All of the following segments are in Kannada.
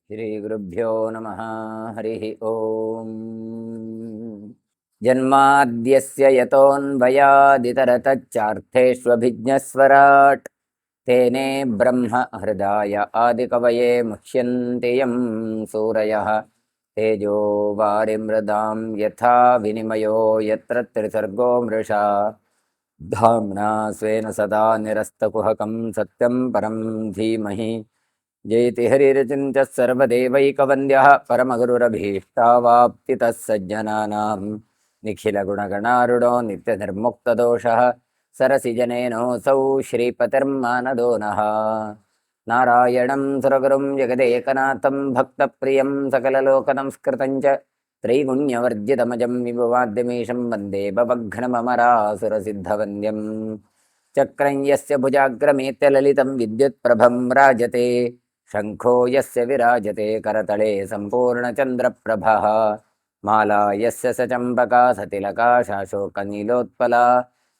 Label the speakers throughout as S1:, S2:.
S1: ಶ್ರೀಗುರುಭ್ಯೋ ನಮಃ. ಹರಿ ಓಂ. ಜನ್ಮಾದ್ಯಸ್ಯ ಯತೋನ್ಭಯಾದಿತರತಶ್ಚಾರ್ಥೇಷ್ವಭಿಜ್ಞಸ್ವರಾಟ್ ತೇನೇ ಬ್ರಹ್ಮ ಹೃದಯ ಆದಿಕವಯೇ ಮುಹ್ಯಂತಿ ಯಂ ಸೂರಯಃ ತೇಜೋ ವಾರಿಮೃದಾಂ ಯಥಾ ವಿನಿಮಯೋ ಯತ್ರ ತ್ರಿಸರ್ಗೋ ಮೃಷಾ ಧಾಮ್ನಾ ಸ್ವೇನ ಸದಾ ನಿರಸ್ತಕುಹಕಂ ಸತ್ಯಂ ಪರಂ ಧೀಮಹಿ ಜಯತಿ ಹರಿರಚಿಂತ್ಯ ಸರ್ವದೇವೈಕವಂದ್ಯಃ ಪರಮಗುರುರಭೀಷ್ಟಾವಾಪ್ತಿತಃ ಸಜ್ಜನಾನಾಂ ನಿಖಿಲಗುಣಗಣಾರುಡೋ ನಿತ್ಯನಿರ್ಮುಕ್ತದೋಷಃ ಸರಸಿಜನೇನೋऽಸೌ ಶ್ರೀಪತಿರ್ಮಾನದೋ ನಃ. ನಾರಾಯಣಂ ಸುರಗುರುಂ ಜಗದೇಕನಾಥಂ ಭಕ್ತಪ್ರಿಯಂ ಸಕಲಲೋಕನಮಸ್ಕೃತಂ ಚ ತ್ರೈಗುಣ್ಯವರ್ಜಿತಮಜಂ ವಿಭುವಾದ್ಯಮೀಶಂ ವಂದೇ ಭವಘ್ನಮರಾಸುರಸಿದ್ಧವಂದ್ಯಂ. ಚಕ್ರಂ ಯಸ್ಯ ಭುಜಾಗ್ರಮೇತ್ಯ ಲಲಿತಂ ವಿದ್ಯುತ್ಪ್ರಭಂ ರಾಜತೆ ಶಂಖೋ ಯಸ್ಯ ವಿರಾಜತೆ ಕರತಳೆ ಸಂಪೂರ್ಣಚಂದ್ರಪ್ರಭಃ. ಮಾಲಾ ಯಸ್ಯ ಸ ಚಂಪಕಾ ಸತಿಲಕಾ ಶಾಶೋಕನೀಲೋತ್ಪಲಾ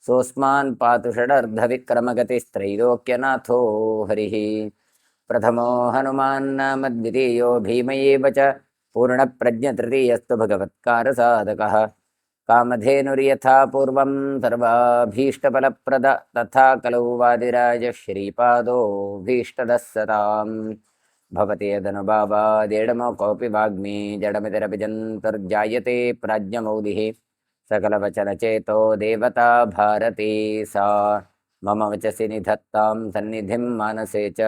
S1: ಸೋಸ್ಮಾನ್ ಪಾತು ಷಡರ್ಧವಿಕ್ರಮಗತಿಸ್ತ್ರೈಲೋಕ್ಯನಾಥೋ ಹರಿಃ. ಪ್ರಥಮೋ ಹನುಮಾನ್ ನಾಮ ದ್ವಿತೀಯೋ ಭೀಮ ಏವ ಚ ಪೂರ್ಣಪ್ರಜ್ಞತೃತೀಯಸ್ತು ಭಗವತ್ಕಾರಸಾಧಕಃ. ಕಾಮಧೇನುರ್ಯಥಾ ಪೂರ್ವಂ ಸರ್ವಾಭೀಷ್ಟಫಲಪ್ರದ ತಥಾ ಕಲೌ ವಾದಿರಾಜ ಶ್ರೀಪಾದೋ ಭೀಷ್ಟದಃ ಸತಾಂ. ಭವತಿ ಯದನುಭಾವಾದೇಡಮೋ ಕೋಪಿ ವಾಗ್ಮಿ ಜಡಮಿತಿರಪಿ ಜಂತುರ್ಜಾಯತೆ ಪ್ರಾಜ್ಞಮೌಲಿಃ. ಸಕಲವಚನಚೇತೋ ದೇವತಾ ಭಾರತೀ ಸಾ ಮಮ ವಚಸಿ ನಿಧತ್ತಾಂ ಸನ್ನಿಧಿಂ ಮಾನಸೇ ಚ.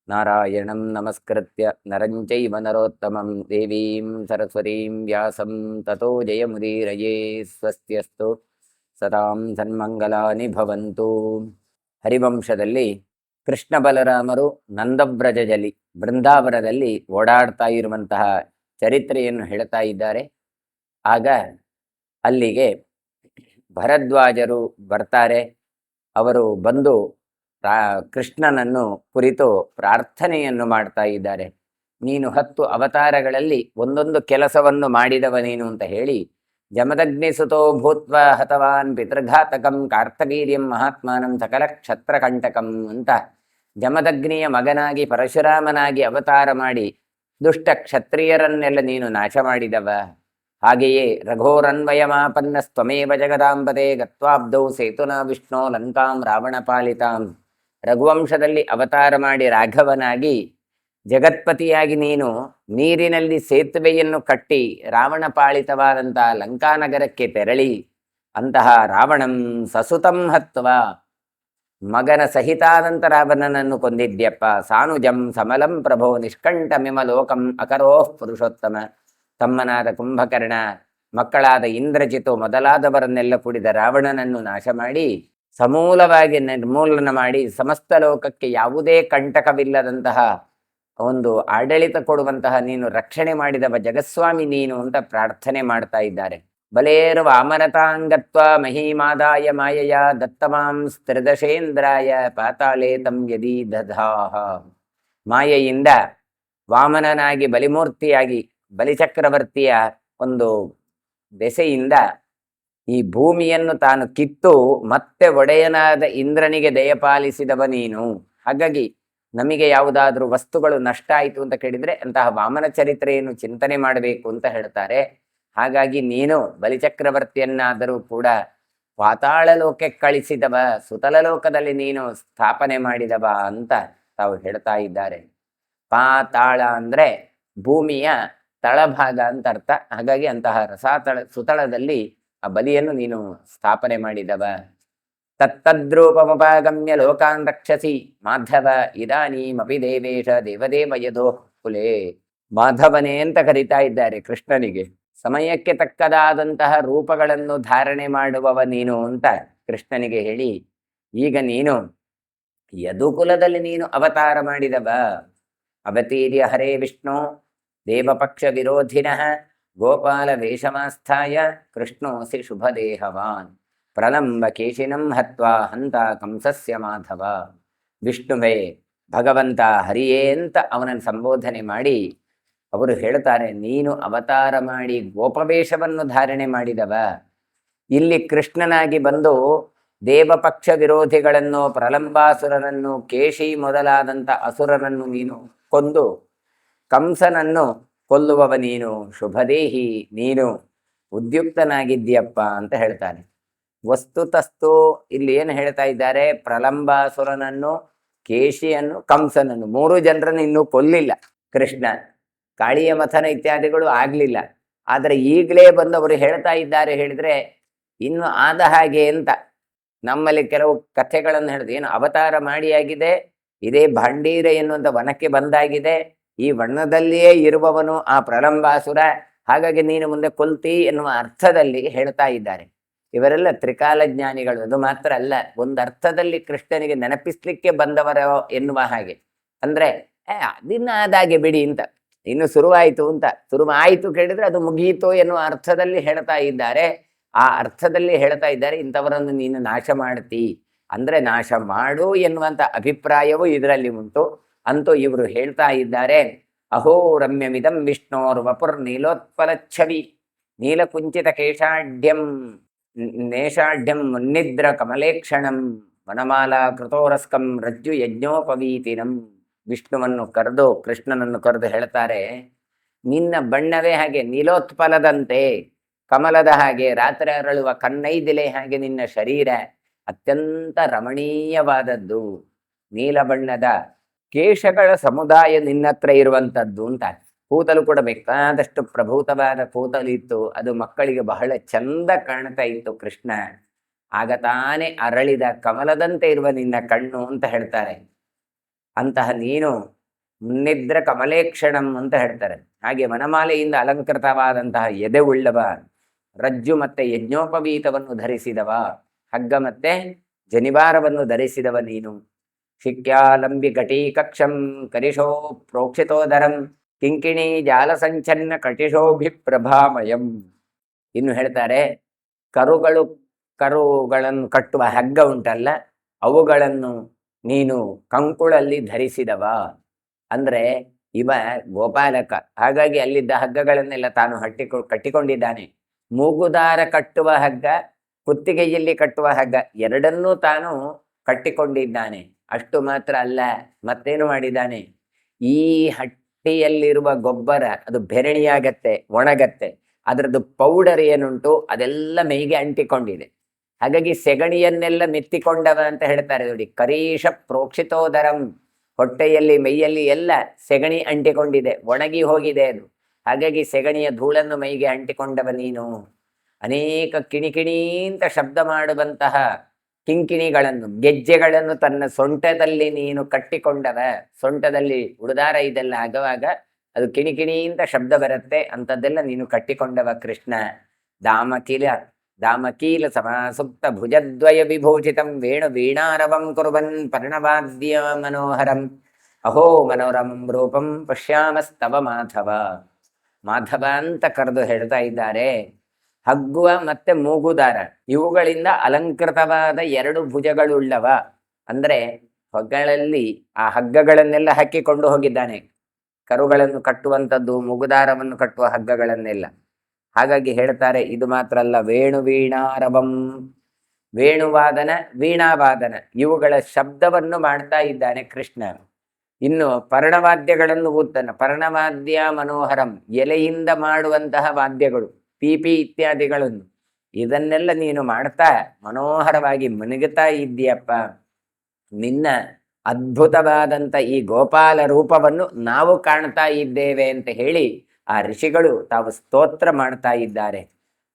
S1: ನಾರಾಯಣಂ ನಮಸ್ಕೃತ್ಯ ನರಂ ಚೈವ ನರೋತ್ತಮಂ ದೇವೀಂ ಸರಸ್ವತೀಂ ವ್ಯಾಸಂ ತತೋ ಜಯಮುದೀರಯೇ. ಸ್ವಸ್ತ್ಯಸ್ತು ಸತಾಂ ಸನ್ಮಂಗಲಾನಿ ಭವಂತು. ಹರಿವಂಶದಲ್ಲಿ ಕೃಷ್ಣ ಬಲರಾಮರು ನಂದವ್ರಜದಲ್ಲಿ ಬೃಂದಾವನದಲ್ಲಿ ಓಡಾಡ್ತಾ ಇರುವಂತಹ ಚರಿತ್ರೆಯನ್ನು ಹೇಳ್ತಾ ಇದ್ದಾರೆ. ಆಗ ಅಲ್ಲಿಗೆ ಭರದ್ವಾಜರು ಬರ್ತಾರೆ. ಅವರು ಬಂದು ಕೃಷ್ಣನನ್ನು ಕುರಿತು ಪ್ರಾರ್ಥನೆಯನ್ನು ಮಾಡ್ತಾ ಇದ್ದಾರೆ. ನೀನು 10 ಅವತಾರಗಳಲ್ಲಿ ಒಂದೊಂದು ಕೆಲಸವನ್ನು ಮಾಡಿದವ ನೀನು ಅಂತ ಹೇಳಿ, ಜಮದಗ್ನಿಸುತೋ ಭೂತ್ವ ಹತವಾನ್ ಪಿತೃಘಾತಕಂ ಕಾರ್ತವೀರ್ಯಂ ಮಹಾತ್ಮಾನಂ ಸಕಲ ಕ್ಷತ್ರಕಂಟಕಂ ಅಂತ ಜಮದಗ್ನಿಯ ಮಗನಾಗಿ ಪರಶುರಾಮನಾಗಿ ಅವತಾರ ಮಾಡಿ ದುಷ್ಟ ಕ್ಷತ್ರಿಯರನ್ನೆಲ್ಲ ನೀನು ನಾಶ ಮಾಡಿದವ. ಹಾಗೆಯೇ ರಘೋರನ್ವಯಮಾಪನ್ನ ಸ್ವಮೇವ ಜಗದಾಂಬತೆ ಗತ್ವಾಬ್ಧೌ ಸೇತುನಾ ವಿಷ್ಣೋ ಲಂಕಾಂ ರಾವಣ ಪಾಲಿತಾಂ. ರಘುವಂಶದಲ್ಲಿ ಅವತಾರ ಮಾಡಿ ರಾಘವನಾಗಿ ಜಗತ್ಪತಿಯಾಗಿ ನೀನು ನೀರಿನಲ್ಲಿ ಸೇತುವೆಯನ್ನು ಕಟ್ಟಿ ರಾವಣ ಪಾಲಿತವಾದಂತಹ ಲಂಕಾನಗರಕ್ಕೆ ತೆರಳಿ ಅಂತಹ ರಾವಣಂ ಸಸುತಂ ಹತ್ವ ಮಗನ ಸಹಿತಾದಂತ ರಾವಣನನ್ನು ಕೊಂದಿದ್ಯಪ್ಪ. ಸಾನುಜಂ ಸಮಲಂ ಪ್ರಭೋ ನಿಷ್ಕಂಠಮಿಮ ಲೋಕಂ ಅಕರೋಃ ಪುರುಷೋತ್ತಮ. ತಮ್ಮನಾದ ಕುಂಭಕರ್ಣ, ಮಕ್ಕಳಾದ ಇಂದ್ರಜಿತು ಮೊದಲಾದವರನ್ನೆಲ್ಲ ಕುಡಿದ ರಾವಣನನ್ನು ನಾಶ ಮಾಡಿ ಸಮೂಲವಾಗಿ ನಿರ್ಮೂಲನ ಮಾಡಿ ಸಮಸ್ತ ಲೋಕಕ್ಕೆ ಯಾವುದೇ ಕಂಟಕವಿಲ್ಲದಂತಹ ಒಂದು ಆಡಳಿತ ಕೊಡುವಂತಹ ನೀನು ರಕ್ಷಣೆ ಮಾಡಿದವ ಜಗಸ್ವಾಮಿ ನೀನು ಅಂತ ಪ್ರಾರ್ಥನೆ ಮಾಡ್ತಾ ಇದ್ದಾರೆ. ಬಲೇರು ವಾಮನತಾಂಗತ್ವ ಮಹೀಮಾದಾಯ ಮಾಯಯ ದತ್ತಮಾಂ ಸ್ತ್ರಿದಶೇಂದ್ರಾಯ ಪಾತಾಳೇ ತಂ ಯದಿ ದಧಾಹ. ಮಾಯೆಯಿಂದ ವಾಮನನಾಗಿ ಬಲಿಮೂರ್ತಿಯಾಗಿ ಬಲಿಚಕ್ರವರ್ತಿಯ ಒಂದು ದೆಸೆಯಿಂದ ಈ ಭೂಮಿಯನ್ನು ತಾನು ಕಿತ್ತು ಮತ್ತೆ ಒಡೆಯನಾದ ಇಂದ್ರನಿಗೆ ದಯಪಾಲಿಸಿದವ ನೀನು. ಹಾಗಾಗಿ ನಮಗೆ ಯಾವುದಾದ್ರೂ ವಸ್ತುಗಳು ನಷ್ಟ ಆಯಿತು ಅಂತ ಕೇಳಿದರೆ ಅಂತಹ ವಾಮನ ಚರಿತ್ರೆಯನ್ನು ಚಿಂತನೆ ಮಾಡಬೇಕು ಅಂತ ಹೇಳ್ತಾರೆ. ಹಾಗಾಗಿ ನೀನು ಬಲಿಚಕ್ರವರ್ತಿಯನ್ನಾದರೂ ಕೂಡ ಪಾತಾಳ ಲೋಕಕ್ಕೆ ಕಳಿಸಿದವ, ಸುತಲ ಲೋಕದಲ್ಲಿ ನೀನು ಸ್ಥಾಪನೆ ಮಾಡಿದವ ಅಂತ ತಾವು ಹೇಳ್ತಾ ಇದ್ದಾರೆ. ಪಾತಾಳ ಅಂದರೆ ಭೂಮಿಯ ತಳಭಾಗ ಅಂತ ಅರ್ಥ. ಹಾಗಾಗಿ ಅಂತಹ ಸುತಳದಲ್ಲಿ ಆ ಬಲಿಯನ್ನು ನೀನು ಸ್ಥಾಪನೆ ಮಾಡಿದವ. ತತ್ತದ್ರೂಪಮುಪಾಗಮ್ಯ ಲೋಕಾನ್ ರಕ್ಷಸಿ ಮಾಧವ ಇದಾನೀಮಪಿ ದೇವೇಶ ದೇವದೇವ ಯದೋ ಕುಲೇ. ಮಾಧವನೇ ಅಂತ ಕರೀತಾ ಇದ್ದಾರೆ ಕೃಷ್ಣನಿಗೆ. ಸಮಯಕ್ಕೆ ತಕ್ಕದಾದಂತಹ ರೂಪಗಳನ್ನು ಧಾರಣೆ ಮಾಡುವವ ನೀನು ಅಂತ ಕೃಷ್ಣನಿಗೆ ಹೇಳಿ, ಈಗ ನೀನು ಯದುಕುಲದಲ್ಲಿ ನೀನು ಅವತಾರ ಮಾಡಿದವ. ಅವತೀರ್ಯ ಹರೇ ವಿಷ್ಣು ದೇವಪಕ್ಷ ವಿರೋಧಿನಃ ಗೋಪಾಲ ವೇಷಮಾಸ್ಥಾಯ ಕೃಷ್ಣೋಸಿ ಶುಭದೇಹವಾನ್. ಪ್ರಲಂಬ ಕೇಶಿನಂ ಹತ್ವಾ ಹಂತ ಕಂಸಸ್ಯ ಮಾಧವ. ವಿಷ್ಣುವೇ, ಭಗವಂತ ಹರಿಯೇ ಅಂತ ಅವನನ್ನು ಸಂಬೋಧನೆ ಮಾಡಿ ಅವರು ಹೇಳ್ತಾರೆ, ನೀನು ಅವತಾರ ಮಾಡಿ ಗೋಪವೇಷವನ್ನು ಧಾರಣೆ ಮಾಡಿದವ. ಇಲ್ಲಿ ಕೃಷ್ಣನಾಗಿ ಬಂದು ದೇವಪಕ್ಷ ವಿರೋಧಿಗಳನ್ನು, ಪ್ರಲಂಬಾಸುರನನ್ನು, ಕೇಶಿ ಮೊದಲಾದಂಥ ಅಸುರರನ್ನು ನೀನು ಕೊಂದು ಕಂಸನನ್ನು ಕೊಲ್ಲುವವ ನೀನು, ಶುಭದೇಹಿ ನೀನು ಉದ್ಯುಕ್ತನಾಗಿದ್ದೀಯಪ್ಪ ಅಂತ ಹೇಳ್ತಾನೆ. ವಸ್ತುತಸ್ತು ಇಲ್ಲಿ ಏನು ಹೇಳ್ತಾ ಇದ್ದಾರೆ, ಪ್ರಲಂಬಾಸುರನನ್ನು, ಕೇಶಿಯನ್ನು, ಕಂಸನನ್ನು, 3 ಜನರನ್ನು ಇನ್ನೂ ಕೊಲ್ಲಿಲ್ಲ ಕೃಷ್ಣ. ಕಾಳಿಯ ಮಥನ ಇತ್ಯಾದಿಗಳು ಆಗ್ಲಿಲ್ಲ. ಆದರೆ ಈಗಲೇ ಬಂದವರು ಹೇಳ್ತಾ ಇದ್ದಾರೆ ಹೇಳಿದ್ರೆ ಇನ್ನು ಆದ ಹಾಗೆ ಅಂತ. ನಮ್ಮಲ್ಲಿ ಕೆಲವು ಕಥೆಗಳನ್ನು ಹೇಳಿದ್ರೆ ಏನು ಅವತಾರ ಮಾಡಿಯಾಗಿದೆ, ಇದೇ ಭಾಂಡೀರ ಎನ್ನುವಂಥ ವನಕ್ಕೆ ಬಂದಾಗಿದೆ, ಈ ವನದಲ್ಲಿಯೇ ಇರುವವನು ಆ ಪ್ರಲಂಬಾಸುರ, ಹಾಗಾಗಿ ನೀನು ಮುಂದೆ ಕೊಲ್ತಿ ಎನ್ನುವ ಅರ್ಥದಲ್ಲಿ ಹೇಳ್ತಾ ಇದ್ದಾರೆ. ಇವರೆಲ್ಲ ತ್ರಿಕಾಲಜ್ಞಾನಿಗಳು. ಅದು ಮಾತ್ರ ಅಲ್ಲ, ಒಂದು ಅರ್ಥದಲ್ಲಿ ಕೃಷ್ಣನಿಗೆ ನೆನಪಿಸ್ಲಿಕ್ಕೆ ಬಂದವರೋ ಎನ್ನುವ ಹಾಗೆ. ಅಂದ್ರೆ ಅದಿನ್ನ ಆದಾಗೆ ಬಿಡಿ ಅಂತ, ಇನ್ನು ಶುರುವಾಯಿತು ಅಂತ, ಶುರುವಾಯಿತು ಕೇಳಿದ್ರೆ ಅದು ಮುಗಿಯಿತು ಎನ್ನುವ ಅರ್ಥದಲ್ಲಿ ಹೇಳ್ತಾ ಇದ್ದಾರೆ. ಆ ಅರ್ಥದಲ್ಲಿ ಹೇಳ್ತಾ ಇದ್ದಾರೆ, ಇಂಥವರನ್ನು ನೀನು ನಾಶ ಮಾಡ್ತಿ ಅಂದ್ರೆ ನಾಶ ಮಾಡು ಎನ್ನುವಂಥ ಅಭಿಪ್ರಾಯವೂ ಇದರಲ್ಲಿ ಉಂಟು. ಅಂತೂ ಇವರು ಹೇಳ್ತಾ ಇದ್ದಾರೆ, ಅಹೋ ರಮ್ಯಮಿದಂ ವಿಷ್ಣೋರ್ ವಪುರ್ ನೀಲೋತ್ಪಲಚ್ಛವಿ ನೀಲಕುಂಚಿತ ಕೇಶಾಢ್ಯಂ ನೇಷಾಢ್ಯಂ ಮುನ್ನಿದ್ರ ಕಮಲೇಕ್ಷಣಂ ವನಮಾಲಾ ಕೃತೋರಸ್ಕಂ ರಜ್ಜು ಯಜ್ಞೋಪವೀತಿನಂ. ವಿಷ್ಣುವನ್ನು ಕರೆದು, ಕೃಷ್ಣನನ್ನು ಕರೆದು ಹೇಳ್ತಾರೆ, ನಿನ್ನ ಬಣ್ಣವೇ ಹಾಗೆ ನೀಲೋತ್ಪಲದಂತೆ, ಕಮಲದ ಹಾಗೆ, ರಾತ್ರಿ ಅರಳುವ ಕನ್ನೈದಿಲೆ ಹಾಗೆ ನಿನ್ನ ಶರೀರ ಅತ್ಯಂತ ರಮಣೀಯವಾದದ್ದು, ನೀಲ ಬಣ್ಣದ ಕೇಶಗಳ ಸಮುದಾಯ ನಿನ್ನತ್ರ ಇರುವಂಥದ್ದು ಅಂತ. ಕೂದಲು ಕೂಡ ಬೇಕಾದಷ್ಟು ಪ್ರಭೂತವಾದ ಕೂದಲು ಇತ್ತು, ಅದು ಮಕ್ಕಳಿಗೆ ಬಹಳ ಚಂದ ಕಾಣ್ತಾ ಇತ್ತು ಕೃಷ್ಣ. ಆಗ ತಾನೇ ಅರಳಿದ ಕಮಲದಂತೆ ಇರುವ ನಿನ್ನ ಕಣ್ಣು ಅಂತ ಹೇಳ್ತಾರೆ. ಅಂತಹ ನೀನು ಮುನ್ನಿದ್ರ ಕಮಲೇಕ್ಷಣಂ ಅಂತ ಹೇಳ್ತಾರೆ. ಹಾಗೆ ವನಮಾಲೆಯಿಂದ ಅಲಂಕೃತವಾದಂತಹ ಎದೆ ಉಳ್ಳವ, ರಜ್ಜು ಮತ್ತೆ ಯಜ್ಞೋಪವೀತವನ್ನು ಧರಿಸಿದವ, ಹಗ್ಗ ಮತ್ತೆ ಜನಿವಾರವನ್ನು ಧರಿಸಿದವ ನೀನು. ಶಿಕ್ಯಾಲಂಬಿ ಘಟೀಕಕ್ಷಂ ಕರಿಶೋ ಪ್ರೋಕ್ಷಿತೋದರಂ ಕಿಂಕಿಣಿ ಜಾಲಸಂಚನ್ನ ಕಟಿಶೋಭಿಪ್ರಭಾಮಯಂ. ಇನ್ನು ಹೇಳ್ತಾರೆ, ಕರುಗಳನ್ನು ಕಟ್ಟುವ ಹಗ್ಗ ಉಂಟಲ್ಲ, ಅವುಗಳನ್ನು ನೀನು ಕಂಕುಳಲ್ಲಿ ಧರಿಸಿದವ. ಅಂದ್ರೆ ಇವ ಗೋಪಾಲಕ, ಹಾಗಾಗಿ ಅಲ್ಲಿದ್ದ ಹಗ್ಗಗಳನ್ನೆಲ್ಲ ತಾನು ಕಟ್ಟಿಕೊಂಡಿದ್ದಾನೆ. ಮೂಗುದಾರ ಕಟ್ಟುವ ಹಗ್ಗ, ಕುತ್ತಿಗೆಯಲ್ಲಿ ಕಟ್ಟುವ ಹಗ್ಗ ಎರಡನ್ನೂ ತಾನು ಕಟ್ಟಿಕೊಂಡಿದ್ದಾನೆ. ಅಷ್ಟು ಮಾತ್ರ ಅಲ್ಲ, ಮತ್ತೇನು ಮಾಡಿದ್ದಾನೆ, ಈ ಹಟ್ಟಿಯಲ್ಲಿರುವ ಗೊಬ್ಬರ ಅದು ಬೆರಣಿಯಾಗತ್ತೆ, ಒಣಗತ್ತೆ, ಅದರದ್ದು ಪೌಡರ್ ಏನುಂಟು ಅದೆಲ್ಲ ಮೈಗೆ ಅಂಟಿಕೊಂಡಿದೆ. ಹಾಗಾಗಿ ಸೆಗಣಿಯನ್ನೆಲ್ಲ ಮೆತ್ತಿಕೊಂಡವ ಅಂತ ಹೇಳ್ತಾರೆ ನೋಡಿ. ಕರೀಶ ಪ್ರೋಕ್ಷಿತೋದರಂ, ಹೊಟ್ಟೆಯಲ್ಲಿ ಮೈಯಲ್ಲಿ ಎಲ್ಲ ಸೆಗಣಿ ಅಂಟಿಕೊಂಡಿದೆ, ಒಣಗಿ ಹೋಗಿದೆ ಅದು. ಹಾಗಾಗಿ ಸೆಗಣಿಯ ಧೂಳನ್ನು ಮೈಗೆ ಅಂಟಿಕೊಂಡವ ನೀನು. ಅನೇಕ ಕಿಣಿಕಿಣಿ ಅಂತ ಶಬ್ದ ಮಾಡುವಂತಹ ಕಿಂಕಿಣಿಗಳನ್ನು, ಗೆಜ್ಜೆಗಳನ್ನು ತನ್ನ ಸೊಂಟದಲ್ಲಿ ನೀನು ಕಟ್ಟಿಕೊಂಡವ. ಸೊಂಟದಲ್ಲಿ ಉಡುದಾರ ಇದೆಲ್ಲ ಆಗುವಾಗ ಅದು ಕಿಣಿಕಿಣಿ ಅಂತ ಶಬ್ದ ಬರುತ್ತೆ, ಅಂಥದ್ದೆಲ್ಲ ನೀನು ಕಟ್ಟಿಕೊಂಡವ ಕೃಷ್ಣ. ದಾಮಕೀಲ ಸಮಾಸುಪ್ತ ಭುಜದ್ವಯ ವಿಭೂಷಿತಂ ವೇಣು ವೀಣಾರವಂ ಕುರ್ವನ್ ಪರ್ಣವಾದ್ಯ ಮನೋಹರಂ ಅಹೋ ಮನೋರಮಂ ರೂಪಂ ಪಶ್ಯಾಮಸ್ತವ ಮಾಧವ. ಮಾಧವ ಅಂತ ಕರೆದು ಹೇಳ್ತಾ ಇದ್ದಾರೆ. ಹಗ್ಗುವ ಮತ್ತೆ ಮೂಗುದಾರ ಇವುಗಳಿಂದ ಅಲಂಕೃತವಾದ 2 ಭುಜಗಳುಳ್ಳವ. ಅಂದ್ರೆ ಹೊಗಳಲ್ಲಿ ಆ ಹಗ್ಗಗಳನ್ನೆಲ್ಲ ಹಾಕಿಕೊಂಡು ಹೋಗಿದ್ದಾನೆ, ಕರುಗಳನ್ನು ಕಟ್ಟುವಂಥದ್ದು, ಮೂಗುದಾರವನ್ನು ಕಟ್ಟುವ ಹಗ್ಗಗಳನ್ನೆಲ್ಲ. ಹಾಗಾಗಿ ಹೇಳ್ತಾರೆ, ಇದು ಮಾತ್ರ ಅಲ್ಲ, ವೇಣು ವೀಣಾರವಂ, ವೇಣುವಾದನ ವೀಣಾವಾದನ ಇವುಗಳ ಶಬ್ದವನ್ನು ಮಾಡ್ತಾ ಇದ್ದಾನೆ ಕೃಷ್ಣ. ಇನ್ನು ಪರ್ಣವಾದ್ಯಗಳನ್ನು ಊದ್ತಾನೆ. ಪರ್ಣವಾದ್ಯ ಮನೋಹರಂ, ಎಲೆಯಿಂದ ಮಾಡುವಂತಹ ವಾದ್ಯಗಳು, ಪೀಪಿ ಇತ್ಯಾದಿಗಳನ್ನು, ಇದನ್ನೆಲ್ಲ ನೀನು ಮಾಡ್ತಾ ಮನೋಹರವಾಗಿ ಮನಗುತ್ತಾ ಇದ್ದೀಯಪ್ಪ. ನಿನ್ನ ಅದ್ಭುತವಾದಂಥ ಈ ಗೋಪಾಲ ರೂಪವನ್ನು ನಾವು ಕಾಣ್ತಾ ಇದ್ದೇವೆ ಅಂತ ಹೇಳಿ ಆ ಋಷಿಗಳು ತಾವು ಸ್ತೋತ್ರ ಮಾಡ್ತಾ ಇದ್ದಾರೆ.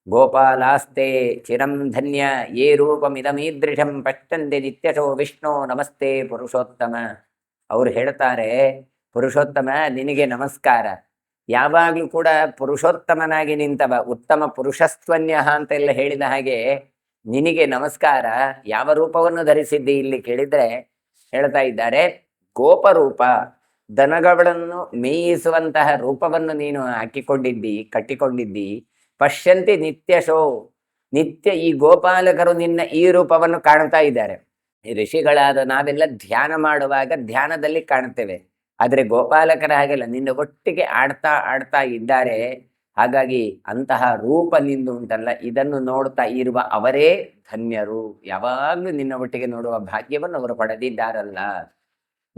S1: ಗೋಪಾಲಾಸ್ತೆ ಚಿರಂ ಧನ್ಯ ಯೇ ರೂಪಮಿದಮೀದೃಶಂ ಪಶ್ಯಂತೆ ನಿತ್ಯಶೋ ವಿಷ್ಣು ನಮಸ್ತೆ ಪುರುಷೋತ್ತಮ. ಅವರು ಹೇಳ್ತಾರೆ, ಪುರುಷೋತ್ತಮ ನಿನಗೆ ನಮಸ್ಕಾರ. ಯಾವಾಗಲೂ ಕೂಡ ಪುರುಷೋತ್ತಮನಾಗಿ ನಿಂತವ, ಉತ್ತಮ ಪುರುಷಸ್ತ್ವನ್ಯ ಅಂತೆಲ್ಲ ಹೇಳಿದ ಹಾಗೆ ನಿನಗೆ ನಮಸ್ಕಾರ. ಯಾವ ರೂಪವನ್ನು ಧರಿಸಿದ್ದಿ ಇಲ್ಲಿ ಕೇಳಿದ್ರೆ ಹೇಳ್ತಾ ಇದ್ದಾರೆ, ಗೋಪರೂಪ, ದನಗಳನ್ನು ಮೇಯಿಸುವಂತಹ ರೂಪವನ್ನು ನೀನು ಹಾಕಿಕೊಂಡಿದ್ದಿ, ಕಟ್ಟಿಕೊಂಡಿದ್ದಿ. ಪಶ್ಯಂತಿ ನಿತ್ಯಶೋ, ನಿತ್ಯ ಈ ಗೋಪಾಲಕರು ನಿನ್ನ ಈ ರೂಪವನ್ನು ಕಾಣ್ತಾ ಇದ್ದಾರೆ. ಋಷಿಗಳಾದ ನಾವೆಲ್ಲ ಧ್ಯಾನ ಮಾಡುವಾಗ ಧ್ಯಾನದಲ್ಲಿ ಕಾಣ್ತೇವೆ, ಆದರೆ ಗೋಪಾಲಕರ ಹಾಗೆಲ್ಲ ನಿನ್ನ ಒಟ್ಟಿಗೆ ಆಡ್ತಾ ಇದ್ದಾರೆ. ಹಾಗಾಗಿ ಅಂತಹ ರೂಪ ನಿಂದು ಉಂಟಲ್ಲ, ಇದನ್ನು ನೋಡ್ತಾ ಇರುವ ಅವರೇ ಧನ್ಯರು. ಯಾವಾಗಲೂ ನಿನ್ನ ಒಟ್ಟಿಗೆ ನೋಡುವ ಭಾಗ್ಯವನ್ನು ಅವರು ಪಡೆದಿದ್ದಾರಲ್ಲ.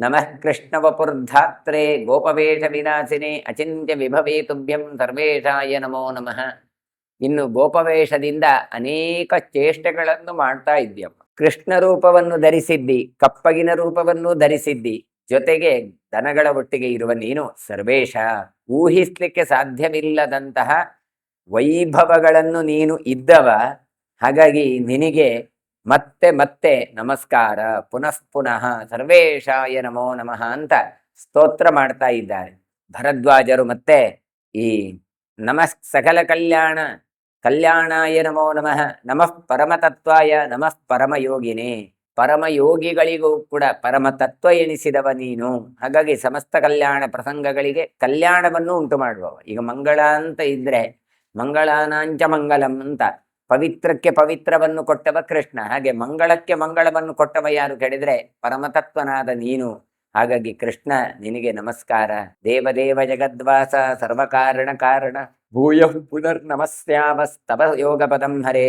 S1: ನಮಃ ಕೃಷ್ಣ ವಪುರ್ಧಾತ್ರೆ ಗೋಪವೇಷ ವಿನಾಶಿನೇ ಅಚಿಂತ್ಯ ವಿಭವೇ ತುಭ್ಯಂ ಸರ್ವೇಶಾಯ ನಮೋ ನಮಃ. ಇನ್ನು ಗೋಪವೇಷದಿಂದ ಅನೇಕ ಚೇಷ್ಟೆಗಳನ್ನು ಮಾಡ್ತಾ ಇದ್ಯಪ್ಪ. ಕೃಷ್ಣ ರೂಪವನ್ನು ಧರಿಸಿದ್ದಿ, ಕಪ್ಪಗಿನ ರೂಪವನ್ನು ಧರಿಸಿದ್ದಿ, ಜೊತೆಗೆ ದನಗಳ ಒಟ್ಟಿಗೆ ಇರುವ ನೀನು ಸರ್ವೇಶ, ಊಹಿಸ್ಲಿಕ್ಕೆ ಸಾಧ್ಯವಿಲ್ಲದಂತಹ ವೈಭವಗಳನ್ನು ನೀನು ಇದ್ದವ. ಹಾಗಾಗಿ ನಿನಗೆ ಮತ್ತೆ ಮತ್ತೆ ನಮಸ್ಕಾರ, ಪುನಃ ಪುನಃ ಸರ್ವೇಶಾಯ ನಮೋ ನಮಃ ಅಂತ ಸ್ತೋತ್ರ ಮಾಡ್ತಾ ಇದ್ದಾರೆ ಭರದ್ವಾಜರು. ಮತ್ತೆ ಈ ನಮಃ ಸಕಲ ಕಲ್ಯಾಣಾಯ ನಮೋ ನಮಃ, ನಮಃ ಪರಮತತ್ವಾಯ ನಮಃ ಪರಮಯೋಗಿನೇ. ಪರಮಯೋಗಿಗಳಿಗೂ ಕೂಡ ಪರಮತತ್ವ ಎನಿಸಿದವ ನೀನು. ಹಾಗಾಗಿ ಸಮಸ್ತ ಕಲ್ಯಾಣ ಪ್ರಸಂಗಗಳಿಗೆ ಕಲ್ಯಾಣವನ್ನು ಉಂಟು ಮಾಡುವವ. ಈಗ ಮಂಗಳ ಅಂತ ಇದ್ರೆ ಮಂಗಳಾನಾಂಚ ಮಂಗಲಂ ಅಂತ, ಪವಿತ್ರಕ್ಕೆ ಪವಿತ್ರವನ್ನು ಕೊಟ್ಟವ ಕೃಷ್ಣ. ಹಾಗೆ ಮಂಗಳಕ್ಕೆ ಮಂಗಳವನ್ನು ಕೊಟ್ಟವ ಯಾರು ಕೇಳಿದ್ರೆ ಪರಮತತ್ವನಾದ ನೀನು. ಹಾಗಾಗಿ ಕೃಷ್ಣ ನಿನಗೆ ನಮಸ್ಕಾರ. ದೇವದೇವ ಜಗದ್ವಾಸ ಸರ್ವಕಾರಣ ಕಾರಣ ಭೂಯಃ ಪುನರ್ನಮಸ್ಯಾಮಸ್ತವ ಯೋಗ ಪದಂ ಹರೇ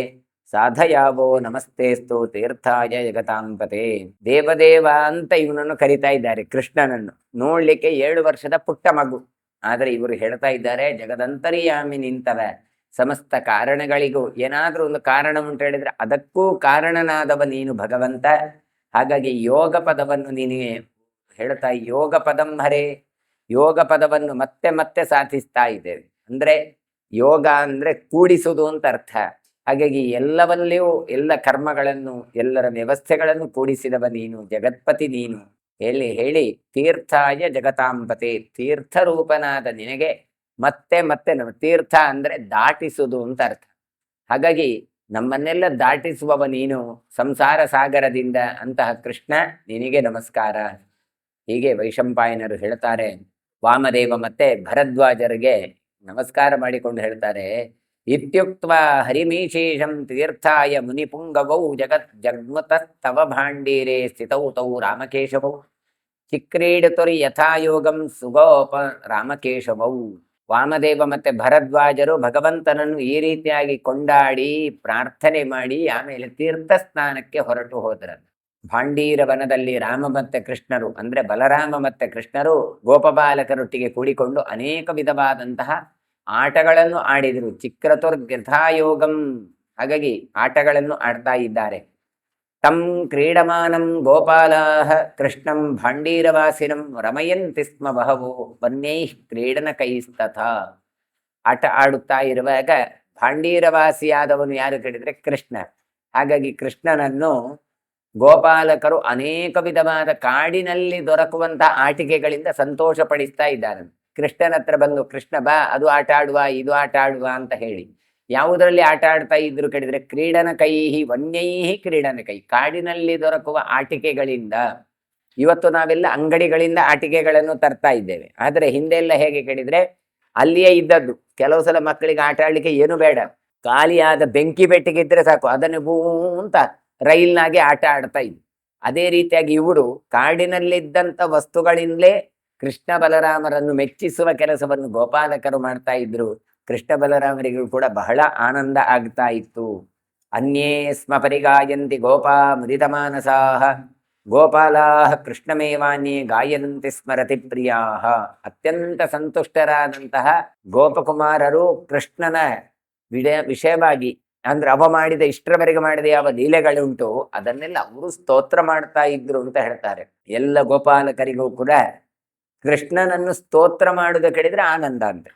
S1: ಸಾಧಯಾವೋ ನಮಸ್ತೇಸ್ತು ತೀರ್ಥಾಯ ಜಗತಾಂಪತೆ. ದೇವದೇವ ಅಂತ ಇವನನ್ನು ಕರಿತಾ ಇದ್ದಾರೆ ಕೃಷ್ಣನನ್ನು. ನೋಡ್ಲಿಕ್ಕೆ 7 ವರ್ಷದ ಪುಟ್ಟ ಮಗು, ಆದರೆ ಇವರು ಹೇಳ್ತಾ ಇದ್ದಾರೆ ಜಗದಂತರ್ಯಾಮಿ ನಿಂತವ, ಸಮಸ್ತ ಕಾರಣಗಳಿಗೂ ಏನಾದ್ರೂ ಒಂದು ಕಾರಣ ಉಂಟು ಹೇಳಿದ್ರೆ ಅದಕ್ಕೂ ಕಾರಣನಾದವ ನೀನು ಭಗವಂತ. ಹಾಗಾಗಿ ಯೋಗ ಪದವನ್ನು ನೀನೇ ಹೇಳ್ತಾ, ಯೋಗ ಪದಂ ಹರೇ, ಯೋಗ ಪದವನ್ನು ಮತ್ತೆ ಮತ್ತೆ ಸಾಧಿಸ್ತಾ ಇದ್ದೇವೆ. ಅಂದ್ರೆ ಯೋಗ ಅಂದ್ರೆ ಕೂಡಿಸುವುದು ಅಂತ ಅರ್ಥ. ಹಾಗಾಗಿ ಎಲ್ಲವಲ್ಲಿಯೂ ಎಲ್ಲ ಕರ್ಮಗಳನ್ನು ಎಲ್ಲರ ವ್ಯವಸ್ಥೆಗಳನ್ನು ಕೂಡಿಸಿದವ ನೀನು, ಜಗತ್ಪತಿ ನೀನು. ಹೇಳಿ ತೀರ್ಥಾಯ ಜಗತಾಂಪತೆ, ತೀರ್ಥರೂಪನಾದ ನಿನಗೆ ಮತ್ತೆ ಮತ್ತೆ ನಮ್ಮ ತೀರ್ಥ ಅಂದ್ರೆ ದಾಟಿಸುವುದು ಅಂತ ಅರ್ಥ. ಹಾಗಾಗಿ ನಮ್ಮನ್ನೆಲ್ಲ ದಾಟಿಸುವವ ನೀನು ಸಂಸಾರ ಸಾಗರದಿಂದ. ಅಂತಹ ಕೃಷ್ಣ ನಿನಗೆ ನಮಸ್ಕಾರ. ಹೀಗೆ ವೈಶಂಪಾಯನರು ಹೇಳ್ತಾರೆ. ವಾಮದೇವ ಮತ್ತೆ ಭರದ್ವಾಜರಿಗೆ ನಮಸ್ಕಾರ ಮಾಡಿಕೊಂಡು ಹೇಳ್ತಾರೆ, ಇತ್ಯುಕ್ತ ಹರಿಮೀಶೇಷಂ ತೀರ್ಥಾಯ ಮುನಿಪುಂಗವೌ ಜಗಜ್ಜಗ್ಮತಸ್ತವ ಭಾಂಡೀರೆ ಸ್ಥಿತೌ ತೌ ರಾಮಕೇಶವೌ ಚಿಕ್ರೀಡತುರಿ ಯಥಾಯೋಗಂ ಸುಗೋಪ ರಾಮಕೇಶವೌ. ವಾಮದೇವ ಮತ್ತೆ ಭರದ್ವಾಜರು ಭಗವಂತನನ್ನು ಈ ರೀತಿಯಾಗಿ ಕೊಂಡಾಡಿ ಪ್ರಾರ್ಥನೆ ಮಾಡಿ ಆಮೇಲೆ ತೀರ್ಥ ಸ್ನಾನಕ್ಕೆ ಹೊರಟು ಹೋದ್ರಲ್ಲ. ಭಾಂಡೀರ ವನದಲ್ಲಿ ರಾಮ ಮತ್ತೆ ಕೃಷ್ಣರು ಅಂದ್ರೆ ಬಲರಾಮ ಮತ್ತೆ ಕೃಷ್ಣರು ಗೋಪಬಾಲಕರೊಟ್ಟಿಗೆ ಕೂಡಿಕೊಂಡು ಅನೇಕ ವಿಧವಾದಂತಹ ಆಟಗಳನ್ನು ಆಡಿದರು. ಚಿಕ್ರತುರ್ಯಥಾಯೋಗಂ, ಹಾಗಾಗಿ ಆಟಗಳನ್ನು ಆಡ್ತಾ ಇದ್ದಾರೆ. ತಂ ಕ್ರೀಡಮಾನಂ ಗೋಪಾಲಾಹ ಕೃಷ್ಣಂ ಭಾಂಡೀರವಾಸಿನಂ ರಮಯಂತಿ ಸ್ಮ ಬಹವೋ ವನ್ಯೈಃ ಕ್ರೀಡನಕೈಸ್ತಥಾ. ಆಟ ಆಡುತ್ತಾ ಇರುವಾಗ ಭಾಂಡೀರವಾಸಿಯಾದವನು ಯಾರು ಕೇಳಿದ್ರೆ ಕೃಷ್ಣ. ಹಾಗಾಗಿ ಕೃಷ್ಣನನ್ನು ಗೋಪಾಲಕರು ಅನೇಕ ವಿಧವಾದ ಕಾಡಿನಲ್ಲಿ ದೊರಕುವಂತಹ ಆಟಿಕೆಗಳಿಂದ ಸಂತೋಷ ಪಡಿಸ್ತಾ ಇದ್ದಾರೆ. ಕೃಷ್ಣನ ಹತ್ರ ಬಂದು ಕೃಷ್ಣ ಬಾ ಅದು ಆಟ ಆಡುವ ಇದು ಆಟ ಆಡುವ ಅಂತ ಹೇಳಿ ಯಾವುದರಲ್ಲಿ ಆಟ ಆಡ್ತಾ ಇದ್ರು ಕೇಳಿದ್ರೆ ಕ್ರೀಡನ ಕೈಹಿ ವನ್ಯೈಹಿ ಕ್ರೀಡನ ಕೈ, ಕಾಡಿನಲ್ಲಿ ದೊರಕುವ ಆಟಿಕೆಗಳಿಂದ. ಇವತ್ತು ನಾವೆಲ್ಲ ಅಂಗಡಿಗಳಿಂದ ಆಟಿಕೆಗಳನ್ನು ತರ್ತಾ ಇದ್ದೇವೆ, ಆದರೆ ಹಿಂದೆ ಎಲ್ಲ ಹೇಗೆ ಕೇಳಿದ್ರೆ ಅಲ್ಲಿಯೇ ಇದ್ದದ್ದು. ಕೆಲವು ಸಲ ಮಕ್ಕಳಿಗೆ ಆಟ ಆಡ್ಲಿಕ್ಕೆ ಏನು ಬೇಡ, ಖಾಲಿಯಾದ ಬೆಂಕಿ ಬೆಟ್ಟಿಗೆ ಇದ್ರೆ ಸಾಕು, ಅದನ್ನು ಬೂ ಅಂತ ರೈಲ್ನಾಗೆ ಆಟ ಆಡ್ತಾ ಇದ್ರು. ಅದೇ ರೀತಿಯಾಗಿ ಇವರು ಕಾಡಿನಲ್ಲಿದ್ದಂಥ ವಸ್ತುಗಳಿಂದಲೇ ಕೃಷ್ಣ ಬಲರಾಮರನ್ನು ಮೆಚ್ಚಿಸುವ ಕೆಲಸವನ್ನು ಗೋಪಾಲಕರು ಮಾಡ್ತಾ ಇದ್ರು. ಕೃಷ್ಣ ಬಲರಾಮರಿಗೂ ಕೂಡ ಬಹಳ ಆನಂದ ಆಗ್ತಾ ಇತ್ತು. ಅನ್ಯೇ ಸ್ಮ ಪರಿಗಾಯಂತಿ ಗೋಪಾ ಮುದಿತಮಾನಸಾಹ ಗೋಪಾಲಾಹ ಕೃಷ್ಣಮೇವಾನ್ಯೇ ಗಾಯಂತಿ ಸ್ಮರತಿ ಪ್ರಿಯಾಹ. ಅತ್ಯಂತ ಸಂತುಷ್ಟರಾದಂತಹ ಗೋಪಕುಮಾರರು ಕೃಷ್ಣನ ವಿಷಯವಾಗಿ ಅಂದ್ರೆ ಅವ ಮಾಡಿದ ಇಷ್ಟರವರೆಗೆ ಮಾಡಿದ ಯಾವ ಲೀಲೆಗಳುಂಟು ಅದನ್ನೆಲ್ಲ ಅವರು ಸ್ತೋತ್ರ ಮಾಡ್ತಾ ಇದ್ರು ಅಂತ ಹೇಳ್ತಾರೆ. ಎಲ್ಲ ಗೋಪಾಲಕರಿಗೂ ಕೂಡ ಕೃಷ್ಣನನ್ನು ಸ್ತೋತ್ರ ಮಾಡುವುದು ಕೇಳಿದ್ರೆ ಆನಂದ ಅಂತ,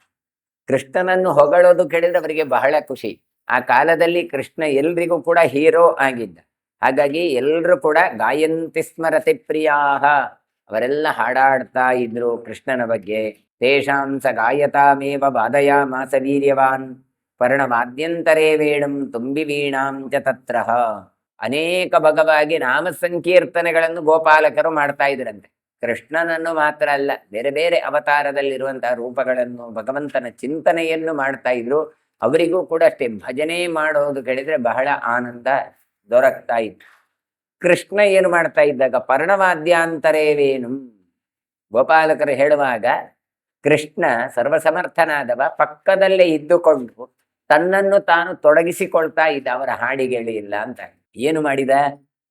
S1: ಕೃಷ್ಣನನ್ನು ಹೊಗಳೋದು ಕೇಳಿದ್ರೆ ಅವರಿಗೆ ಬಹಳ ಖುಷಿ. ಆ ಕಾಲದಲ್ಲಿ ಕೃಷ್ಣ ಎಲ್ರಿಗೂ ಕೂಡ ಹೀರೋ ಆಗಿದ್ದ. ಹಾಗಾಗಿ ಎಲ್ಲರೂ ಕೂಡ ಗಾಯಂತಿ ಸ್ಮರತಿ ಪ್ರಿಯಾಹ, ಅವರೆಲ್ಲ ಹಾಡಾಡ್ತಾ ಇದ್ರು ಕೃಷ್ಣನ ಬಗ್ಗೆ. ತೇಷಾಂ ಸ ಗಾಯತಾಮೇವ ಬಾಧಯಾಮಾಸ ವೀರ್ಯವಾನ್ ಪರ್ಣವಾದ್ಯಂತರೇ ವೇಣಂ ತುಂಬಿ ವೀಣಾಂ ಚ ತತ್ರಃ. ಅನೇಕ ಭಗವಾಗಿ ನಾಮ ಸಂಕೀರ್ತನೆಗಳನ್ನು ಗೋಪಾಲಕರು ಮಾಡ್ತಾ ಇದ್ರಂತೆ. ಕೃಷ್ಣನನ್ನು ಮಾತ್ರ ಅಲ್ಲ, ಬೇರೆ ಬೇರೆ ಅವತಾರದಲ್ಲಿರುವಂತಹ ರೂಪಗಳನ್ನು ಭಗವಂತನ ಚಿಂತನೆಯನ್ನು ಮಾಡ್ತಾ ಇದ್ರು. ಅವರಿಗೂ ಕೂಡ ಅಷ್ಟೇ ಭಜನೆ ಮಾಡೋದು ಕೇಳಿದ್ರೆ ಬಹಳ ಆನಂದ ದೊರಕ್ತಾ ಇತ್ತು. ಕೃಷ್ಣ ಏನು ಮಾಡ್ತಾ ಇದ್ದಾಗ ಪರ್ಣವಾದ್ಯಾಂತರೇವೇನು ಗೋಪಾಲಕರು ಹೇಳುವಾಗ ಕೃಷ್ಣ ಸರ್ವಸಮರ್ಥನಾದವ ಪಕ್ಕದಲ್ಲೇ ಇದ್ದುಕೊಂಡು ತನ್ನನ್ನು ತಾನು ತೊಡಗಿಸಿಕೊಳ್ತಾ ಇದ್ದ ಅವರ ಹಾಡಿಗೆ ಇಲ್ಲ ಅಂತ. ಏನು ಮಾಡಿದ?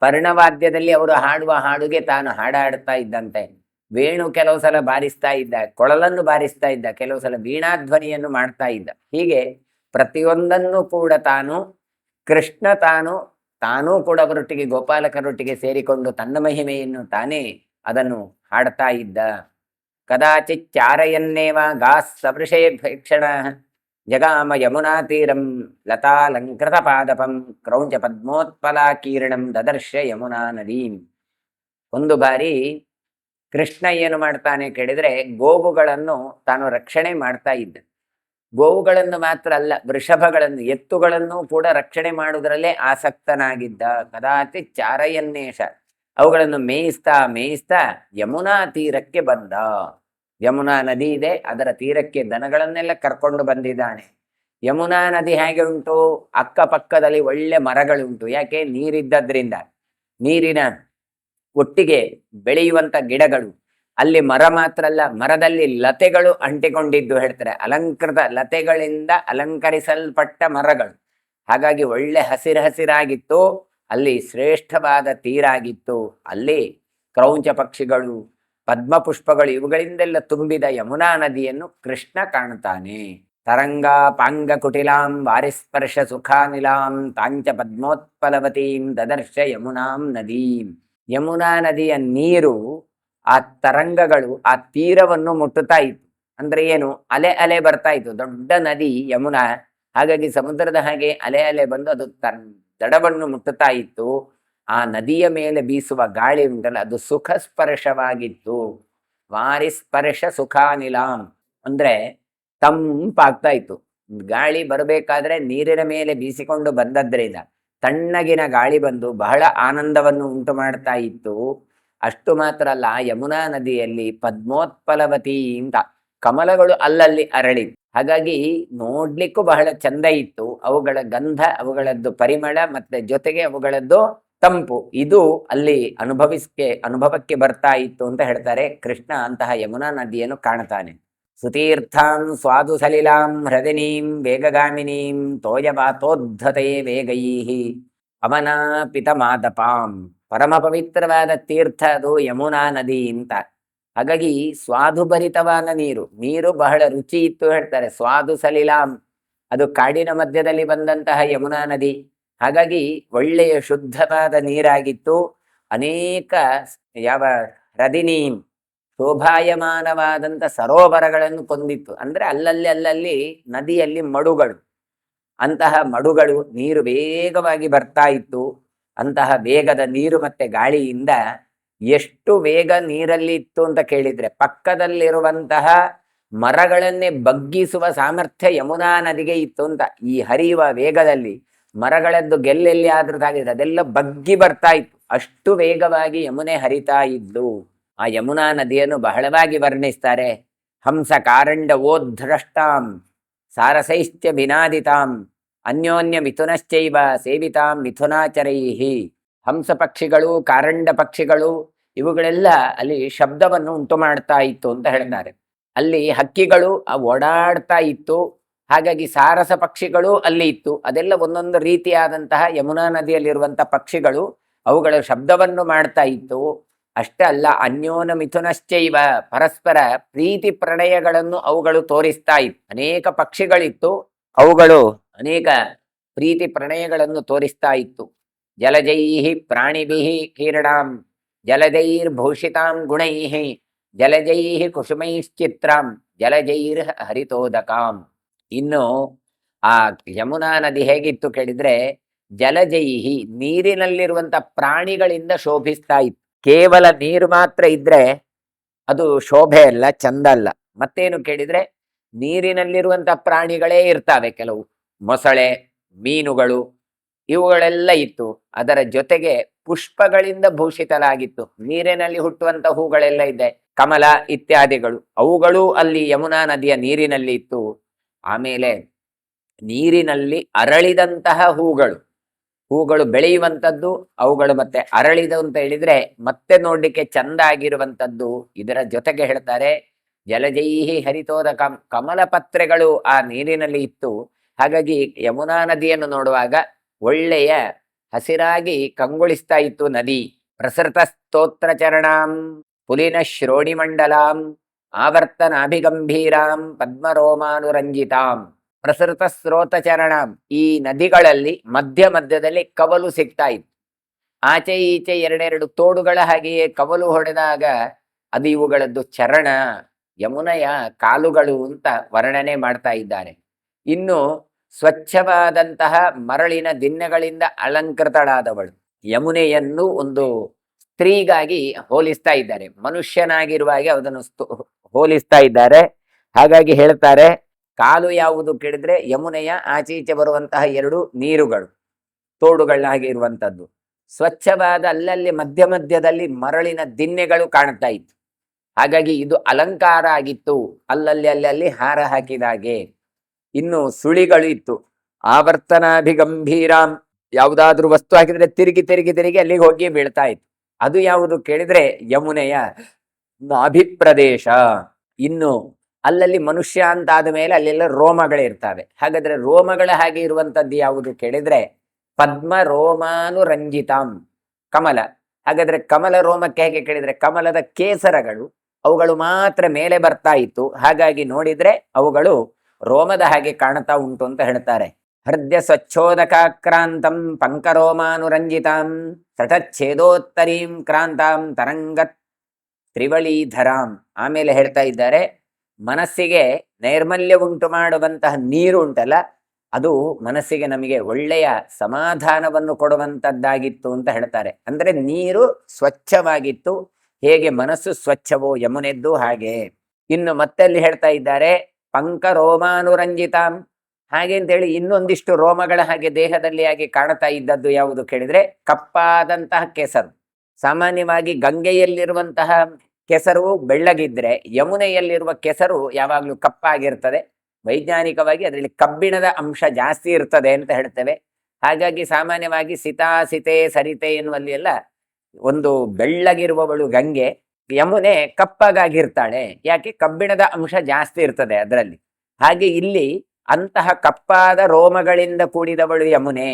S1: ಪರ್ಣವಾದ್ಯದಲ್ಲಿ ಅವರು ಹಾಡುವ ಹಾಡುಗೆ ತಾನು ಹಾಡಾಡ್ತಾ ಇದ್ದಂತೆ. ವೇಣು ಕೆಲವು ಸಲ ಬಾರಿಸ್ತಾ ಇದ್ದ, ಕೊಳಲನ್ನು ಬಾರಿಸ್ತಾ ಇದ್ದ, ಕೆಲವು ಸಲ ವೀಣಾಧ್ವನಿಯನ್ನು ಮಾಡ್ತಾ ಇದ್ದ. ಹೀಗೆ ಪ್ರತಿಯೊಂದನ್ನು ಕೂಡ ಕೃಷ್ಣ ತಾನೂ ಕೂಡ ಅವರೊಟ್ಟಿಗೆ ಗೋಪಾಲಕರೊಟ್ಟಿಗೆ ಸೇರಿಕೊಂಡು ತನ್ನ ಮಹಿಮೆಯನ್ನು ತಾನೇ ಅದನ್ನು ಹಾಡ್ತಾ ಇದ್ದ. ಕದಾಚಿತ್ ಚಾರಯನ್ನೇವ ಗಾಸ್ ಸವೃಷೇ ಭೇಕ್ಷಣ ಜಗಾಮ ಯಮುನಾ ತೀರಂ ಲತಾಲಂಕೃತ ಪಾದಪಂ ಕ್ರೌಂಚ ಪದ್ಮೋತ್ಪಲಾಕೀರ್ಣಂ ದದರ್ಶ ಯಮುನಾ ನದೀಂ. ಒಂದು ಬಾರಿ ಕೃಷ್ಣ ಏನು ಮಾಡ್ತಾನೆ ಕೇಳಿದ್ರೆ, ಗೋವುಗಳನ್ನು ತಾನು ರಕ್ಷಣೆ ಮಾಡ್ತಾ ಇದ್ದ. ಗೋವುಗಳನ್ನು ಮಾತ್ರ ಅಲ್ಲ, ವೃಷಭಗಳನ್ನು, ಎತ್ತುಗಳನ್ನು ಕೂಡ ರಕ್ಷಣೆ ಮಾಡುವುದರಲ್ಲೇ ಆಸಕ್ತನಾಗಿದ್ದ. ಕದಾಚಿತ್ ಚಾರಯನ್ನೇಷ, ಅವುಗಳನ್ನು ಮೇಯಿಸ್ತಾ ಯಮುನಾ ತೀರಕ್ಕೆ ಬಂದ. ಯಮುನಾ ನದಿ ಇದೆ, ಅದರ ತೀರಕ್ಕೆ ದನಗಳನ್ನೆಲ್ಲ ಕರ್ಕೊಂಡು ಬಂದಿದ್ದಾನೆ. ಯಮುನಾ ನದಿ ಹೇಗೆ ಉಂಟು? ಅಕ್ಕಪಕ್ಕದಲ್ಲಿ ಒಳ್ಳೆ ಮರಗಳುಂಟು. ಯಾಕೆ? ನೀರಿದ್ದದ್ರಿಂದ. ನೀರಿನ ಒಟ್ಟಿಗೆ ಬೆಳೆಯುವಂತ ಗಿಡಗಳು, ಅಲ್ಲಿ ಮರ ಮಾತ್ರ ಅಲ್ಲ, ಮರದಲ್ಲಿ ಲತೆಗಳು ಅಂಟಿಕೊಂಡಿದ್ದು ಹೇಳ್ತಾರೆ. ಅಲಂಕೃತ ಲತೆಗಳಿಂದ ಅಲಂಕರಿಸಲ್ಪಟ್ಟ ಮರಗಳು. ಹಾಗಾಗಿ ಒಳ್ಳೆ ಹಸಿರಾಗಿತ್ತು. ಅಲ್ಲಿ ಶ್ರೇಷ್ಠವಾದ ತೀರಾಗಿತ್ತು. ಅಲ್ಲಿ ಕ್ರೌಂಚ ಪಕ್ಷಿಗಳು, ಪದ್ಮ ಪುಷ್ಪಗಳು, ಇವುಗಳಿಂದೆಲ್ಲ ತುಂಬಿದ ಯಮುನಾ ನದಿಯನ್ನು ಕೃಷ್ಣ ಕಾಣ್ತಾನೆ. ತರಂಗ ಪಾಂಗ ಕುಟಿಲಾಂ ವಾರಿಸ್ಪರ್ಶ ಸುಖಾನಿಲಾಂ ತಾಂಚ ಪದ್ಮೋತ್ಪಲವತೀಂ ದದರ್ಶ ಯಮುನಾಂ ನದೀಂ. ಯಮುನಾ ನದಿಯ ನೀರು, ಆ ತರಂಗಗಳು ಆ ತೀರವನ್ನು ಮುಟ್ಟುತ್ತಾ ಇತ್ತು. ಅಂದ್ರೆ ಏನು? ಅಲೆ ಬರ್ತಾ ಇತ್ತು. ದೊಡ್ಡ ನದಿ ಯಮುನಾ, ಹಾಗಾಗಿ ಸಮುದ್ರದ ಹಾಗೆ ಅಲೆ ಬಂದು ಅದು ದಡವನ್ನು ಮುಟ್ಟುತ್ತಾ ಇತ್ತು. ಆ ನದಿಯ ಮೇಲೆ ಬೀಸುವ ಗಾಳಿ ಉಂಟಲ್ಲ, ಅದು ಸುಖ ಸ್ಪರ್ಶವಾಗಿತ್ತು. ವಾರಿಸ್ಪರ್ಶ ಸುಖಾನಿಲಾಂ ಅಂದ್ರೆ ತಂಪಾಗ್ತಾ ಇತ್ತು. ಗಾಳಿ ಬರಬೇಕಾದ್ರೆ ನೀರಿನ ಮೇಲೆ ಬೀಸಿಕೊಂಡು ಬಂದದ್ರಿಂದ ತಣ್ಣಗಿನ ಗಾಳಿ ಬಂದು ಬಹಳ ಆನಂದವನ್ನು ಉಂಟು ಮಾಡ್ತಾ ಇತ್ತು. ಅಷ್ಟು ಮಾತ್ರ ಅಲ್ಲ, ಯಮುನಾ ನದಿಯಲ್ಲಿ ಪದ್ಮೋತ್ಪಲವತಿ ಅಂತ ಕಮಲಗಳು ಅಲ್ಲಲ್ಲಿ ಅರಳಿ, ಹಾಗಾಗಿ ನೋಡ್ಲಿಕ್ಕೂ ಬಹಳ ಚಂದ ಇತ್ತು. ಅವುಗಳ ಗಂಧ, ಅವುಗಳದ್ದು ಪರಿಮಳ, ಮತ್ತೆ ಜೊತೆಗೆ ಅವುಗಳದ್ದು ತಂಪು, ಇದು ಅಲ್ಲಿ ಅನುಭವಕ್ಕೆ ಬರ್ತಾ ಇತ್ತು ಅಂತ ಹೇಳ್ತಾರೆ. ಕೃಷ್ಣ ಅಂತಹ ಯಮುನಾ ನದಿಯನ್ನು ಕಾಣ್ತಾನೆ. ಸುತೀರ್ಥಾಂ ಸ್ವಾದು ಸಲಿಲಾಂ ಹೃದನೀಂ ವೇಗಗಾಮಿನೀಂ ತೋಯವಾತೋದ್ಧತೆ ವೇಗೈಹಿ ಅವನಾಪಿತ ಮಾದಪಾಂ. ಪರಮ ಪವಿತ್ರವಾದ ತೀರ್ಥ ಅದು ಯಮುನಾ ನದಿ ಅಂತ. ಹಾಗಾಗಿ ಸ್ವಾದುಭರಿತವಾದ ನೀರು ಬಹಳ ರುಚಿ ಇತ್ತು ಹೇಳ್ತಾರೆ. ಸ್ವಾದು ಸಲಿಲಾಂ, ಅದು ಕಾಡಿನ ಮಧ್ಯದಲ್ಲಿ ಬಂದಂತಹ ಯಮುನಾ ನದಿ. ಹಾಗಾಗಿ ಒಳ್ಳೆಯ ಶುದ್ಧವಾದ ನೀರಾಗಿತ್ತು. ಅನೇಕ ಹೃದಿನೀಂ ಶೋಭಾಯಮಾನವಾದಂಥ ಸರೋವರಗಳನ್ನು ಕೊಂದಿತ್ತು. ಅಂದ್ರೆ ಅಲ್ಲಲ್ಲಿ ನದಿಯಲ್ಲಿ ಮಡುಗಳು, ಅಂತಹ ಮಡುಗಳು, ನೀರು ವೇಗವಾಗಿ ಬರ್ತಾ ಇತ್ತು. ಅಂತಹ ವೇಗದ ನೀರು ಮತ್ತೆ ಗಾಳಿಯಿಂದ ಎಷ್ಟು ವೇಗ ನೀರಲ್ಲಿ ಇತ್ತು ಅಂತ ಕೇಳಿದ್ರೆ, ಪಕ್ಕದಲ್ಲಿರುವಂತಹ ಮರಗಳನ್ನೇ ಬಗ್ಗಿಸುವ ಸಾಮರ್ಥ್ಯ ಯಮುನಾ ನದಿಗೆ ಇತ್ತು ಅಂತ. ಈ ಹರಿಯುವ ವೇಗದಲ್ಲಿ ಮರಗಳದ್ದು ಗೆಲ್ಲೆಲ್ಲಿ ಆದ್ರೂ ತಾಗಿದೆ, ಅದೆಲ್ಲ ಬಗ್ಗಿ ಬರ್ತಾ ಇತ್ತು. ಅಷ್ಟು ವೇಗವಾಗಿ ಯಮುನೆ ಹರಿತಾ ಇದ್ದು. ಆ ಯಮುನಾ ನದಿಯನ್ನು ಬಹಳವಾಗಿ ವರ್ಣಿಸ್ತಾರೆ. ಹಂಸ ಕಾರಂಡ ಓದ್ರಷ್ಟಾಂ ಸಾರಸೈಶ್ಚ ವಿನಾದಿತಾಂ ಅನ್ಯೋನ್ಯ ಮಿಥುನಶ್ಚೈವ ಸೇವಿತಾಂ ಮಿಥುನಾಚರೈಹಿ. ಹಂಸ ಪಕ್ಷಿಗಳು, ಕಾರಂಡ ಪಕ್ಷಿಗಳು, ಇವುಗಳೆಲ್ಲ ಅಲ್ಲಿ ಶಬ್ದವನ್ನು ಉಂಟು ಮಾಡ್ತಾ ಇತ್ತು ಅಂತ ಹೇಳ್ತಾರೆ. ಅಲ್ಲಿ ಹಕ್ಕಿಗಳು ಓಡಾಡ್ತಾ ಇತ್ತು. ಹಾಗಾಗಿ ಸಾರಸ ಪಕ್ಷಿಗಳು ಅಲ್ಲಿ ಇತ್ತು. ಅದೆಲ್ಲ ಒಂದೊಂದು ರೀತಿಯಾದಂತಹ ಯಮುನಾ ನದಿಯಲ್ಲಿರುವಂತಹ ಪಕ್ಷಿಗಳು, ಅವುಗಳ ಶಬ್ದವನ್ನು ಮಾಡ್ತಾ ಇತ್ತು. ಅಷ್ಟೇ ಅಲ್ಲ, ಅನ್ಯೋನ ಮಿಥುನಶ್ಚೈವ, ಪರಸ್ಪರ ಪ್ರೀತಿ ಪ್ರಣಯಗಳನ್ನು ಅವುಗಳು ತೋರಿಸ್ತಾ ಇತ್ತು. ಅನೇಕ ಪಕ್ಷಿಗಳಿತ್ತು, ಅವುಗಳು ಅನೇಕ ಪ್ರೀತಿ ಪ್ರಣಯಗಳನ್ನು ತೋರಿಸ್ತಾ ಇತ್ತು. ಜಲಜೈಹಿ ಪ್ರಾಣಿಭಿಹಿ ಕೀರ್ಣಾಂ ಜಲಜೈರ್ಭೂಷಿತಾಂ ಗುಣೈಹಿ ಜಲಜೈಹಿ ಕುಸುಮೈಶ್ಚಿತ್ರಾಂ ಜಲಜೈರ್ ಹರಿತೋದಕಾಂ. ಇನ್ನು ಆ ಯಮುನಾ ನದಿ ಹೇಗಿತ್ತು ಕೇಳಿದ್ರೆ, ಜಲಜೈಹಿ ನೀರಿನಲ್ಲಿರುವಂತ ಪ್ರಾಣಿಗಳಿಂದ ಶೋಭಿಸ್ತಾ ಇತ್ತು. ಕೇವಲ ನೀರು ಮಾತ್ರ ಇದ್ರೆ ಅದು ಶೋಭೆ ಅಲ್ಲ, ಚಂದ ಅಲ್ಲ. ಮತ್ತೇನು ಕೇಳಿದ್ರೆ, ನೀರಿನಲ್ಲಿರುವಂತ ಪ್ರಾಣಿಗಳೇ ಇರ್ತಾವೆ, ಕೆಲವು ಮೊಸಳೆ, ಮೀನುಗಳು, ಇವುಗಳೆಲ್ಲ ಇತ್ತು. ಅದರ ಜೊತೆಗೆ ಪುಷ್ಪಗಳಿಂದ ಭೂಷಿತಲಾಗಿತ್ತು. ನೀರಿನಲ್ಲಿ ಹುಟ್ಟುವಂತ ಹೂಗಳೆಲ್ಲ ಇದೆ, ಕಮಲ ಇತ್ಯಾದಿಗಳು, ಅವುಗಳು ಅಲ್ಲಿ ಯಮುನಾ ನದಿಯ ನೀರಿನಲ್ಲಿ ಇತ್ತು. ಆಮೇಲೆ ನೀರಿನಲ್ಲಿ ಅರಳಿದಂತಹ ಹೂಗಳು ಬೆಳೆಯುವಂಥದ್ದು, ಅವುಗಳು ಮತ್ತೆ ಅರಳಿದವು ಅಂತ ಹೇಳಿದ್ರೆ ಮತ್ತೆ ನೋಡ್ಲಿಕ್ಕೆ ಚಂದ ಆಗಿರುವಂಥದ್ದು. ಇದರ ಜೊತೆಗೆ ಹೇಳ್ತಾರೆ, ಜಲಜೈಹಿ ಹರಿತೋದಕ, ಕಮಲ ಪತ್ರೆಗಳು ಆ ನೀರಿನಲ್ಲಿ ಇತ್ತು. ಹಾಗಾಗಿ ಯಮುನಾ ನದಿಯನ್ನು ನೋಡುವಾಗ ಒಳ್ಳೆಯ ಹಸಿರಾಗಿ ಕಂಗೊಳಿಸ್ತಾ ಇತ್ತು ನದಿ. ಪ್ರಸೃತ ಸ್ತೋತ್ರ ಚರಣಾಂ ಪುಲಿನ ಶ್ರೋಣಿಮಂಡಲಾಂ ಆವರ್ತನಾಭಿಗಂಭೀರಾಂ ಪದ್ಮರೋಮಾನುರಂಜಿತಾಂ. ಪ್ರಸೃತ ಸ್ರೋತ ಚರಣಾಂ, ಈ ನದಿಗಳಲ್ಲಿ ಮಧ್ಯ ಮಧ್ಯದಲ್ಲಿ ಕವಲು ಸಿಗ್ತಾ ಇತ್ತು. ಆಚೆ ಈಚೆ ಎರಡೆರಡು ತೋಡುಗಳ ಹಾಗೆಯೇ ಕವಲು ಹೊಡೆದಾಗ ಅದು ಇವುಗಳದ್ದು ಚರಣ, ಯಮುನೆಯ ಕಾಲುಗಳು ಅಂತ ವರ್ಣನೆ ಮಾಡ್ತಾ ಇದ್ದಾರೆ. ಇನ್ನು ಸ್ವಚ್ಛವಾದಂತಹ ಮರಳಿನ ದಿನ್ನೆಗಳಿಂದ ಅಲಂಕೃತಳಾದವಳು ಯಮುನೆಯನ್ನು ಒಂದು ಸ್ತ್ರೀಗಾಗಿ ಹೋಲಿಸ್ತಾ ಇದ್ದಾರೆ. ಮನುಷ್ಯನಾಗಿರುವ ಹಾಗೆ ಅದನ್ನು ಹೋಲಿಸ್ತಾ ಇದ್ದಾರೆ. ಹಾಗಾಗಿ ಹೇಳ್ತಾರೆ, ಕಾಲು ಯಾವುದು ಕೇಳಿದ್ರೆ ಯಮುನೆಯ ಆಚೀಚೆ ಬರುವಂತಹ ಎರಡು ನೀರುಗಳು, ತೋಡುಗಳ ಹಾಗೆ ಇರುವಂತದ್ದು. ಸ್ವಚ್ಛವಾದ ಅಲ್ಲಲ್ಲಿ ಮಧ್ಯ ಮಧ್ಯದಲ್ಲಿ ಮರಳಿನ ದಿನ್ನೆಗಳು ಕಾಣ್ತಾ ಇತ್ತು. ಹಾಗಾಗಿ ಇದು ಅಲಂಕಾರ ಆಗಿತ್ತು, ಅಲ್ಲಲ್ಲಿ ಅಲ್ಲಲ್ಲಿ ಹಾರ ಹಾಕಿದಾಗೆ. ಇನ್ನು ಸುಳಿಗಳು ಇತ್ತು. ಆವರ್ತನಾಭಿಗಂಭೀರಾಂ, ಯಾವುದಾದ್ರೂ ವಸ್ತು ಹಾಕಿದ್ರೆ ತಿರುಗಿ ತಿರುಗಿ ತಿರುಗಿ ಅಲ್ಲಿಗೆ ಹೋಗಿ ಬೀಳ್ತಾ ಇತ್ತು. ಅದು ಯಾವುದು ಕೇಳಿದ್ರೆ ಯಮುನೆಯ ಅಭಿಪ್ರದೇಶ. ಇನ್ನು ಅಲ್ಲಲ್ಲಿ ಮನುಷ್ಯ ಅಂತ ಆದ ಮೇಲೆ ಅಲ್ಲೆಲ್ಲ ರೋಮಗಳಿರ್ತವೆ. ಹಾಗಾದ್ರೆ ರೋಮಗಳ ಹಾಗೆ ಇರುವಂತದ್ದು ಯಾವುದು ಕೇಳಿದ್ರೆ ಪದ್ಮ ರೋಮಾನುರಂಜಿತಾಂ, ಕಮಲ. ಹಾಗಾದ್ರೆ ಕಮಲ ರೋಮಕ್ಕೆ ಹೇಗೆ ಕೇಳಿದ್ರೆ ಕಮಲದ ಕೇಸರಗಳು ಅವುಗಳು ಮಾತ್ರ ಮೇಲೆ ಬರ್ತಾ ಇತ್ತು. ಹಾಗಾಗಿ ನೋಡಿದ್ರೆ ಅವುಗಳು ರೋಮದ ಹಾಗೆ ಕಾಣ್ತಾ ಉಂಟು ಅಂತ ಹೇಳ್ತಾರೆ. ಹೃದಯ ಸ್ವಚ್ಛೋದಕಾಕ್ರಾಂತಂ ಪಂಕರೋಮಾನುರಂಜಿತಾಂ ಸಠಚ್ಛೇದೋತ್ತರೀಂ ಕ್ರಾಂತಾಂ ತರಂಗ ತ್ರಿವಳೀಧರಾಂ. ಆಮೇಲೆ ಹೇಳ್ತಾ ಇದ್ದಾರೆ, ಮನಸ್ಸಿಗೆ ನೈರ್ಮಲ್ಯ ಉಂಟು ಮಾಡುವಂತಹ ನೀರು ಉಂಟಲ್ಲ, ಅದು ಮನಸ್ಸಿಗೆ ನಮಗೆ ಒಳ್ಳೆಯ ಸಮಾಧಾನವನ್ನು ಕೊಡುವಂತದ್ದಾಗಿತ್ತು ಅಂತ ಹೇಳ್ತಾರೆ. ಅಂದ್ರೆ ನೀರು ಸ್ವಚ್ಛವಾಗಿತ್ತು, ಹೇಗೆ ಮನಸ್ಸು ಸ್ವಚ್ಛವೋ ಯಮುನೆದ್ದು ಹಾಗೆ. ಇನ್ನು ಮತ್ತಲ್ಲಿ ಹೇಳ್ತಾ ಇದ್ದಾರೆ ಪಂಕ ರೋಮಾನುರಂಜಿತಾಂ, ಹಾಗೆ ಅಂತೇಳಿ ಇನ್ನೊಂದಿಷ್ಟು ರೋಮಗಳ ಹಾಗೆ ದೇಹದಲ್ಲಿ ಹಾಗೆ ಕಾಣ್ತಾ ಇದ್ದದ್ದು ಯಾವುದು ಕೇಳಿದ್ರೆ ಕಪ್ಪಾದಂತಹ ಕೆಸರು. ಸಾಮಾನ್ಯವಾಗಿ ಗಂಗೆಯಲ್ಲಿರುವಂತಹ ಕೆಸರು ಬೆಳ್ಳಗಿದ್ರೆ ಯಮುನೆಯಲ್ಲಿರುವ ಕೆಸರು ಯಾವಾಗಲೂ ಕಪ್ಪಾಗಿರ್ತದೆ. ವೈಜ್ಞಾನಿಕವಾಗಿ ಅದರಲ್ಲಿ ಕಬ್ಬಿಣದ ಅಂಶ ಜಾಸ್ತಿ ಇರ್ತದೆ ಅಂತ ಹೇಳ್ತೇವೆ. ಹಾಗಾಗಿ ಸಾಮಾನ್ಯವಾಗಿ ಸಿತಾ ಸಿತೆ ಸರಿತೆ ಎನ್ನುವಲ್ಲಿ ಎಲ್ಲ ಒಂದು ಬೆಳ್ಳಗಿರುವವಳು ಗಂಗೆ, ಯಮುನೆ ಕಪ್ಪಗಾಗಿರ್ತಾಳೆ. ಯಾಕೆ? ಕಬ್ಬಿಣದ ಅಂಶ ಜಾಸ್ತಿ ಇರ್ತದೆ ಅದರಲ್ಲಿ. ಹಾಗೆ ಇಲ್ಲಿ ಅಂತಹ ಕಪ್ಪಾದ ರೋಮಗಳಿಂದ ಕೂಡಿದವಳು ಯಮುನೆ.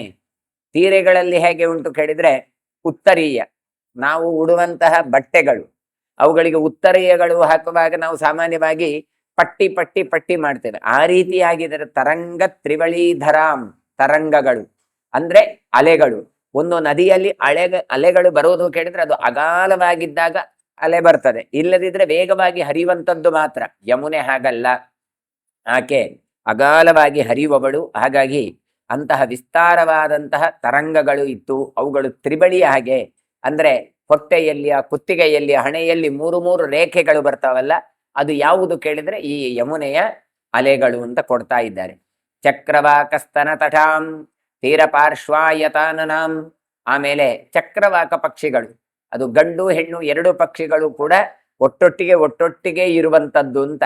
S1: ತೀರೆಗಳಲ್ಲಿ ಹೇಗೆ ಉಂಟು ಕೇಳಿದ್ರೆ ಉತ್ತರೀಯ, ನಾವು ಉಡುವಂತಹ ಬಟ್ಟೆಗಳು ಅವುಗಳಿಗೆ ಉತ್ತರೀಯಗಳು ಹಾಕುವಾಗ ನಾವು ಸಾಮಾನ್ಯವಾಗಿ ಪಟ್ಟಿ ಪಟ್ಟಿ ಪಟ್ಟಿ ಮಾಡ್ತೇವೆ. ಆ ರೀತಿಯಾಗಿದ್ದರೆ ತರಂಗ ತ್ರಿವಳೀಧರಾಂ, ತರಂಗಗಳು ಅಂದ್ರೆ ಅಲೆಗಳು. ಒಂದು ನದಿಯಲ್ಲಿ ಅಲೆಗಳು ಬರುವುದು ಕೇಳಿದ್ರೆ ಅದು ಅಗಾಲವಾಗಿದ್ದಾಗ ಅಲೆ ಬರ್ತದೆ, ಇಲ್ಲದಿದ್ರೆ ವೇಗವಾಗಿ ಹರಿಯುವಂಥದ್ದು ಮಾತ್ರ. ಯಮುನೆ ಹಾಗಲ್ಲ, ಆಕೆ ಅಗಾಲವಾಗಿ ಹರಿಯುವವಳು. ಹಾಗಾಗಿ ಅಂತಹ ವಿಸ್ತಾರವಾದಂತಹ ತರಂಗಗಳು ಇತ್ತು. ಅವುಗಳು ತ್ರಿಬಳಿಯ ಹಾಗೆ, ಅಂದ್ರೆ ಹೊಟ್ಟೆಯಲ್ಲಿ, ಆ ಕುತ್ತಿಗೆಯಲ್ಲಿ, ಹಣೆಯಲ್ಲಿ ಮೂರು ಮೂರು ರೇಖೆಗಳು ಬರ್ತಾವಲ್ಲ, ಅದು ಯಾವುದು ಕೇಳಿದ್ರೆ ಈ ಯಮುನೆಯ ಅಲೆಗಳು ಅಂತ ಕೊಡ್ತಾ ಇದ್ದಾರೆ. ಚಕ್ರವಾಕಸ್ತನ ತಟಾಂ ತೀರ ಪಾರ್ಶ್ವಾಯತಾನನಾಂ. ಆಮೇಲೆ ಚಕ್ರವಾಕ ಪಕ್ಷಿಗಳು, ಅದು ಗಂಡು ಹೆಣ್ಣು ಎರಡು ಪಕ್ಷಿಗಳು ಕೂಡ ಒಟ್ಟೊಟ್ಟಿಗೆ ಇರುವಂತದ್ದು ಅಂತ.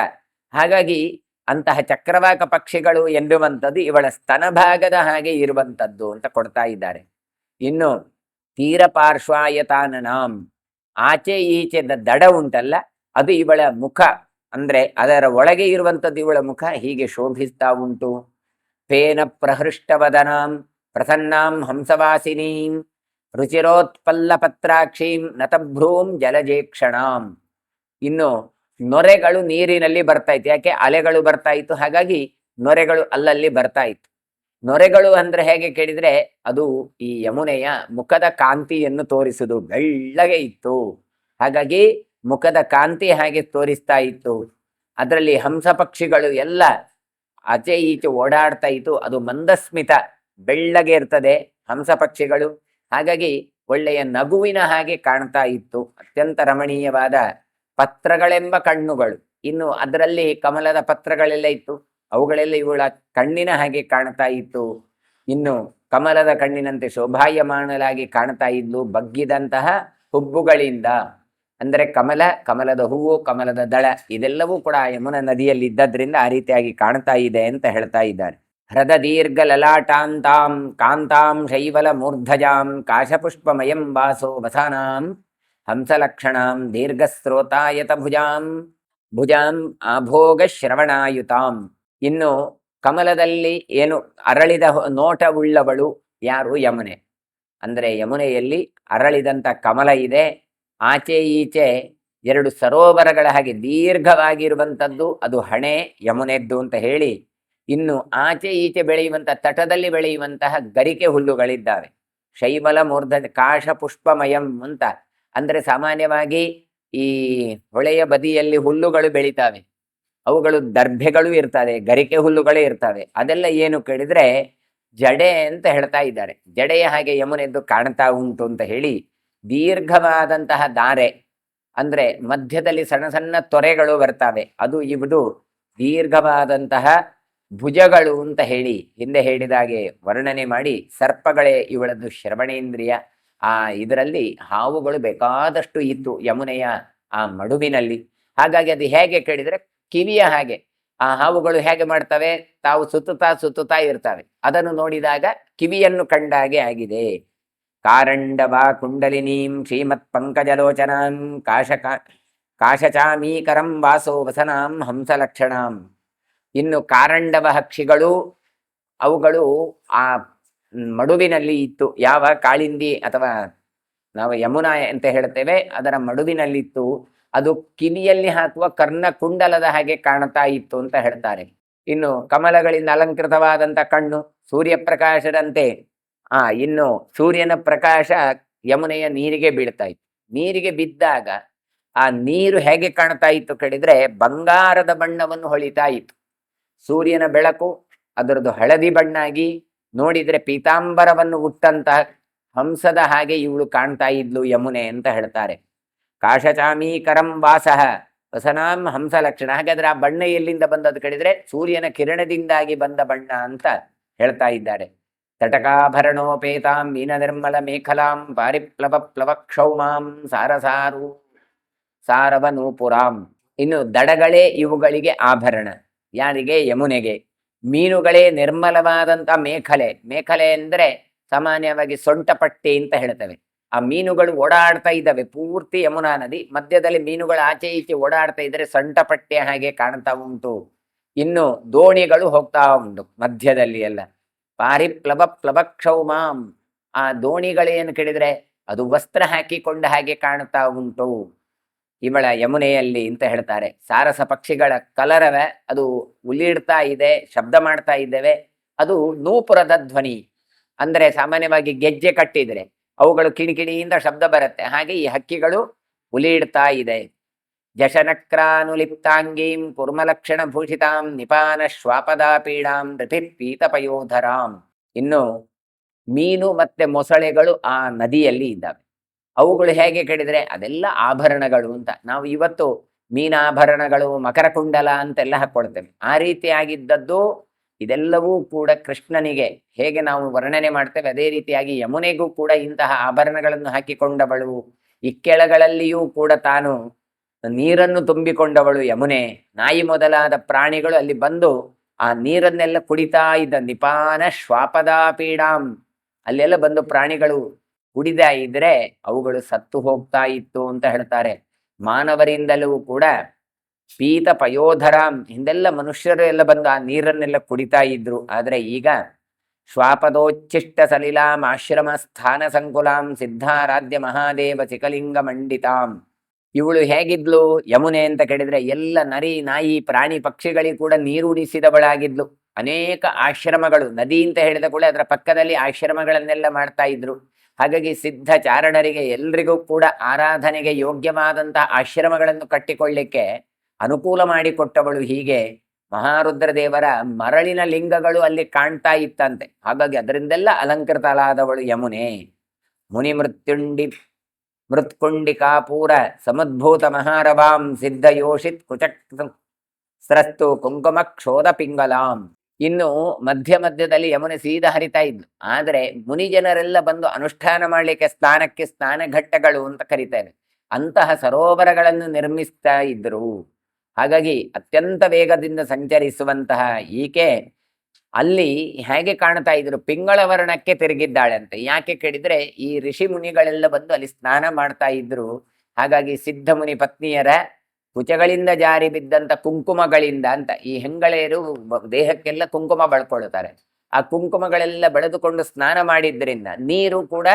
S1: ಹಾಗಾಗಿ ಅಂತಹ ಚಕ್ರವಾಕ ಪಕ್ಷಿಗಳು ಎನ್ನುವಂಥದ್ದು ಇವಳ ಸ್ತನಭಾಗದ ಹಾಗೆ ಇರುವಂತದ್ದು ಅಂತ ಕೊಡ್ತಾ ಇದ್ದಾರೆ. ಇನ್ನು ತೀರ ಪಾರ್ಶ್ವಾಯತಾನನಾಂ, ಆಚೆ ಈಚೆದ ದಡ ಉಂಟಲ್ಲ, ಅದು ಇವಳ ಮುಖ, ಅಂದ್ರೆ ಅದರ ಒಳಗೆ ಇರುವಂಥದ್ದು ಇವಳ ಮುಖ ಹೀಗೆ ಶೋಭಿಸ್ತಾ ಉಂಟು. ಫೇನ ಪ್ರಹೃಷ್ಟವದನಾಂ ಪ್ರಸನ್ನಾಂ ಹಂಸವಾಸಿನೀಂ ರುಚಿರೋತ್ಪಲ್ಲ ಪತ್ರಾಕ್ಷೀಂ ನತಭ್ರೂಂ ಜಲಜೇಕ್ಷಣಾಂ. ಇನ್ನು ನೊರೆಗಳು ನೀರಿನಲ್ಲಿ ಬರ್ತಾ ಇತ್ತು. ಯಾಕೆ? ಅಲೆಗಳು ಬರ್ತಾ ಇತ್ತು, ಹಾಗಾಗಿ ನೊರೆಗಳು ಅಲ್ಲಲ್ಲಿ ಬರ್ತಾ ಇತ್ತು. ನೊರೆಗಳು ಅಂದ್ರೆ ಹೇಗೆ ಕೇಳಿದ್ರೆ ಅದು ಈ ಯಮುನೆಯ ಮುಖದ ಕಾಂತಿಯನ್ನು ತೋರಿಸುವುದು, ಬೆಳ್ಳಗೆ ಇತ್ತು. ಹಾಗಾಗಿ ಮುಖದ ಕಾಂತಿ ಹಾಗೆ ತೋರಿಸ್ತಾ ಇತ್ತು. ಅದರಲ್ಲಿ ಹಂಸ ಪಕ್ಷಿಗಳು ಎಲ್ಲ ಆಚೆ ಈಚೆ ಓಡಾಡ್ತಾ ಇತ್ತು. ಅದು ಮಂದಸ್ಮಿತ, ಬೆಳ್ಳಗೆ ಇರ್ತದೆ ಹಂಸ ಪಕ್ಷಿಗಳು. ಹಾಗಾಗಿ ಒಳ್ಳೆಯ ನಗುವಿನ ಹಾಗೆ ಕಾಣ್ತಾ ಇತ್ತು. ಅತ್ಯಂತ ರಮಣೀಯವಾದ ಪತ್ರಗಳೆಂಬ ಕಣ್ಣುಗಳು, ಇನ್ನು ಅದರಲ್ಲಿ ಕಮಲದ ಪತ್ರಗಳೆಲ್ಲ ಇತ್ತು, ಅವುಗಳೆಲ್ಲ ಇವಳ ಕಣ್ಣಿನ ಹಾಗೆ ಕಾಣ್ತಾ ಇತ್ತು. ಇನ್ನು ಕಮಲದ ಕಣ್ಣಿನಂತೆ ಶೋಭಾಯಮಾನಲಾಗಿ ಕಾಣ್ತಾ ಇದ್ಲು ಬಗ್ಗಿದಂತಹ ಹುಬ್ಬುಗಳಿಂದ. ಅಂದರೆ ಕಮಲದ ಹೂವು, ಕಮಲದ ದಳ ಇದೆಲ್ಲವೂ ಕೂಡ ಯಮುನಾ ನದಿಯಲ್ಲಿ ಇದ್ದದ್ರಿಂದ ಆ ರೀತಿಯಾಗಿ ಕಾಣ್ತಾ ಇದೆ ಅಂತ ಹೇಳ್ತಾ ಇದ್ದಾರೆ. ಹೃದ ದೀರ್ಘ ಲಲಾಟಾಂತಾಂ ಕಾಂತಾಂ ಶೈವಲ ಮೂರ್ಧಜಾಂ ಕಾಶಪುಷ್ಪಮಯಂ ವಾಸೋ ವಸಾನಾಂ ಹಂಸಲಕ್ಷಣಾಂ ದೀರ್ಘಸ್ರೋತಾಯತ ಭುಜಾಂ ಆಭೋಗ ಶ್ರವಣಾಯುತಾಂ. ಇನ್ನು ಕಮಲದಲ್ಲಿ ಏನು ಅರಳಿದ ನೋಟವುಳ್ಳವಳು ಯಾರು? ಯಮುನೆ. ಅಂದರೆ ಯಮುನೆಯಲ್ಲಿ ಅರಳಿದಂಥ ಕಮಲ ಇದೆ. ಆಚೆ ಈಚೆ ಎರಡು ಸರೋವರಗಳ ಹಾಗೆ ದೀರ್ಘವಾಗಿರುವಂಥದ್ದು ಅದು ಹಣೆ ಯಮುನೆದ್ದು ಅಂತ ಹೇಳಿ, ಇನ್ನು ಆಚೆ ಈಚೆ ಬೆಳೆಯುವಂಥ ತಟದಲ್ಲಿ ಬೆಳೆಯುವಂತಹ ಗರಿಕೆ ಹುಲ್ಲುಗಳಿದ್ದಾವೆ. ಶೈಮಲ ಮೂರ್ಧ ಕಾಶ ಪುಷ್ಪಮಯಂ ಅಂತ. ಅಂದರೆ ಸಾಮಾನ್ಯವಾಗಿ ಈ ಹೊಳೆಯ ಬದಿಯಲ್ಲಿ ಹುಲ್ಲುಗಳು ಬೆಳಿತಾವೆ, ಅವುಗಳು ದರ್ಭೆಗಳು ಇರ್ತವೆ, ಗರಿಕೆ ಹುಲ್ಲುಗಳೇ ಇರ್ತವೆ. ಅದೆಲ್ಲ ಏನು ಕೇಳಿದ್ರೆ ಜಡೆ ಅಂತ ಹೇಳ್ತಾ ಇದ್ದಾರೆ. ಜಡೆಯ ಹಾಗೆ ಯಮುನೆದ್ದು ಕಾಣ್ತಾ ಉಂಟು ಅಂತ ಹೇಳಿ, ದೀರ್ಘವಾದಂತಹ ದಾರೆ ಅಂದ್ರೆ ಮಧ್ಯದಲ್ಲಿ ಸಣ್ಣ ಸಣ್ಣ ತೊರೆಗಳು ಬರ್ತವೆ, ಅದು ಇವುದು ದೀರ್ಘವಾದಂತಹ ಭುಜಗಳು ಅಂತ ಹೇಳಿ ಹಿಂದೆ ಹೇಳಿದಾಗೆ ವರ್ಣನೆ ಮಾಡಿ, ಸರ್ಪಗಳೇ ಇವಳದ್ದು ಶ್ರವಣೇಂದ್ರಿಯ. ಆ ಇದರಲ್ಲಿ ಹಾವುಗಳು ಬೇಕಾದಷ್ಟು ಇತ್ತು ಯಮುನೆಯ ಆ ಮಡುವಿನಲ್ಲಿ. ಹಾಗಾಗಿ ಅದು ಹೇಗೆ ಕೇಳಿದ್ರೆ ಕಿವಿಯ ಹಾಗೆ ಆ ಹಾವುಗಳು ಹೇಗೆ ಮಾಡ್ತವೆ, ತಾವು ಸುತ್ತುತ್ತಾ ಇರ್ತವೆ. ಅದನ್ನು ನೋಡಿದಾಗ ಕಿವಿಯನ್ನು ಕಂಡಾಗೆ ಆಗಿದೆ. ಕಾರಂಡವ ಕುಂಡಲಿನೀಂ ಶ್ರೀಮತ್ ಪಂಕಜಲೋಚನಾಂ ಕಾಶಚಾಮೀಕರಂ ವಾಸೋ ವಸನಾಂ ಹಂಸಲಕ್ಷಣಾಂ. ಇನ್ನು ಕಾರಂಡವ ಹಕ್ಷಿಗಳು ಅವುಗಳು ಆ ಮಡುವಿನಲ್ಲಿ ಇತ್ತು. ಯಾವ ಕಾಳಿಂದಿ ಅಥವಾ ನಾವು ಯಮುನಾ ಅಂತ ಹೇಳ್ತೇವೆ ಅದರ ಮಡುವಿನಲ್ಲಿತ್ತು. ಅದು ಕಿವಿಯಲ್ಲಿ ಹಾಕುವ ಕರ್ಣಕುಂಡಲದ ಹಾಗೆ ಕಾಣ್ತಾ ಇತ್ತು ಅಂತ ಹೇಳ್ತಾರೆ. ಇನ್ನು ಕಮಲಗಳಿಂದ ಅಲಂಕೃತವಾದಂಥ ಕಣ್ಣು, ಸೂರ್ಯಪ್ರಕಾಶದಂತೆ. ಇನ್ನು ಸೂರ್ಯನ ಪ್ರಕಾಶ ಯಮುನೆಯ ನೀರಿಗೆ ಬೀಳ್ತಾ ಇತ್ತು. ನೀರಿಗೆ ಬಿದ್ದಾಗ ಆ ನೀರು ಹೇಗೆ ಕಾಣ್ತಾ ಇತ್ತು ಕೇಳಿದ್ರೆ ಬಂಗಾರದ ಬಣ್ಣವನ್ನು ಹೊಳಿತಾ ಇತ್ತು. ಸೂರ್ಯನ ಬೆಳಕು ಅದರದ್ದು ಹಳದಿ ಬಣ್ಣಾಗಿ, ನೋಡಿದ್ರೆ ಪೀತಾಂಬರವನ್ನು ಉಟ್ಟಂತಹ ಹಂಸದ ಹಾಗೆ ಇವಳು ಕಾಣ್ತಾ ಇದ್ಲು ಯಮುನೆ ಅಂತ ಹೇಳ್ತಾರೆ. ಕಾಶಚಾಮೀಕರಂ ವಾಸಃ ವಸನಾಂ ಹಂಸ ಲಕ್ಷಣ. ಹಾಗಾದ್ರೆ ಆ ಬಣ್ಣ ಎಲ್ಲಿಂದ ಬಂದದ್ದು ಕೇಳಿದ್ರೆ ಸೂರ್ಯನ ಕಿರಣದಿಂದಾಗಿ ಬಂದ ಬಣ್ಣ ಅಂತ ಹೇಳ್ತಾ ಇದ್ದಾರೆ. ತಟಕಾಭರಣೋಪೇತಾಂ ಮೀನ ನಿರ್ಮಲ ಮೇಖಲಾಂ ಪಾರಿಪ್ಲವ ಪ್ಲವಕ್ಷೌಮಾಂ ಸಾರಸಾರು ಸಾರವನೂಪುರಾಂ. ಇನ್ನು ದಡಗಳೇ ಇವುಗಳಿಗೆ ಆಭರಣ. ಯಾರಿಗೆ? ಯಮುನೆಗೆ. ಮೀನುಗಳೇ ನಿರ್ಮಲವಾದಂಥ ಮೇಖಲೆ. ಮೇಖಲೆ ಅಂದರೆ ಸಾಮಾನ್ಯವಾಗಿ ಸೊಂಟಪಟ್ಟಿ ಅಂತ ಹೇಳ್ತೇವೆ. ಆ ಮೀನುಗಳು ಓಡಾಡ್ತಾ ಇದ್ದಾವೆ ಪೂರ್ತಿ ಯಮುನಾ ನದಿ ಮಧ್ಯದಲ್ಲಿ. ಮೀನುಗಳು ಆಚೆ ಈಚೆ ಓಡಾಡ್ತಾ ಇದ್ರೆ ಸೊಂಟಪಟ್ಟೆ ಹಾಗೆ ಕಾಣ್ತಾ ಉಂಟು. ಇನ್ನು ದೋಣಿಗಳು ಹೋಗ್ತಾ ಉಂಟು ಮಧ್ಯದಲ್ಲಿ ಎಲ್ಲ. ಪಾರಿಪ್ಲವ ಪ್ಲವಕ್ಷೌಮಾಂ. ಆ ದೋಣಿಗಳೇನು ಕೇಳಿದ್ರೆ ಅದು ವಸ್ತ್ರ ಹಾಕಿಕೊಂಡ ಹಾಗೆ ಕಾಣ್ತಾ ಉಂಟು ಇವಳ ಯಮುನೆಯಲ್ಲಿ ಅಂತ ಹೇಳ್ತಾರೆ. ಸಾರಸ ಪಕ್ಷಿಗಳ ಕಲರವ ಅದು ಉಲಿಡ್ತಾ ಇದೆ, ಶಬ್ದ ಮಾಡ್ತಾ ಇದ್ದೇವೆ. ಅದು ನೂಪುರದ ಧ್ವನಿ. ಅಂದ್ರೆ ಸಾಮಾನ್ಯವಾಗಿ ಗೆಜ್ಜೆ ಕಟ್ಟಿದ್ರೆ ಅವುಗಳು ಕಿಣಿಕಿಣಿಯಿಂದ ಶಬ್ದ ಬರುತ್ತೆ, ಹಾಗೆ ಈ ಹಕ್ಕಿಗಳು ಉಲಿಡ್ತಾ ಇದೆ. ಜಶನಕ್ರಾನುಲಿಪ್ತಾಂಗೀಂ ಕುರ್ಮಲಕ್ಷಣ ಭೂಷಿತಾಂ ನಿಪಾನ ಶ್ವಾಪದಾಪೀಡಾಂ ಪೀತಪಯೋಧರಾಂ. ಇನ್ನು ಮೀನು ಮತ್ತೆ ಮೊಸಳೆಗಳು ಆ ನದಿಯಲ್ಲಿ ಇದ್ದಾವೆ. ಅವುಗಳು ಹೇಗೆ ಕೇಳಿದ್ರೆ ಅದೆಲ್ಲ ಆಭರಣಗಳು ಅಂತ. ನಾವು ಇವತ್ತು ಮೀನಾಭರಣಗಳು ಮಕರ ಕುಂಡಲ ಅಂತೆಲ್ಲ ಹಾಕೊಳ್ತೇವೆ. ಆ ರೀತಿಯಾಗಿದ್ದದ್ದು ಇದೆಲ್ಲವೂ ಕೂಡ ಕೃಷ್ಣನಿಗೆ ಹೇಗೆ ನಾವು ವರ್ಣನೆ ಮಾಡ್ತೇವೆ ಅದೇ ರೀತಿಯಾಗಿ ಯಮುನೆಗೂ ಕೂಡ ಇಂತಹ ಆಭರಣಗಳನ್ನು ಹಾಕಿಕೊಂಡವಳು. ಇಕ್ಕೆಳಗಳಲ್ಲಿಯೂ ಕೂಡ ತಾನು ನೀರನ್ನು ತುಂಬಿಕೊಂಡವಳು ಯಮುನೆ. ನಾಯಿ ಮೊದಲಾದ ಪ್ರಾಣಿಗಳು ಅಲ್ಲಿ ಬಂದು ಆ ನೀರನ್ನೆಲ್ಲ ಕುಡಿತಾ ಇದ್ದ. ನಿಪಾನ ಶ್ವಾಪದಾಪೀಡಾಂ. ಅಲ್ಲೆಲ್ಲ ಬಂದು ಪ್ರಾಣಿಗಳು ಕುಡಿದ ಇದ್ರೆ ಅವುಗಳು ಸತ್ತು ಹೋಗ್ತಾ ಇತ್ತು ಅಂತ ಹೇಳ್ತಾರೆ. ಮಾನವರಿಂದಲೂ ಕೂಡ ಪೀತ ಪಯೋಧರಾಂ. ಹಿಂದೆಲ್ಲ ಮನುಷ್ಯರು ಎಲ್ಲ ಬಂದು ಆ ನೀರನ್ನೆಲ್ಲ ಕುಡಿತಾ ಇದ್ರು. ಆದ್ರೆ ಈಗ ಶ್ವಾಪದೋಚ್ಚಿಷ್ಟ ಸಲಿಲಾಂ ಆಶ್ರಮ ಸ್ಥಾನ ಸಂಕುಲಾಂ ಸಿದ್ಧಾರಾಧ್ಯ ಮಹಾದೇವ ಚಿಕಲಿಂಗ ಮಂಡಿತಾಂ. ಇವಳು ಹೇಗಿದ್ಲು ಯಮುನೆ ಅಂತ ಕೇಳಿದ್ರೆ ಎಲ್ಲ ನರಿ ನಾಯಿ ಪ್ರಾಣಿ ಪಕ್ಷಿಗಳಿಗೆ ಕೂಡ ನೀರುಣಿಸಿದವಳಾಗಿದ್ಲು. ಅನೇಕ ಆಶ್ರಮಗಳು, ನದಿ ಅಂತ ಹೇಳಿದ ಕೂಡ ಅದರ ಪಕ್ಕದಲ್ಲಿ ಆಶ್ರಮಗಳನ್ನೆಲ್ಲ ಮಾಡ್ತಾ ಇದ್ರು. ಹಾಗಾಗಿ ಸಿದ್ಧ ಚಾರಣರಿಗೆ ಎಲ್ರಿಗೂ ಕೂಡ ಆರಾಧನೆಗೆ ಯೋಗ್ಯವಾದಂತಹ ಆಶ್ರಮಗಳನ್ನು ಕಟ್ಟಿಕೊಳ್ಳಿಕ್ಕೆ ಅನುಕೂಲ ಮಾಡಿಕೊಟ್ಟವಳು. ಹೀಗೆ ಮಹಾರುದ್ರ ದೇವರ ಮರಳಿನ ಲಿಂಗಗಳು ಅಲ್ಲಿ ಕಾಣ್ತಾ ಇತ್ತಂತೆ. ಹಾಗಾಗಿ ಅದರಿಂದೆಲ್ಲ ಅಲಂಕೃತಳಾದವಳು ಯಮುನೆ. ಮುನಿ ಮೃತ್ಕುಂಡಿಕಾಪೂರ ಸಮದ್ಭೂತ ಮಹಾರವಾಂ ಸಿದ್ಧ ಯೋಷಿತ್ ಕುಚಕ್ ಸ್ರಸ್ತು ಕುಂಕುಮ ಕ್ಷೋಧ ಪಿಂಗಲಾಂ. ಇನ್ನು ಮಧ್ಯದಲ್ಲಿ ಯಮುನೆ ಸೀದಾ ಹರಿತಾ ಇದ್ಲು. ಆದರೆ ಮುನಿಜನರೆಲ್ಲ ಬಂದು ಅನುಷ್ಠಾನ ಮಾಡಲಿಕ್ಕೆ ಸ್ನಾನಕ್ಕೆ ಸ್ನಾನಘಟ್ಟಗಳು ಅಂತ ಕರೀತೇವೆ, ಅಂತಹ ಸರೋವರಗಳನ್ನು ನಿರ್ಮಿಸ್ತಾ ಇದ್ರು. ಹಾಗಾಗಿ ಅತ್ಯಂತ ವೇಗದಿಂದ ಸಂಚರಿಸುವಂತಹ ಈಕೆ ಅಲ್ಲಿ ಹೇಗೆ ಕಾಣ್ತಾ ಇದ್ರು, ಪಿಂಗಳ ವರ್ಣಕ್ಕೆ ತಿರುಗಿದ್ದಾಳಂತೆ. ಯಾಕೆ ಕೇಳಿದ್ರೆ ಈ ಋಷಿ ಮುನಿಗಳೆಲ್ಲ ಬಂದು ಅಲ್ಲಿ ಸ್ನಾನ ಮಾಡ್ತಾ ಇದ್ರು. ಹಾಗಾಗಿ ಸಿದ್ಧ ಮುನಿ ಪತ್ನಿಯರ ಕುಚಗಳಿಂದ ಜಾರಿ ಬಿದ್ದಂತ ಕುಂಕುಮಗಳಿಂದ ಅಂತ ಈ ಹೆಂಗಳೆಯರು ದೇಹಕ್ಕೆಲ್ಲ ಕುಂಕುಮ ಬಳ್ಕೊಳ್ತಾರೆ. ಆ ಕುಂಕುಮಗಳೆಲ್ಲ ಬೆಳೆದುಕೊಂಡು ಸ್ನಾನ ಮಾಡಿದ್ರಿಂದ ನೀರು ಕೂಡ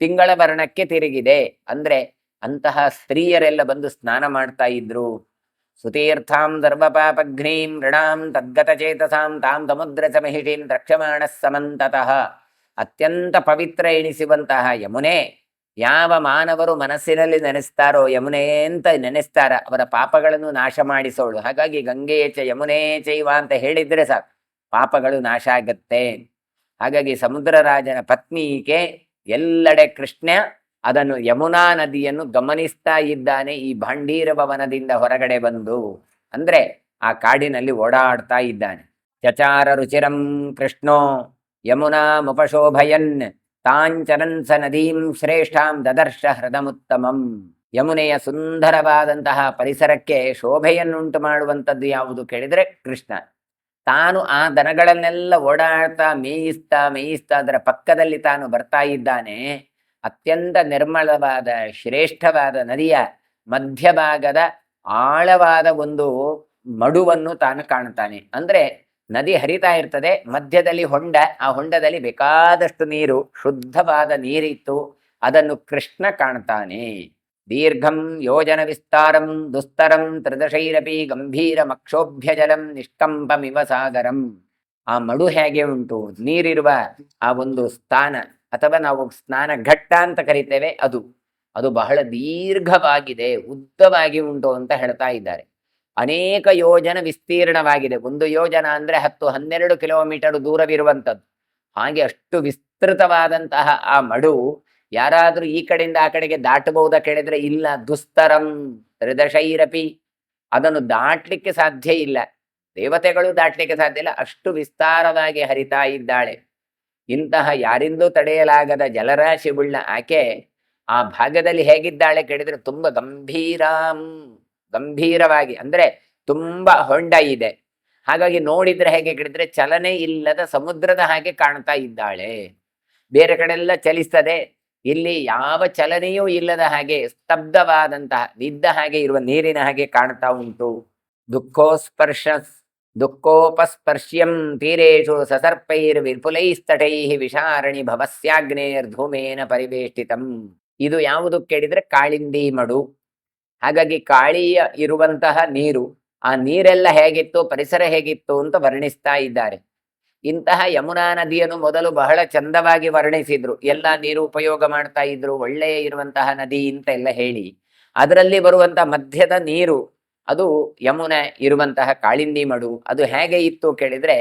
S1: ತಿಂಗಳ ವರ್ಣಕ್ಕೆ ತಿರುಗಿದೆ. ಅಂದ್ರೆ ಅಂತಹ ಸ್ತ್ರೀಯರೆಲ್ಲ ಬಂದು ಸ್ನಾನ ಮಾಡ್ತಾ ಇದ್ರು. ಸುತೀರ್ಥಾಂ ಸರ್ವಪಾಪಘ್ನೀಂ ಋಣಾಂ ತದ್ಗತ ಚೇತಸಾಂ ತಾಂ ಸಮುದ್ರ ಸಮಹಿಷೀಂ ರಕ್ಷಮಾಣ ಸಮಂತತಃ. ಅತ್ಯಂತ ಪವಿತ್ರ ಎನಿಸುವಂತಹ ಯಮುನೆ, ಯಾವ ಮಾನವರು ಮನಸ್ಸಿನಲ್ಲಿ ನೆನೆಸ್ತಾರೋ ಯಮುನೆ ಅಂತ ನೆನೆಸ್ತಾರ, ಅವರ ಪಾಪಗಳನ್ನು ನಾಶ ಮಾಡಿಸೋಳು. ಹಾಗಾಗಿ ಗಂಗೆ ಚ ಯಮುನೇ ಚೈವ ಅಂತ ಹೇಳಿದ್ರೆ ಸಾಕು, ಪಾಪಗಳು ನಾಶ ಆಗತ್ತೆ. ಹಾಗಾಗಿ ಸಮುದ್ರ ರಾಜನ ಪತ್ನಿಗೆ ಎಲ್ಲೆಡೆ ಕೃಷ್ಣ ಅದನ್ನು ಯಮುನಾ ನದಿಯನ್ನು ಗಮನಿಸ್ತಾ ಇದ್ದಾನೆ ಈ ಭಾಂಡೀರ ಭವನದಿಂದ ಹೊರಗಡೆ ಬಂದು. ಅಂದ್ರೆ ಆ ಕಾಡಿನಲ್ಲಿ ಓಡಾಡ್ತಾ ಇದ್ದಾನೆ. ಚಚಾರ ರುಚಿರಂ ಕೃಷ್ಣೋ ಯಮುನಾ ಮುಪಶೋಭಯನ್ ತಾಂಚರನ್ ಸ ನದೀಂ ಶ್ರೇಷ್ಠಾಂ ದದರ್ಶ ಹೃದಮುತ್ತಮಂ. ಯಮುನೆಯ ಸುಂದರವಾದಂತಹ ಪರಿಸರಕ್ಕೆ ಶೋಭೆಯನ್ನುಂಟು ಮಾಡುವಂಥದ್ದು ಯಾವುದು ಕೇಳಿದ್ರೆ ಕೃಷ್ಣ. ತಾನು ಆ ದನಗಳನ್ನೆಲ್ಲ ಓಡಾಡ್ತಾ ಮೇಯಿಸ್ತಾ ಅದರ ಪಕ್ಕದಲ್ಲಿ ತಾನು ಬರ್ತಾ ಇದ್ದಾನೆ. ಅತ್ಯಂತ ನಿರ್ಮಲವಾದ ಶ್ರೇಷ್ಠವಾದ ನದಿಯ ಮಧ್ಯಭಾಗದ ಆಳವಾದ ಒಂದು ಮಡುವನ್ನು ತಾನು ಕಾಣ್ತಾನೆ. ಅಂದ್ರೆ ನದಿ ಹರಿತಾ ಇರ್ತದೆ, ಮಧ್ಯದಲ್ಲಿ ಹೊಂಡ, ಆ ಹೊಂಡದಲ್ಲಿ ಬೇಕಾದಷ್ಟು ನೀರು, ಶುದ್ಧವಾದ ನೀರಿತ್ತು. ಅದನ್ನು ಕೃಷ್ಣ ಕಾಣ್ತಾನೆ. ದೀರ್ಘಂ ಯೋಜನ ವಿಸ್ತಾರಂ ದುಸ್ತರಂ ತ್ರಿದಶೈರಪಿ ಗಂಭೀರ ಮಕ್ಷೋಭ್ಯ ಜಲಂ ನಿಷ್ಕಂಪಮಿವ ಸಾಗರಂ. ಆ ಮಡು ಹೇಗೆ ಉಂಟು, ನೀರಿರುವ ಆ ಒಂದು ಸ್ಥಾನ ಅಥವಾ ನಾವು ಸ್ನಾನ ಘಟ್ಟ ಅಂತ ಕರಿತೇವೆ, ಅದು ಬಹಳ ದೀರ್ಘವಾಗಿದೆ, ಉದ್ದವಾಗಿ ಉಂಟು ಅಂತ ಹೇಳ್ತಾ ಇದ್ದಾರೆ. ಅನೇಕ ಯೋಜನ ವಿಸ್ತೀರ್ಣವಾಗಿದೆ. ಒಂದು ಯೋಜನ ಅಂದ್ರೆ 10-12 ಕಿಲೋಮೀಟರ್ ದೂರವಿರುವಂಥದ್ದು. ಹಾಗೆ ಅಷ್ಟು ವಿಸ್ತೃತವಾದಂತಹ ಆ ಮಡು ಯಾರಾದ್ರೂ ಈ ಕಡೆಯಿಂದ ಆ ಕಡೆಗೆ ದಾಟಬಹುದಾ ಕೇಳಿದ್ರೆ ಇಲ್ಲ. ದುಸ್ತರಂ ತ್ರಿದಶೈರಪಿ, ಅದನ್ನು ದಾಟ್ಲಿಕ್ಕೆ ಸಾಧ್ಯ ಇಲ್ಲ, ದೇವತೆಗಳು ದಾಟ್ಲಿಕ್ಕೆ ಸಾಧ್ಯ ಇಲ್ಲ, ಅಷ್ಟು ವಿಸ್ತಾರವಾಗಿ ಹರಿತಾ ಇದ್ದಾಳೆ. ಇಂತಹ ಯಾರಿಂದೂ ತಡೆಯಲಾಗದ ಜಲರಾಶಿ ಉಳ್ಳ ಆಕೆ ಆ ಭಾಗದಲ್ಲಿ ಹೇಗಿದ್ದಾಳೆ ಕೇಳಿದ್ರೆ ತುಂಬ ಗಂಭೀರವಾಗಿ, ಅಂದ್ರೆ ತುಂಬಾ ಹೊಂಡ ಇದೆ. ಹಾಗಾಗಿ ನೋಡಿದ್ರೆ ಹೇಗೆ ಕೇಳಿದ್ರೆ ಚಲನೆ ಇಲ್ಲದ ಸಮುದ್ರದ ಹಾಗೆ ಕಾಣ್ತಾ ಇದ್ದಾಳೆ. ಬೇರೆ ಕಡೆಲ್ಲ ಚಲಿಸ್ತದೆ, ಇಲ್ಲಿ ಯಾವ ಚಲನೆಯೂ ಇಲ್ಲದ ಹಾಗೆ ಸ್ತಬ್ಧವಾದಂತಹ ನಿದ್ದ ಹಾಗೆ ಇರುವ ನೀರಿನ ಹಾಗೆ ಕಾಣ್ತಾ ಉಂಟು. ದುಃಖೋಪಸ್ಪರ್ಶ್ಯಂ ತೀರೇಶು ಸಸರ್ಪೈರ್ ವಿಪುಲೈಸ್ತಟೈ ವಿಷಾರಣಿ ಭವಸ್ಯಾಗ್ನೇರ್ಧೂಮೇನ ಪರಿವೇಷ್ಟಿತಂ. ಇದು ಯಾವುದು ಕೇಳಿದ್ರೆ ಕಾಳಿಂದಿ ಮಡು. ಹಾಗಾಗಿ ಕಾಳಿಯ ಇರುವಂತಹ ನೀರು, ಆ ನೀರೆಲ್ಲ ಹೇಗಿತ್ತು, ಪರಿಸರ ಹೇಗಿತ್ತು ಅಂತ ವರ್ಣಿಸ್ತಾ ಇದ್ದಾರೆ. ಇಂತಹ ಯಮುನಾ ನದಿಯನ್ನು ಮೊದಲು ಬಹಳ ಚಂದವಾಗಿ ವರ್ಣಿಸಿದ್ರು. ಎಲ್ಲ ನೀರು ಉಪಯೋಗ ಮಾಡ್ತಾ ಇದ್ರು, ಒಳ್ಳೆಯ ಇರುವಂತಹ ನದಿ ಅಂತ ಎಲ್ಲ ಹೇಳಿ, ಅದರಲ್ಲಿ ಬರುವಂತಹ ಮಧ್ಯದ ನೀರು ಅದು ಯಮುನೆ ಇರುವಂತಹ ಕಾಳಿಂದಿ ಮಡು. ಅದು ಹೇಗೆ ಇತ್ತು ಕೇಳಿದ್ರೆ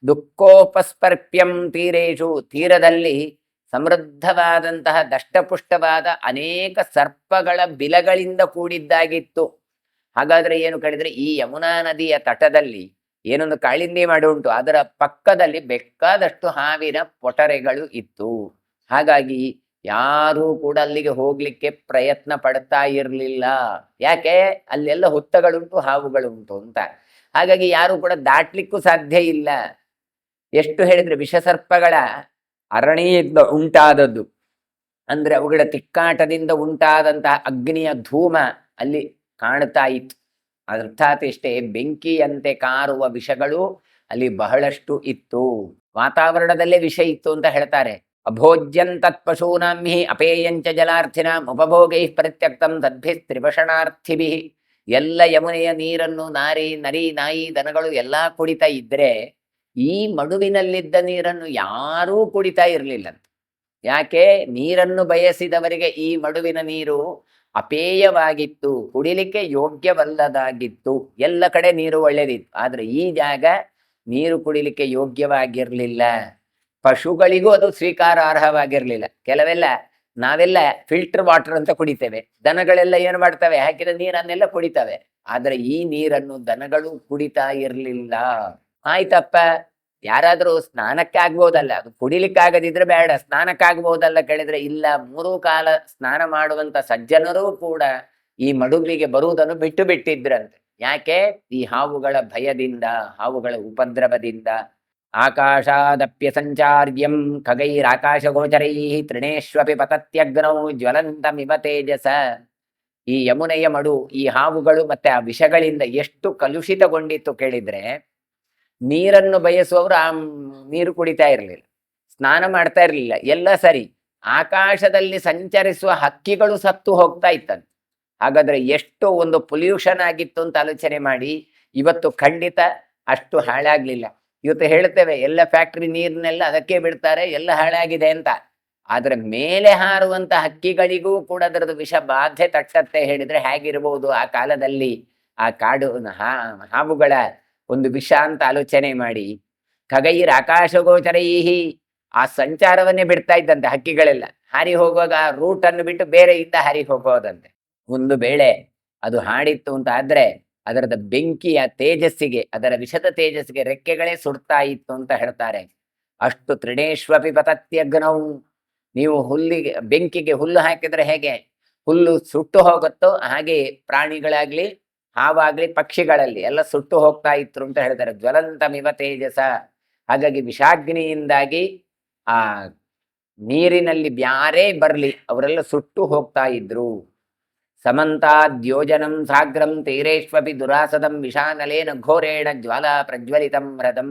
S1: ದುಃಖೋಪಸ್ಪರ್ಪ್ಯಂ ತೀರೇಶು, ತೀರದಲ್ಲಿ ಸಮೃದ್ಧವಾದಂತಹ ದಷ್ಟಪುಷ್ಟವಾದ ಅನೇಕ ಸರ್ಪಗಳ ಬಿಲಗಳಿಂದ ಕೂಡಿದ್ದಾಗಿತ್ತು. ಹಾಗಾದ್ರೆ ಏನು ಕೇಳಿದ್ರೆ ಈ ಯಮುನಾ ನದಿಯ ತಟದಲ್ಲಿ ಏನೊಂದು ಕಾಳಿಂದಿ ಮಡು ಉಂಟು, ಅದರ ಪಕ್ಕದಲ್ಲಿ ಬೇಕಾದಷ್ಟು ಹಾವಿನ ಪೊಟರೆಗಳು ಇತ್ತು. ಹಾಗಾಗಿ ಯಾರೂ ಕೂಡ ಅಲ್ಲಿಗೆ ಹೋಗ್ಲಿಕ್ಕೆ ಪ್ರಯತ್ನ ಪಡ್ತಾ ಇರಲಿಲ್ಲ. ಯಾಕೆ, ಅಲ್ಲೆಲ್ಲ ಹುತ್ತಗಳುಂಟು, ಹಾವುಗಳುಂಟು ಅಂತ. ಹಾಗಾಗಿ ಯಾರು ಕೂಡ ದಾಟ್ಲಿಕ್ಕೂ ಸಾಧ್ಯ ಇಲ್ಲ. ಎಷ್ಟು ಹೇಳಿದ್ರೆ ವಿಷಸರ್ಪಗಳ ಅರಣ್ಯದಿಂದ ಉಂಟಾದದ್ದು, ಅಂದ್ರೆ ಅವುಗಳ ತಿಕ್ಕಾಟದಿಂದ ಉಂಟಾದಂತಹ ಅಗ್ನಿಯ ಧೂಮ ಅಲ್ಲಿ ಕಾಣ್ತಾ ಇತ್ತು. ಅರ್ಥಾತ್ ಇಷ್ಟೇ, ಬೆಂಕಿಯಂತೆ ಕಾರುವ ವಿಷಗಳು ಅಲ್ಲಿ ಬಹಳಷ್ಟು ಇತ್ತು. ವಾತಾವರಣದಲ್ಲೇ ವಿಷ ಇತ್ತು ಅಂತ ಹೇಳ್ತಾರೆ. ಅಭೋಜ್ಯಂ ತತ್ಪಶೂನಾಂ ಹಿ ಅಪೇಯಂಚ ಜಲಾರ್ಥಿನಾಂ ಉಪಭೋಗೈ ಪ್ರತ್ಯಕ್ತಂ ತದ್ಭಿ ತ್ರಿಭಷಣಾರ್ಥಿಭಿ. ಎಲ್ಲ ಯಮುನೆಯ ನೀರನ್ನು ನರಿ ನಾಯಿ ದನಗಳು ಎಲ್ಲಾ ಕುಡಿತಾ ಇದ್ರೆ ಈ ಮಡುವಿನಲ್ಲಿದ್ದ ನೀರನ್ನು ಯಾರೂ ಕುಡಿತಾ ಇರಲಿಲ್ಲಂತ. ಯಾಕೆ, ನೀರನ್ನು ಬಯಸಿದವರಿಗೆ ಈ ಮಡುವಿನ ನೀರು ಅಪೇಯವಾಗಿತ್ತು, ಕುಡಿಲಿಕ್ಕೆ ಯೋಗ್ಯವಲ್ಲದಾಗಿತ್ತು. ಎಲ್ಲ ಕಡೆ ನೀರು ಒಳ್ಳೆದಿತ್ತು, ಆದ್ರೆ ಈ ಜಾಗ ನೀರು ಕುಡಿಲಿಕ್ಕೆ ಯೋಗ್ಯವಾಗಿರ್ಲಿಲ್ಲ. ಪಶುಗಳಿಗೂ ಅದು ಸ್ವೀಕಾರಾರ್ಹವಾಗಿರ್ಲಿಲ್ಲ. ನಾವೆಲ್ಲ ಫಿಲ್ಟರ್ ವಾಟರ್ ಅಂತ ಕುಡಿತೇವೆ, ದನಗಳೆಲ್ಲ ಏನು ಮಾಡ್ತವೆ, ಹಾಕಿದ ನೀರನ್ನೆಲ್ಲ ಕುಡಿತವೆ. ಆದ್ರೆ ಈ ನೀರನ್ನು ದನಗಳು ಕುಡಿತಾ ಇರ್ಲಿಲ್ಲ. ಆಯ್ತಪ್ಪ, ಯಾರಾದ್ರೂ ಸ್ನಾನಕ್ಕೆ ಆಗ್ಬೋದಲ್ಲ, ಅದು ಕುಡಿಲಿಕ್ಕಾಗದಿದ್ರೆ ಬೇಡ, ಸ್ನಾನಕ್ಕಾಗ್ಬೋದಲ್ಲ ಕೇಳಿದ್ರೆ ಇಲ್ಲ. 3 ಕಾಲ ಸ್ನಾನ ಮಾಡುವಂತ ಸಜ್ಜನರೂ ಕೂಡ ಈ ಮಡುವಿಗೆ ಬರುವುದನ್ನು ಬಿಟ್ಟಿದ್ರಂತೆ. ಯಾಕೆ, ಈ ಹಾವುಗಳ ಭಯದಿಂದ, ಹಾವುಗಳ ಉಪದ್ರವದಿಂದ. ಆಕಾಶಾದಪ್ಯ ಸಂಚಾರ್ಯಂ ಖಗೈರಾಕಾಶ ಗೋಚರೈ ತೃಣೇಶ್ವಪಿ ಪತತ್ಯಗ್ನೌ ಜ್ವಲಂತಮಿವ ತೇಜಸ. ಈ ಯಮುನೆಯ ಮಡು ಈ ಹಾವುಗಳು ಮತ್ತೆ ಆ ವಿಷಗಳಿಂದ ಎಷ್ಟು ಕಲುಷಿತಗೊಂಡಿತ್ತು ಕೇಳಿದ್ರೆ, ನೀರನ್ನು ಬಯಸುವವರು ಆ ನೀರು ಕುಡಿತಾ ಇರಲಿಲ್ಲ, ಸ್ನಾನ ಮಾಡ್ತಾ ಇರಲಿಲ್ಲ, ಎಲ್ಲ ಸರಿ. ಆಕಾಶದಲ್ಲಿ ಸಂಚರಿಸುವ ಹಕ್ಕಿಗಳು ಸತ್ತು ಹೋಗ್ತಾ ಇತ್ತಂತೆ. ಹಾಗಾದ್ರೆ ಎಷ್ಟು ಒಂದು ಪೊಲ್ಯೂಷನ್ ಆಗಿತ್ತು ಅಂತ ಆಲೋಚನೆ ಮಾಡಿ. ಇವತ್ತು ಖಂಡಿತ ಅಷ್ಟು ಹಾಳಾಗ್ಲಿಲ್ಲ. ಇವತ್ತು ಹೇಳ್ತೇವೆ ಎಲ್ಲ ಫ್ಯಾಕ್ಟ್ರಿ ನೀರ್ನೆಲ್ಲ ಅದಕ್ಕೆ ಬಿಡ್ತಾರೆ, ಎಲ್ಲ ಹಾಳಾಗಿದೆ ಅಂತ. ಆದ್ರೆ ಮೇಲೆ ಹಾರುವಂತ ಹಕ್ಕಿಗಳಿಗೂ ಕೂಡ ಅದರದ್ದು ವಿಷ ಬಾಧೆ ತಟ್ಟತ್ತೆ ಹೇಳಿದ್ರೆ ಹೇಗಿರ್ಬೋದು ಆ ಕಾಲದಲ್ಲಿ. ಆ ಕಾಡು ಹಾವುಗಳ ಒಂದು ವಿಷ ಅಂತ ಆಲೋಚನೆ ಮಾಡಿ. ಖಗೈರ್ ಆಕಾಶಗೋಚರೈಹಿ, ಆ ಸಂಚಾರವನ್ನೇ ಬಿಡ್ತಾ ಇದ್ದಂತೆ ಹಕ್ಕಿಗಳೆಲ್ಲ. ಹಾರಿ ಹೋಗುವಾಗ ಆ ರೂಟ್ ಅನ್ನು ಬಿಟ್ಟು ಬೇರೆ ಇಂದ ಹಾರಿ ಹೋಗೋದಂತೆ. ಒಂದು ವೇಳೆ ಅದು ಹಾಡಿತ್ತು ಅಂತ ಆದ್ರೆ ಅದರದ ಬೆಂಕಿಯ ತೇಜಸ್ಸಿಗೆ, ಅದರ ವಿಷದ ತೇಜಸ್ಸಿಗೆ ರೆಕ್ಕೆಗಳೇ ಸುಡ್ತಾ ಇತ್ತು ಅಂತ ಹೇಳ್ತಾರೆ. ಅಷ್ಟು ತೃಣೇಶ್ವಪಿ ಪತತ್ಯಗ್ನೌ. ನೀವು ಹುಲ್ಲಿಗೆ, ಬೆಂಕಿಗೆ ಹುಲ್ಲು ಹಾಕಿದ್ರೆ ಹೇಗೆ ಹುಲ್ಲು ಸುಟ್ಟು ಹೋಗುತ್ತೋ ಹಾಗೆ ಪ್ರಾಣಿಗಳಾಗ್ಲಿ, ಹಾವಾಗ್ಲಿ, ಪಕ್ಷಿಗಳಲ್ಲಿ ಎಲ್ಲ ಸುಟ್ಟು ಹೋಗ್ತಾ ಇತ್ತು ಅಂತ ಹೇಳ್ತಾರೆ. ಜ್ವಲಂತಮಿವ ತೇಜಸ. ಹಾಗಾಗಿ ವಿಷಾಗ್ನಿಯಿಂದಾಗಿ ಆ ನೀರಿನಲ್ಲಿ ಬ್ಯಾರೇ ಬರ್ಲಿ ಅವರೆಲ್ಲ ಸುಟ್ಟು ಹೋಗ್ತಾ ಇದ್ರು. ಸಮಂತಾದ್ಯೋಜನಂ ಸಾಗ್ರಂ ತೀರೇಶ್ವಪಿ ದುರಾಸದಂ ವಿಷಾನಲೇನ ಘೋರೇಣ ಜ್ವಾಲಾ ಪ್ರಜ್ವಲಿತಂ ಹೃದಂ.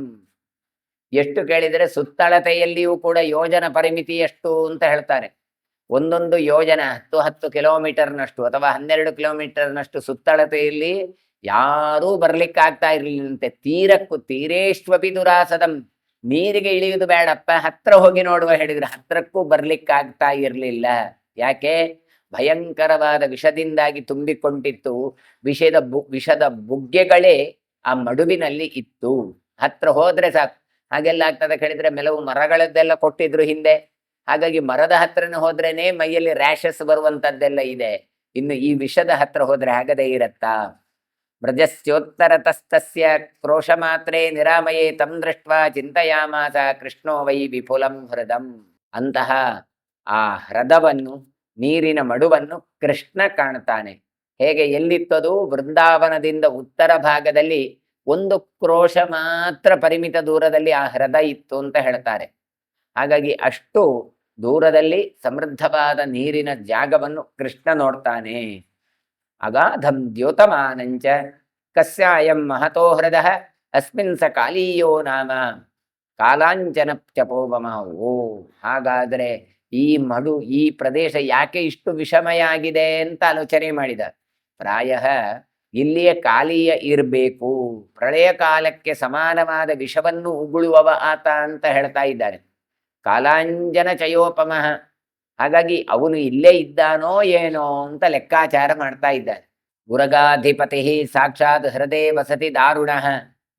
S1: ಎಷ್ಟು ಕೇಳಿದರೆ ಸುತ್ತಳತೆಯಲ್ಲಿಯೂ ಕೂಡ ಯೋಜನ ಪರಿಮಿತಿ ಎಷ್ಟು ಅಂತ ಹೇಳ್ತಾರೆ. ಒಂದೊಂದು ಯೋಜನ 10 ಕಿಲೋಮೀಟರ್ನಷ್ಟು ಅಥವಾ 12 ಕಿಲೋಮೀಟರ್ನಷ್ಟು ಸುತ್ತಳತೆಯಲ್ಲಿ ಯಾರೂ ಬರ್ಲಿಕ್ಕಾಗ್ತಾ ಇರ್ಲಿಲ್ಲಂತೆ. ತೀರಕ್ಕೂ ತೀರೇಶ್ವಪಿ ದುರಾಸದಂ, ನೀರಿಗೆ ಇಳಿಯುವುದು ಬೇಡಪ್ಪ, ಹತ್ರ ಹೋಗಿ ನೋಡುವ ಹೇಳಿದ್ರೆ ಹತ್ರಕ್ಕೂ ಬರ್ಲಿಕ್ಕಾಗ್ತಾ ಇರ್ಲಿಲ್ಲ. ಯಾಕೆ? ಭಯಂಕರವಾದ ವಿಷದಿಂದಾಗಿ ತುಂಬಿಕೊಂಡಿತ್ತು. ವಿಷದ ಬುಗ್ಗೆಗಳೇ ಆ ಮಡುವಿನಲ್ಲಿ ಇತ್ತು. ಹತ್ರ ಹೋದ್ರೆ ಸಾಕು. ಹಾಗೆಲ್ಲ ಆಗ್ತದೆ ಕೇಳಿದ್ರೆ ಕೆಲವು ಮರಗಳದ್ದೆಲ್ಲ ಕೊಟ್ಟಿದ್ರು ಹಿಂದೆ. ಹಾಗಾಗಿ ಮರದ ಹತ್ರನ ಹೋದ್ರೇನೆ ಮೈಯಲ್ಲಿ ರ್ಯಾಷಸ್ ಬರುವಂತದ್ದೆಲ್ಲ ಇದೆ. ಇನ್ನು ಈ ವಿಷದ ಹತ್ರ ಹೋದ್ರೆ ಆಗದೇ ಇರತ್ತಾ? ವ್ರಜಸ್ಯೋತ್ತರತಸ್ತಸ್ಯ ಕ್ರೋಶ ಮಾತ್ರೇ ನಿರಾಮಯೇ ತಂ ದೃಷ್ಟ್ವಾ ಚಿಂತಯಾಮಾಸ ಕೃಷ್ಣೋ ವೈ ವಿಪುಲಂ ಹೃದಂ. ಅಂತಹ ಆ ಹೃದವನ್ನು, ನೀರಿನ ಮಡುವನ್ನು ಕೃಷ್ಣ ಕಾಣ್ತಾನೆ. ಹೇಗೆ? ಎಲ್ಲಿತ್ತದು? ವೃಂದಾವನದಿಂದ ಉತ್ತರ ಭಾಗದಲ್ಲಿ 1 ಕ್ರೋಶ ಮಾತ್ರ ಪರಿಮಿತ ದೂರದಲ್ಲಿ ಆ ಹೃದ ಇತ್ತು ಅಂತ ಹೇಳ್ತಾರೆ. ಹಾಗಾಗಿ ಅಷ್ಟು ದೂರದಲ್ಲಿ ಸಮೃದ್ಧವಾದ ನೀರಿನ ಜಾಗವನ್ನು ಕೃಷ್ಣ ನೋಡ್ತಾನೆ. ಅಗಾಧಂ ದ್ಯೋತಮಾನಂಚ ಕಸ್ಯಾಯಂ ಮಹತೋ ಹೃದಃ ಅಸ್ಮಿನ್ ಸ ಕಾಲೀಯೋ ನಾಮ ಕಾಲಾಂಚನ ಚಪೋವಮ. ಓ, ಹಾಗಾದ್ರೆ ಈ ಮಡು, ಈ ಪ್ರದೇಶ ಯಾಕೆ ಇಷ್ಟು ವಿಷಮಯ ಆಗಿದೆ ಅಂತ ಆಲೋಚನೆ ಮಾಡಿದ. ಪ್ರಾಯ ಇಲ್ಲಿಯ ಕಾಲೀಯ ಇರಬೇಕು. ಪ್ರಳಯ ಕಾಲಕ್ಕೆ ಸಮಾನವಾದ ವಿಷವನ್ನು ಉಗುಳುವವ ಆತ ಅಂತ ಹೇಳ್ತಾ ಇದ್ದಾರೆ. ಕಾಲಾಂಜನ ಚಯೋಪಮಃ. ಹಾಗಾಗಿ ಅವನು ಇಲ್ಲೇ ಇದ್ದಾನೋ ಏನೋ ಅಂತ ಲೆಕ್ಕಾಚಾರ ಮಾಡ್ತಾ ಇದ್ದಾನೆ. ಉರಗಾಧಿಪತಿ ಸಾಕ್ಷಾತ್ ಹೃದಯ ವಸತಿ ದಾರುಣ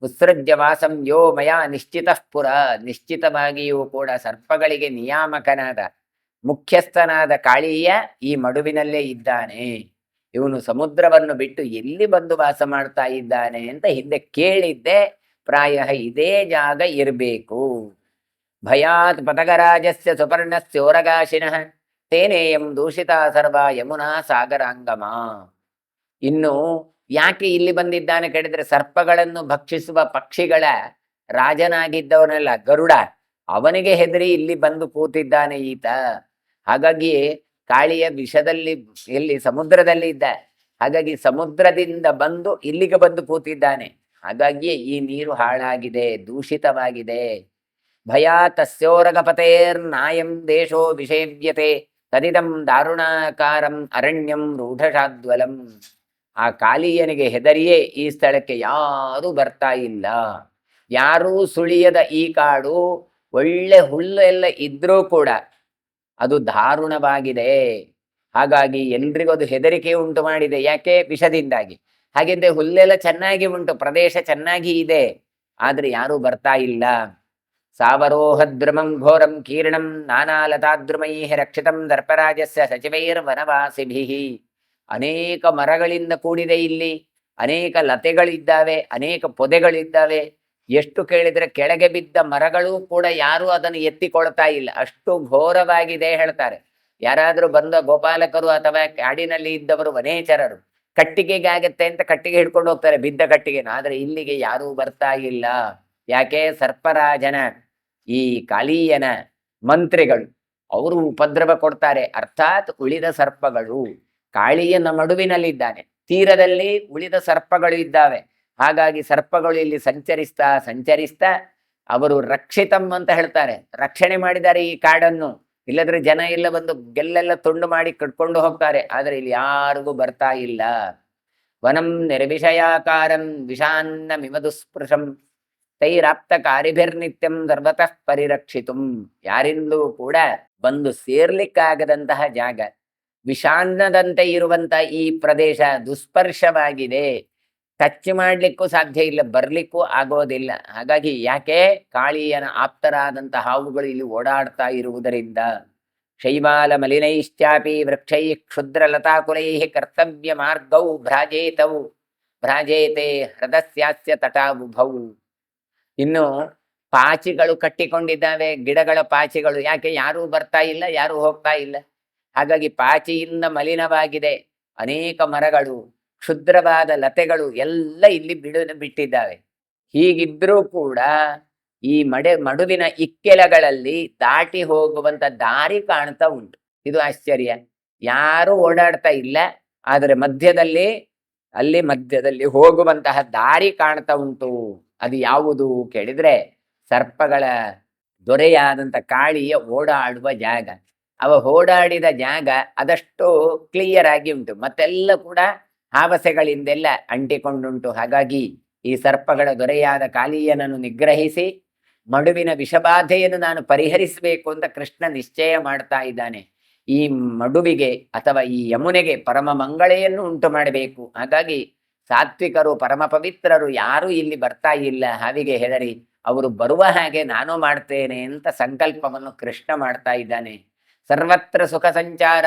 S1: ಉತ್ಸೃಜ್ಯ ವಾಸಂ ಯೋ ಮಯಾ ನಿಶ್ಚಿತಃ ಪುರ. ನಿಶ್ಚಿತವಾಗಿಯೂ ಕೂಡ ಸರ್ಪಗಳಿಗೆ ನಿಯಾಮಕನಾದ, ಮುಖ್ಯಸ್ಥನಾದ ಕಾಳಿಯ ಈ ಮಡುವಿನಲ್ಲೇ ಇದ್ದಾನೆ. ಇವನು ಸಮುದ್ರವನ್ನು ಬಿಟ್ಟು ಎಲ್ಲಿ ಬಂದು ವಾಸ ಮಾಡ್ತಾ ಇದ್ದಾನೆ ಅಂತ ಹಿಂದೆ ಕೇಳಿದ್ದೆ. ಪ್ರಾಯ ಇದೇ ಜಾಗ ಇರಬೇಕು. ಭಯಾತ್ ಪತಗರಾಜಸ್ಯ ಸುಪರ್ಣಸ್ಯೋರಗಾಶಿನಃ ತೇನೇಯಂ ದೂಷಿತ ಸರ್ವ ಯಮುನಾ ಸಾಗರಾಂಗಮ. ಇನ್ನು ಯಾಕೆ ಇಲ್ಲಿ ಬಂದಿದ್ದಾನೆ ಕೇಳಿದ್ರೆ, ಸರ್ಪಗಳನ್ನು ಭಕ್ಷಿಸುವ ಪಕ್ಷಿಗಳ ರಾಜನಾಗಿದ್ದವನಲ್ಲ ಗರುಡ, ಅವನಿಗೆ ಹೆದರಿ ಇಲ್ಲಿ ಬಂದು ಕೂತಿದ್ದಾನೆ ಈತ. ಹಾಗಾಗಿ ಕಾಳಿಯ ವಿಷದಲ್ಲಿ ಎಲ್ಲಿ ಸಮುದ್ರದಲ್ಲಿ ಇದ್ದ. ಹಾಗಾಗಿ ಸಮುದ್ರದಿಂದ ಬಂದು ಇಲ್ಲಿಗೆ ಬಂದು ಕೂತಿದ್ದಾನೆ. ಹಾಗಾಗಿಯೇ ಈ ನೀರು ಹಾಳಾಗಿದೆ, ದೂಷಿತವಾಗಿದೆ. ಭಯ ತಸ್ಯೋರಗಪತೇರ್ನಾಯಂ ದೇಶೋ ವಿಷೇವ್ಯತೆ ತದಿದಂ ದಾರುಣಾಕಾರಂ ಅರಣ್ಯಂ ರೂಢಶಾದ್ವಲಂ. ಆ ಕಾಲಿಯನಿಗೆ ಹೆದರಿಯೇ ಈ ಸ್ಥಳಕ್ಕೆ ಯಾರೂ ಬರ್ತಾ ಇಲ್ಲ. ಯಾರೂ ಸುಳಿಯದ ಈ ಕಾಡು, ಒಳ್ಳೆ ಹುಲ್ಲು ಎಲ್ಲ ಇದ್ರೂ ಕೂಡ ಅದು ದಾರುಣವಾಗಿದೆ. ಹಾಗಾಗಿ ಎಲ್ರಿಗೂ ಅದು ಹೆದರಿಕೆ ಉಂಟು ಮಾಡಿದೆ. ಯಾಕೆ? ವಿಷದಿಂದಾಗಿ. ಹಾಗಿದ್ದೆ ಹುಲ್ಲೆಲ್ಲ ಚೆನ್ನಾಗಿ ಉಂಟು, ಪ್ರದೇಶ ಚೆನ್ನಾಗಿ ಇದೆ, ಆದ್ರೆ ಯಾರೂ ಬರ್ತಾ ಇಲ್ಲ. ಸಾವರೋಹದ್ರುಮಂ ಘೋರಂ ಕೀರ್ಣಂ ನಾನಾಲತಾದ್ರುಮೈ ರಕ್ಷಿತಂ ದರ್ಪರಾಜಸ್ಯ ಸಚಿವೈರ್ ವನವಾಸಿಭಿ. ಅನೇಕ ಮರಗಳಿಂದ ಕೂಡಿದೆ ಇಲ್ಲಿ, ಅನೇಕ ಲತೆಗಳಿದ್ದಾವೆ, ಅನೇಕ ಪೊದೆಗಳಿದ್ದಾವೆ. ಎಷ್ಟು ಕೇಳಿದ್ರೆ ಕೆಳಗೆ ಬಿದ್ದ ಮರಗಳು ಕೂಡ ಯಾರು ಅದನ್ನು ಎತ್ತಿಕೊಳ್ತಾ ಇಲ್ಲ, ಅಷ್ಟು ಘೋರವಾಗಿದೆ ಹೇಳ್ತಾರೆ. ಯಾರಾದ್ರೂ ಬಂದ ಗೋಪಾಲಕರು ಅಥವಾ ಕಾಡಿನಲ್ಲಿ ಇದ್ದವರು ವನೇಚರರು ಕಟ್ಟಿಗೆಗಾಗತ್ತೆ ಅಂತ ಕಟ್ಟಿಗೆ ಹಿಡ್ಕೊಂಡು ಹೋಗ್ತಾರೆ, ಬಿದ್ದ ಕಟ್ಟಿಗೆನ. ಆದ್ರೆ ಇಲ್ಲಿಗೆ ಯಾರೂ ಬರ್ತಾ ಇಲ್ಲ. ಯಾಕೆ? ಸರ್ಪರಾಜನ, ಈ ಕಾಲೀಯನ ಮಂತ್ರಿಗಳು ಅವರು ಉಪದ್ರವ ಕೊಡ್ತಾರೆ. ಅರ್ಥಾತ್ ಉಳಿದ ಸರ್ಪಗಳು. ಕಾಳಿಯನ ಮಡುವಿನಲ್ಲಿದ್ದಾನೆ, ತೀರದಲ್ಲಿ ಉಳಿದ ಸರ್ಪಗಳು ಇದ್ದಾವೆ. ಹಾಗಾಗಿ ಸರ್ಪಗಳು ಇಲ್ಲಿ ಸಂಚರಿಸ್ತಾ ಸಂಚರಿಸ್ತಾ ಅವರು ರಕ್ಷಿತಂ ಅಂತ ಹೇಳ್ತಾರೆ, ರಕ್ಷಣೆ ಮಾಡಿದ್ದಾರೆ ಈ ಕಾಡನ್ನು. ಇಲ್ಲದ್ರೆ ಜನ ಎಲ್ಲ ಬಂದು ಗೆಲ್ಲೆಲ್ಲ ತುಂಡು ಮಾಡಿ ಕಟ್ಕೊಂಡು ಹೋಗ್ತಾರೆ. ಆದ್ರೆ ಇಲ್ಲಿ ಯಾರಿಗೂ ಬರ್ತಾ ಇಲ್ಲ. ವನಂ ನಿರ್ವಿಷಯಾಕಾರಂ ವಿಷಾನ್ನ ಮಿಮದುಸ್ಪೃಶಂ ತೈರಾಪ್ತ ಕಾರಿಭಿರ್ನಿತ್ಯಂ ಸರ್ವತಃ ಪರಿರಕ್ಷಿತುಂ. ಯಾರಿಂದಲೂ ಕೂಡ ಬಂದು ಸೇರ್ಲಿಕ್ಕಾಗದಂತಹ ಜಾಗ, ವಿಷಾನ್ನದಂತೆ ಇರುವಂತ ಈ ಪ್ರದೇಶ ದುಸ್ಪರ್ಶವಾಗಿದೆ, ಟಚ್ ಮಾಡ್ಲಿಕ್ಕೂ ಸಾಧ್ಯ ಇಲ್ಲ, ಬರ್ಲಿಕ್ಕೂ ಆಗೋದಿಲ್ಲ. ಹಾಗಾಗಿ ಯಾಕೆ? ಕಾಳಿಯನ ಆಪ್ತರಾದಂತಹ ಹಾವುಗಳು ಇಲ್ಲಿ ಓಡಾಡ್ತಾ ಇರುವುದರಿಂದ. ಶೈವಾಲ ಮಲಿನೈಶ್ಚಾಪಿ ವೃಕ್ಷೈ ಕ್ಷುದ್ರ ಲತಾಕುಲೈ ಕರ್ತವ್ಯ ಮಾರ್ಗೌ ಭ್ರಾಜೇತವು ಭ್ರಾಜೇತೆ ಹೃದಸ್ಯಾಸ್ಯ ತಟಾಬುಭೌ. ಇನ್ನು ಪಾಚಿಗಳು ಕಟ್ಟಿಕೊಂಡಿದ್ದಾವೆ, ಗಿಡಗಳ ಪಾಚಿಗಳು. ಯಾಕೆ? ಯಾರೂ ಬರ್ತಾ ಇಲ್ಲ, ಯಾರೂ ಹೋಗ್ತಾ ಇಲ್ಲ. ಹಾಗಾಗಿ ಪಾಚಿಯಿಂದ ಮಲಿನವಾಗಿದೆ. ಅನೇಕ ಮರಗಳು, ಕ್ಷುದ್ರವಾದ ಲತೆಗಳು ಎಲ್ಲ ಇಲ್ಲಿ ಬಿಟ್ಟಿದ್ದಾವೆ. ಹೀಗಿದ್ರೂ ಕೂಡ ಈ ಮಡುವಿನ ಇಕ್ಕೆಲಗಳಲ್ಲಿ ದಾಟಿ ಹೋಗುವಂತ ದಾರಿ ಕಾಣ್ತಾ ಉಂಟು. ಇದು ಆಶ್ಚರ್ಯ. ಯಾರು ಓಡಾಡ್ತಾ ಇಲ್ಲ, ಆದರೆ ಮಧ್ಯದಲ್ಲಿ ಹೋಗುವಂತಹ ದಾರಿ ಕಾಣ್ತಾ ಉಂಟು. ಅದು ಯಾವುದು ಕೇಳಿದ್ರೆ ಸರ್ಪಗಳ ದೊರೆಯಾದಂತ ಕಾಳಿಯ ಓಡಾಡುವ ಜಾಗ. ಅವ ಓಡಾಡಿದ ಜಾಗ ಅದಷ್ಟು ಕ್ಲಿಯರ್ ಆಗಿ ಉಂಟು. ಮತ್ತೆಲ್ಲ ಕೂಡ ಹಾವಸೆಗಳಿಂದೆಲ್ಲ ಅಂಟಿಕೊಂಡುಂಟು. ಹಾಗಾಗಿ ಈ ಸರ್ಪಗಳ ದೊರೆಯಾದ ಕಾಳಿಯನನ್ನು ನಿಗ್ರಹಿಸಿ ಮಡುವಿನ ವಿಷಬಾಧೆಯನ್ನು ನಾನು ಪರಿಹರಿಸಬೇಕು ಅಂತ ಕೃಷ್ಣ ನಿಶ್ಚಯ ಮಾಡ್ತಾ ಇದ್ದಾನೆ. ಈ ಮಡುವಿಗೆ ಅಥವಾ ಈ ಯಮುನೆಗೆ ಪರಮ ಮಂಗಳೆಯನ್ನು ಉಂಟು ಮಾಡಬೇಕು. ಹಾಗಾಗಿ ಸಾತ್ವಿಕರು, ಪರಮ ಪವಿತ್ರರು ಯಾರೂ ಇಲ್ಲಿ ಬರ್ತಾ ಇಲ್ಲ. ಹಾವಿಗೆ ಹೆದರಿ ಅವರು ಬರುವ ಹಾಗೆ ನಾನು ಮಾಡ್ತೇನೆ ಅಂತ ಸಂಕಲ್ಪವನ್ನು ಕೃಷ್ಣ ಮಾಡ್ತಾ ಇದ್ದಾನೆ. ಸರ್ವತ್ರ ಸುಖ ಸಂಚಾರ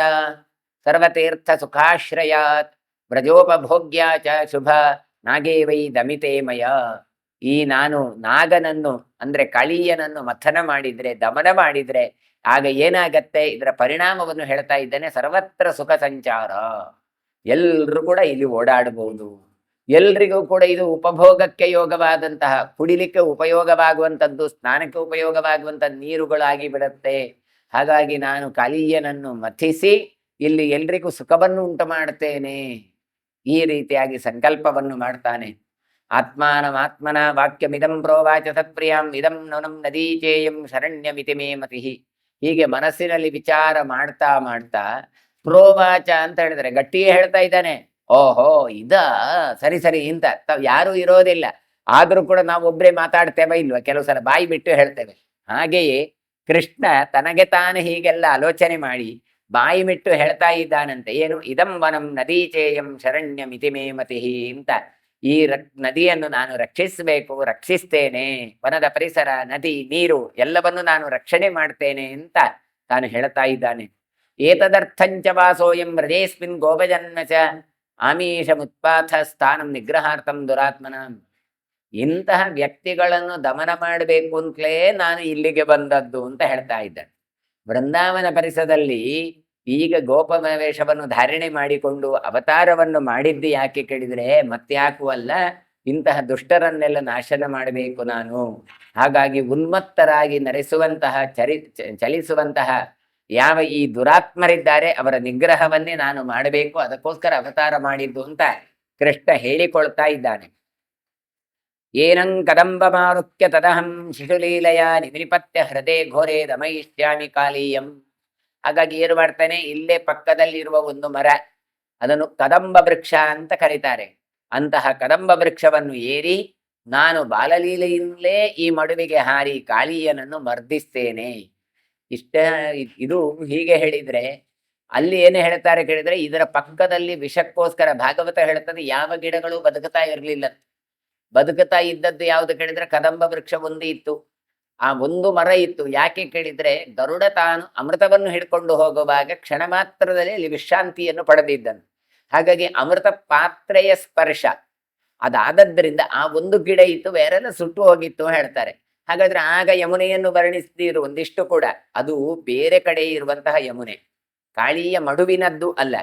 S1: ಸರ್ವತೀರ್ಥ ಸುಖಾಶ್ರಯಾತ್ ವ್ರಜೋಪಭೋಗ್ಯ ಚ ಶುಭ ನಾಗೇ ವೈ ದಮಿತೆ ಮಯ. ಈ ನಾನು ನಾಗನನ್ನು ಅಂದ್ರೆ ಕಳಿಯನನ್ನು ಮಥನ ಮಾಡಿದ್ರೆ, ದಮನ ಮಾಡಿದ್ರೆ ಆಗ ಏನಾಗತ್ತೆ, ಇದರ ಪರಿಣಾಮವನ್ನು ಹೇಳ್ತಾ ಇದ್ದೇನೆ. ಸರ್ವತ್ರ ಸುಖ ಸಂಚಾರ, ಎಲ್ರೂ ಕೂಡ ಇಲ್ಲಿ ಓಡಾಡಬಹುದು. ಎಲ್ರಿಗೂ ಕೂಡ ಇದು ಉಪಭೋಗಕ್ಕೆ ಯೋಗವಾದಂತಹ, ಕುಡಿಲಿಕ್ಕೆ ಉಪಯೋಗವಾಗುವಂಥದ್ದು, ಸ್ನಾನಕ್ಕೆ ಉಪಯೋಗವಾಗುವಂಥದ್ದು ನೀರುಗಳಾಗಿ ಬಿಡುತ್ತೆ. ಹಾಗಾಗಿ ನಾನು ಕಾಳಿಯನನ್ನು ಮಥಿಸಿ ಇಲ್ಲಿ ಎಲ್ರಿಗೂ ಸುಖವನ್ನು ಉಂಟು ಮಾಡ್ತೇನೆ. ಈ ರೀತಿಯಾಗಿ ಸಂಕಲ್ಪವನ್ನು ಮಾಡ್ತಾನೆ. ಆತ್ಮಾನಮಾತ್ಮನ ವಾಕ್ಯಮಿದಂ ಪ್ರೋವಾಚ ಸತ್ಪ್ರಿಯಾಂ ಇದಂ ನವನಂ ನದೀಚೇಯಂ ಶರಣ್ಯಮಿತಿ ಮೇ ಮತಿಹಿ. ಹೀಗೆ ಮನಸ್ಸಿನಲ್ಲಿ ವಿಚಾರ ಮಾಡ್ತಾ ಮಾಡ್ತಾ ಪ್ರೋವಾಚ ಅಂತ ಹೇಳಿದ್ರೆ ಗಟ್ಟಿಯೇ ಹೇಳ್ತಾ ಇದ್ದಾನೆ. ಓಹೋ ಸರಿ ಸರಿ ಇಂತ ಯಾರು ಇರೋದಿಲ್ಲ. ಆದ್ರೂ ಕೂಡ ನಾವು ಒಬ್ಬರೇ ಮಾತಾಡ್ತೇವೆ ಇಲ್ವಾ? ಕೆಲವು ಸಲ ಬಾಯಿ ಬಿಟ್ಟು ಹೇಳ್ತೇವೆ. ಹಾಗೆಯೇ ಕೃಷ್ಣ ತನಗೆ ತಾನು ಹೀಗೆಲ್ಲ ಆಲೋಚನೆ ಮಾಡಿ ಬಾಯಿ ಬಿಟ್ಟು ಹೇಳ್ತಾ ಇದ್ದಾನಂತೆ. ಏನು? ಇದಂ ವನಂ ನದೀಚೇಯಂ ಶರಣ್ಯಮಿತಿ ಮೇ ಮತಿಹಿ ಅಂತ. ಈ ನದಿಯನ್ನು ನಾನು ರಕ್ಷಿಸಬೇಕು, ರಕ್ಷಿಸ್ತೇನೆ. ವನದ ಪರಿಸರ, ನದಿ, ನೀರು ಎಲ್ಲವನ್ನು ನಾನು ರಕ್ಷಣೆ ಮಾಡ್ತೇನೆ ಅಂತ ತಾನು ಹೇಳ್ತಾ ಇದ್ದಾನೆ. ಏತದರ್ಥಂಚ ವಾಸೋಯಂ ವ್ರಜೇಸ್ಮಿನ್ ಗೋಪಜನ್ಮ ಚ ಆಮೀಷಮುತ್ಪಾಥ ಸ್ಥಾನಂ ನಿಗ್ರಹಾರ್ಥಂ ದುರಾತ್ಮನ. ಇಂತಹ ವ್ಯಕ್ತಿಗಳನ್ನು ದಮನ ಮಾಡಬೇಕು ಅಂತಲೇ ನಾನು ಇಲ್ಲಿಗೆ ಬಂದದ್ದು ಅಂತ ಹೇಳ್ತಾ ಇದ್ದಾನೆ. ವೃಂದಾವನ ಪರಿಸರದಲ್ಲಿ ಈಗ ಗೋಪಮ ವೇಷವನ್ನು ಧಾರಣೆ ಮಾಡಿಕೊಂಡು ಅವತಾರವನ್ನು ಮಾಡಿದ್ದು ಯಾಕೆ ಕೇಳಿದ್ರೆ, ಮತ್ಯಾಕೂ ಅಲ್ಲ, ಇಂತಹ ದುಷ್ಟರನ್ನೆಲ್ಲ ನಾಶನ ಮಾಡಬೇಕು ನಾನು. ಹಾಗಾಗಿ ಉನ್ಮತ್ತರಾಗಿ ನರೆಸುವಂತಹ ಚಲಿಸುವಂತಹ ಯಾವ ಈ ದುರಾತ್ಮರಿದ್ದಾರೆ ಅವರ ನಿಗ್ರಹವನ್ನೇ ನಾನು ಮಾಡಬೇಕು, ಅದಕ್ಕೋಸ್ಕರ ಅವತಾರ ಮಾಡಿದ್ದು ಅಂತ ಕೃಷ್ಣ ಹೇಳಿಕೊಳ್ತಾ ಇದ್ದಾನೆ. ಏನಂ ಕದಂಬ ಮಾರುಕ್ಯ ತದಹಂ ಶಿಶುಲೀಲಯ ನಿಪತ್ಯ ಹೃದಯ ಘೋರೆ ದಮಯಿಷ್ಯಾಮಿ ಕಾಲೀಯಂ. ಹಾಗಾಗಿ ಏನು ಮಾಡ್ತಾನೆ, ಇಲ್ಲೇ ಪಕ್ಕದಲ್ಲಿರುವ ಒಂದು ಮರ, ಅದನ್ನು ಕದಂಬ ವೃಕ್ಷ ಅಂತ ಕರೀತಾರೆ. ಅಂತಹ ಕದಂಬ ವೃಕ್ಷವನ್ನು ಏರಿ ನಾನು ಬಾಲಲೀಲೆಯಿಂದಲೇ ಈ ಮಡುವಿಗೆ ಹಾರಿ ಕಾಳಿಯನನ್ನು ಮರ್ದಿಸ್ತೇನೆ. ಇದು ಹೀಗೆ ಹೇಳಿದ್ರೆ ಅಲ್ಲಿ ಏನು ಹೇಳ್ತಾರೆ ಕೇಳಿದ್ರೆ, ಇದರ ಪಕ್ಕದಲ್ಲಿ ವಿಷಕ್ಕೋಸ್ಕರ ಭಾಗವತ ಹೇಳ್ತದೆ ಯಾವ ಗಿಡಗಳು ಬದುಕುತ್ತಾ ಇರಲಿಲ್ಲ. ಬದುಕುತ್ತಾ ಇದ್ದದ್ದು ಯಾವುದು ಕೇಳಿದ್ರೆ ಕದಂಬ ವೃಕ್ಷ ಒಂದು ಇತ್ತು, ಆ ಒಂದು ಮರ ಇತ್ತು. ಯಾಕೆ ಕೇಳಿದ್ರೆ ಗರುಡ ತಾನು ಅಮೃತವನ್ನು ಹಿಡ್ಕೊಂಡು ಹೋಗುವಾಗ ಕ್ಷಣ ಮಾತ್ರದಲ್ಲಿ ಅಲ್ಲಿ ವಿಶ್ರಾಂತಿಯನ್ನು ಪಡೆದಿದ್ದನು. ಹಾಗಾಗಿ ಅಮೃತ ಪಾತ್ರೆಯ ಸ್ಪರ್ಶ ಅದಾದದ್ರಿಂದ ಆ ಒಂದು ಗಿಡ ಇತ್ತು, ಬೇರೆಲ್ಲ ಸುಟ್ಟು ಹೋಗಿತ್ತು ಹೇಳ್ತಾರೆ. ಹಾಗಾದ್ರೆ ಆಗ ಯಮುನೆಯನ್ನು ವರ್ಣಿಸ್ತಿರು ಒಂದಿಷ್ಟು ಕೂಡ ಅದು ಬೇರೆ ಕಡೆ ಇರುವಂತಹ ಯಮುನೆ, ಕಾಳಿಯ ಮಡುವಿನದ್ದು ಅಲ್ಲ.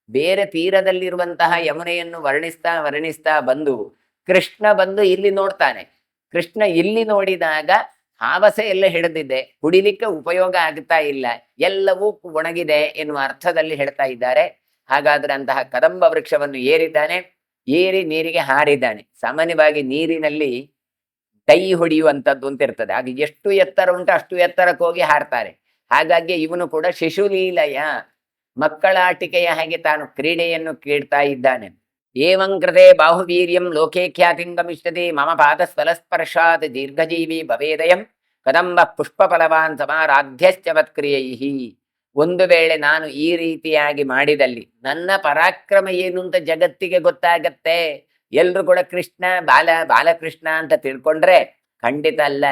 S1: ಬೇರೆ ತೀರದಲ್ಲಿರುವಂತಹ ಯಮುನೆಯನ್ನು ವರ್ಣಿಸ್ತಾ ಬಂದು ಕೃಷ್ಣ ಬಂದು ಇಲ್ಲಿ ನೋಡ್ತಾನೆ. ಕೃಷ್ಣ ಇಲ್ಲಿ ನೋಡಿದಾಗ ಹಾವಸೆ ಎಲ್ಲ ಹಿಡಿದಿದೆ, ಕುಡಿಲಿಕ್ಕೆ ಉಪಯೋಗ ಆಗ್ತಾ ಇಲ್ಲ, ಎಲ್ಲವೂ ಒಣಗಿದೆ ಎನ್ನುವ ಅರ್ಥದಲ್ಲಿ ಹೇಳ್ತಾ ಇದ್ದಾರೆ. ಹಾಗಾದ್ರೆ ಅಂತಹ ಕದಂಬ ವೃಕ್ಷವನ್ನು ಏರಿದ್ದಾನೆ. ಏರಿ ನೀರಿಗೆ ಹಾರಿದ್ದಾನೆ. ಸಾಮಾನ್ಯವಾಗಿ ನೀರಿನಲ್ಲಿ ಕೈ ಹೊಡೆಯುವಂಥದ್ದು ಅಂತ ಇರ್ತದೆ. ಅದು ಎಷ್ಟು ಎತ್ತರ ಉಂಟು ಅಷ್ಟು ಎತ್ತರಕ್ಕೆ ಹೋಗಿ ಹಾರ್ತಾರೆ. ಹಾಗಾಗಿ ಇವನು ಕೂಡ ಶಿಶುಲೀಲಯ, ಮಕ್ಕಳ ಆಟಿಕೆಯ ಹಾಗೆ ತಾನು ಕ್ರೀಡೆಯನ್ನು ಕೇಳ್ತಾ ಇದ್ದಾನೆ. ಏವಂ ಕೃತೆ ಬಾಹುವೀರ್ಯಂ ಲೋಕೆ ಖ್ಯಾತಿಂ ಗಮಿಷ್ಯತಿ ಮಮ ಪಾದ ಸ್ಥಲಸ್ಪರ್ಶಾತ್ ದೀರ್ಘಜೀವಿ ಭವೇದಯಂ ಕದಂಬ ಪುಷ್ಪ ಫಲವಾನ್ ಸಮಾರಾಧ್ಯಶ್ಚ ಮತ್ಕ್ರಿಯೈಹಿ. ಒಂದು ವೇಳೆ ನಾನು ಈ ರೀತಿಯಾಗಿ ಮಾಡಿದಲ್ಲಿ ನನ್ನ ಪರಾಕ್ರಮ ಏನು ಅಂತ ಜಗತ್ತಿಗೆ ಗೊತ್ತಾಗತ್ತೆ. ಎಲ್ರು ಕೂಡ ಕೃಷ್ಣ ಬಾಲಕೃಷ್ಣ ಅಂತ ತಿಳ್ಕೊಂಡ್ರೆ ಖಂಡಿತ ಅಲ್ಲ.